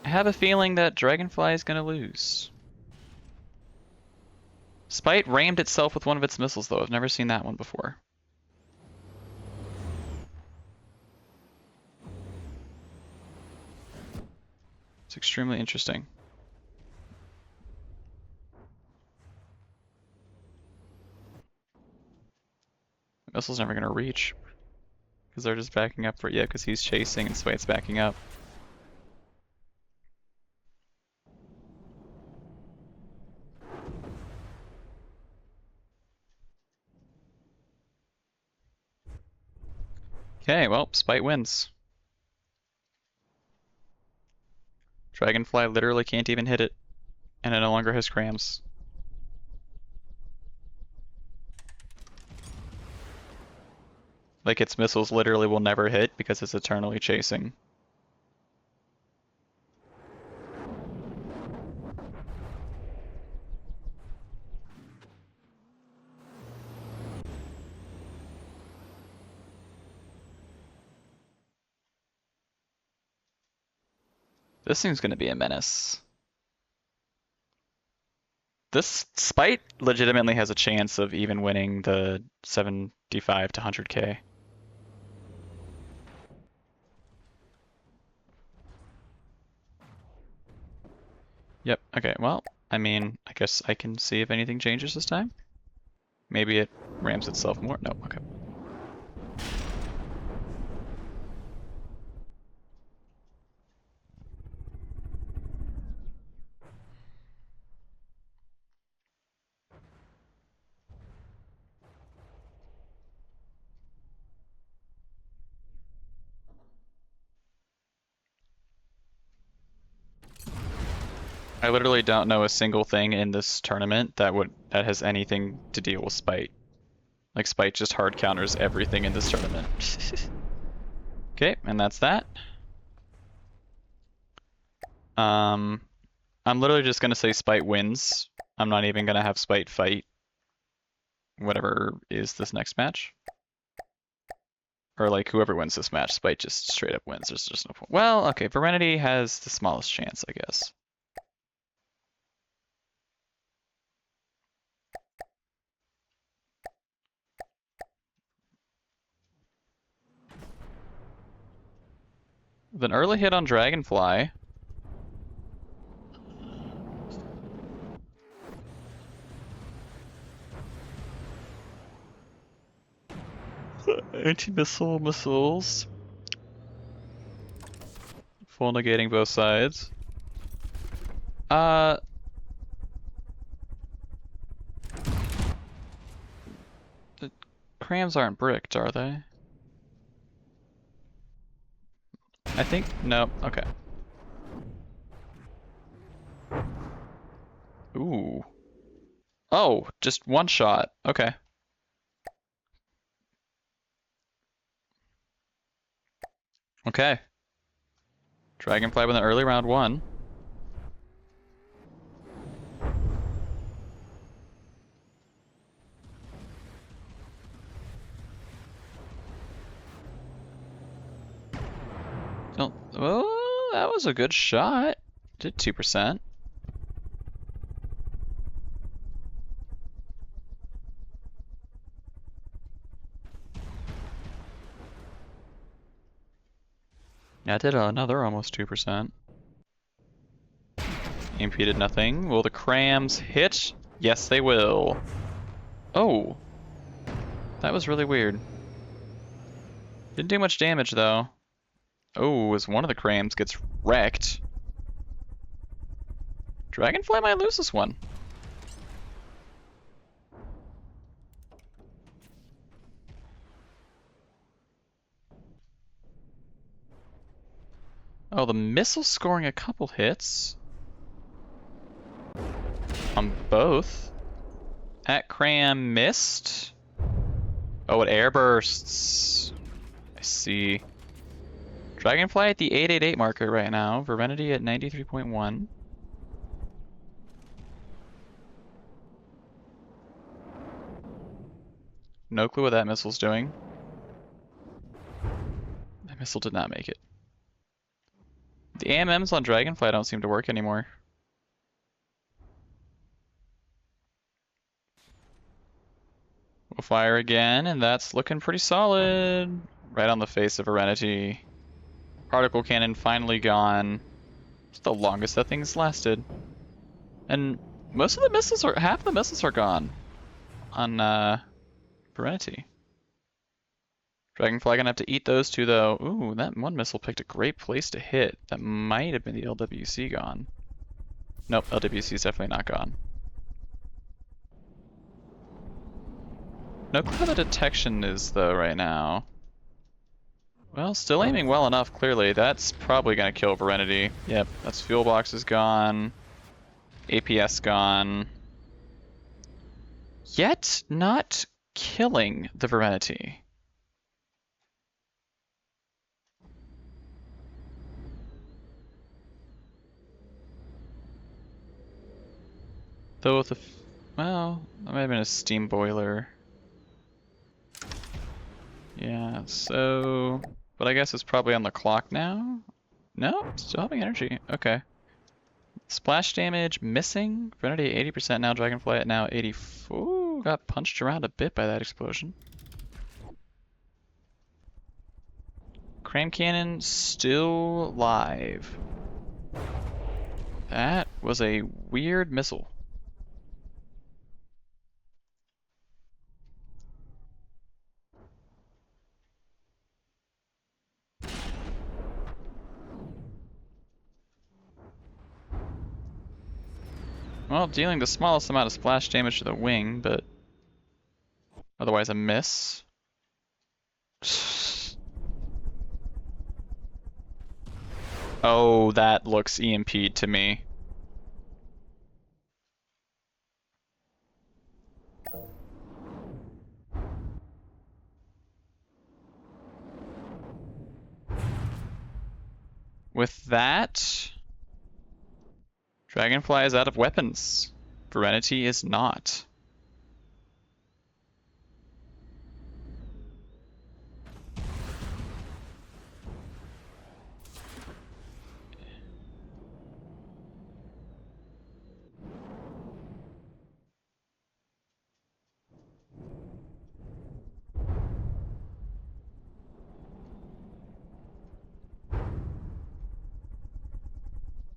I have a feeling that Dragonfly is going to lose. Spite rammed itself with one of its missiles, though. I've never seen that one before. It's extremely interesting. The missile's never going to reach. Because they're just backing up for it. Yeah, because he's chasing and Spite's backing up. Okay, well, Spite wins. Dragonfly literally can't even hit it. And it no longer has crams. Like, its missiles literally will never hit because it's eternally chasing. This thing's gonna be a menace. This Spite legitimately has a chance of even winning the 75 to 100k. Yep, okay, well, I mean, I guess I can see if anything changes this time. Maybe it rams itself more. No, okay. I literally don't know a single thing in this tournament that has anything to deal with Spite. Like, Spite just hard counters everything in this tournament. Okay, and that's that. I'm literally just gonna say Spite wins. I'm not even gonna have Spite fight whatever is this next match. Or like whoever wins this match, Spite just straight up wins. There's just no point. Well, okay, Verenity has the smallest chance, I guess. With an early hit on Dragonfly. Anti-missile missiles. Full negating both sides. The crams aren't bricked, are they? I think, no, okay. Ooh. Oh, just one shot, okay. Okay. Dragonfly with an early round 1. Oh, that was a good shot. Did 2%. Yeah, I did another almost 2%. Impeded nothing. Will the crams hit? Yes, they will. Oh. That was really weird. Didn't do much damage, though. Oh, as one of the crams gets wrecked. Dragonfly might lose this one. Oh, the missile scoring a couple hits. On both. That cram missed. Oh, it air bursts. I see. Dragonfly at the 888 marker right now. Verenity at 93.1. No clue what that missile's doing. That missile did not make it. The AMMs on Dragonfly don't seem to work anymore. We'll fire again, and that's looking pretty solid. Right on the face of Verenity. Particle cannon finally gone. It's the longest that thing's lasted. And most of the missiles are, half the missiles are gone on Verenity. Dragonfly gonna have to eat those two though. Ooh, that one missile picked a great place to hit. That might have been the LWC gone. Nope, LWC's definitely not gone. No clue how the detection is though right now. Well, still aiming well enough, clearly. That's probably gonna kill Verenity. Yep, that's fuel box is gone. APS gone. Yet not killing the Verenity. Though with the, well, that might have been a steam boiler. Yeah, so, but I guess it's probably on the clock now? No, still having energy, okay. Splash damage missing, Verenity 80% now, Dragonfly at now 84, got punched around a bit by that explosion. Cram Cannon still live. That was a weird missile. Well, dealing the smallest amount of splash damage to the wing, but otherwise a miss. Oh, that looks EMP'd to me. With that, Dragonfly is out of weapons. Serenity is not.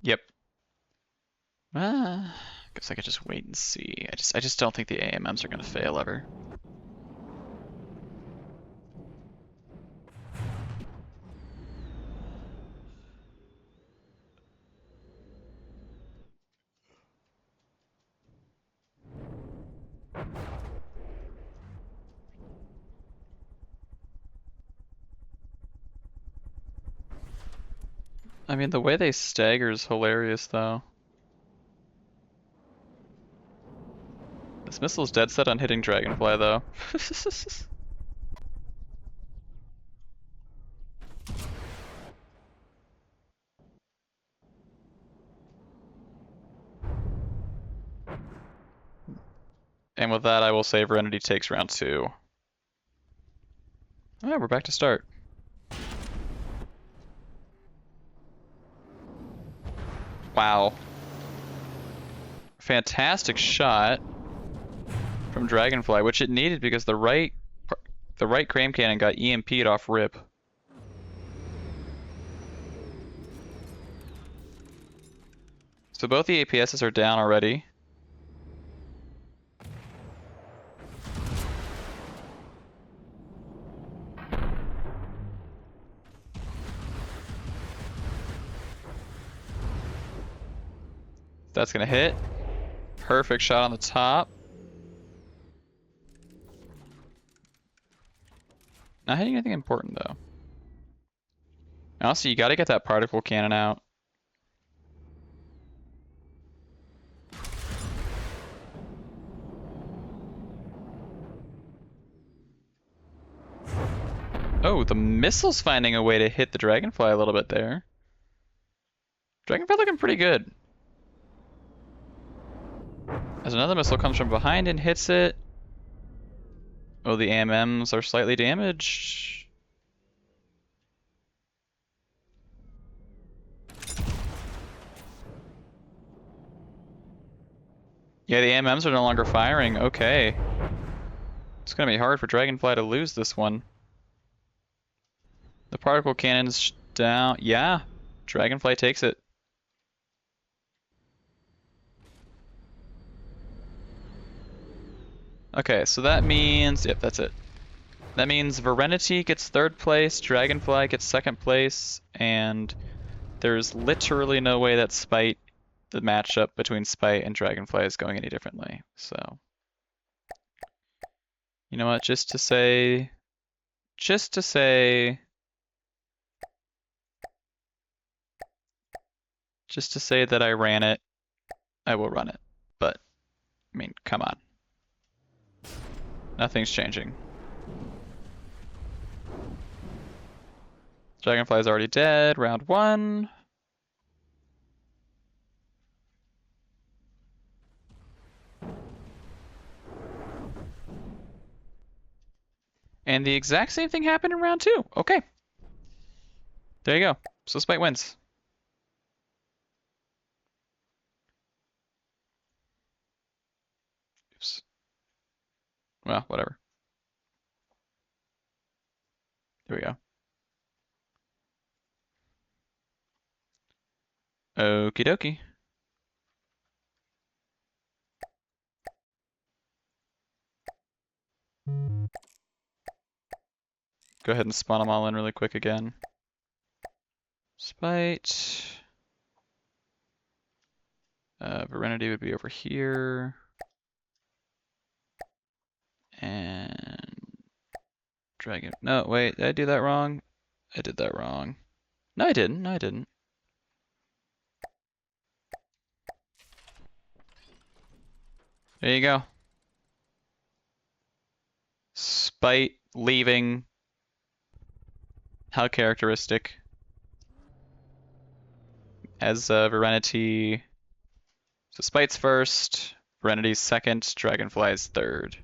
Yep. Guess I could just wait and see. I just don't think the AMMs are gonna fail ever. I mean, the way they stagger is hilarious, though. This missile's dead set on hitting Dragonfly, though. And with that, I will say Serenity takes round 2. Oh, yeah, we're back to start. Wow. Fantastic shot from Dragonfly, which it needed because the right Crane Cannon got EMP'd off rip. So both the APSs are down already. That's gonna hit. Perfect shot on the top. Not hitting anything important though. Also, you gotta get that particle cannon out. Oh, the missile's finding a way to hit the Dragonfly a little bit there. Dragonfly looking pretty good. As another missile comes from behind and hits it. Oh, the AMMs are slightly damaged. Yeah, the AMMs are no longer firing. Okay. It's gonna be hard for Dragonfly to lose this one. The particle cannon's down. Yeah, Dragonfly takes it. Okay, so that means, yep, that's it. That means Serenity gets 3rd place, Dragonfly gets 2nd place, and there's literally no way that the matchup between Spite and Dragonfly is going any differently. So, you know what, just to say that I ran it, I will run it. But, I mean, come on. Nothing's changing. Dragonfly's already dead, round 1. And the exact same thing happened in round 2. Okay. There you go. So Spite wins. Oops. Well, whatever. There we go. Okie dokie. Go ahead and spawn them all in really quick again. Spite. Serenity would be over here. And Dragon. No, wait, did I do that wrong? I did that wrong. No, I didn't. No, I didn't. There you go. Spite leaving. How characteristic. as Verenity. So Spite's first, Verenity's second, Dragonfly's third.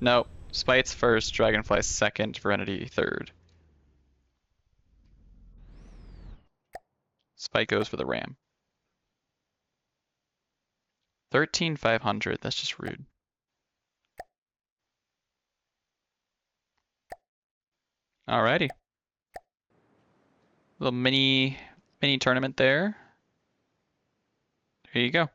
Nope. Spite's first, Dragonfly's second, Verenity third. Spite goes for the ram. 13,500, that's just rude. Alrighty. Little mini tournament there. There you go.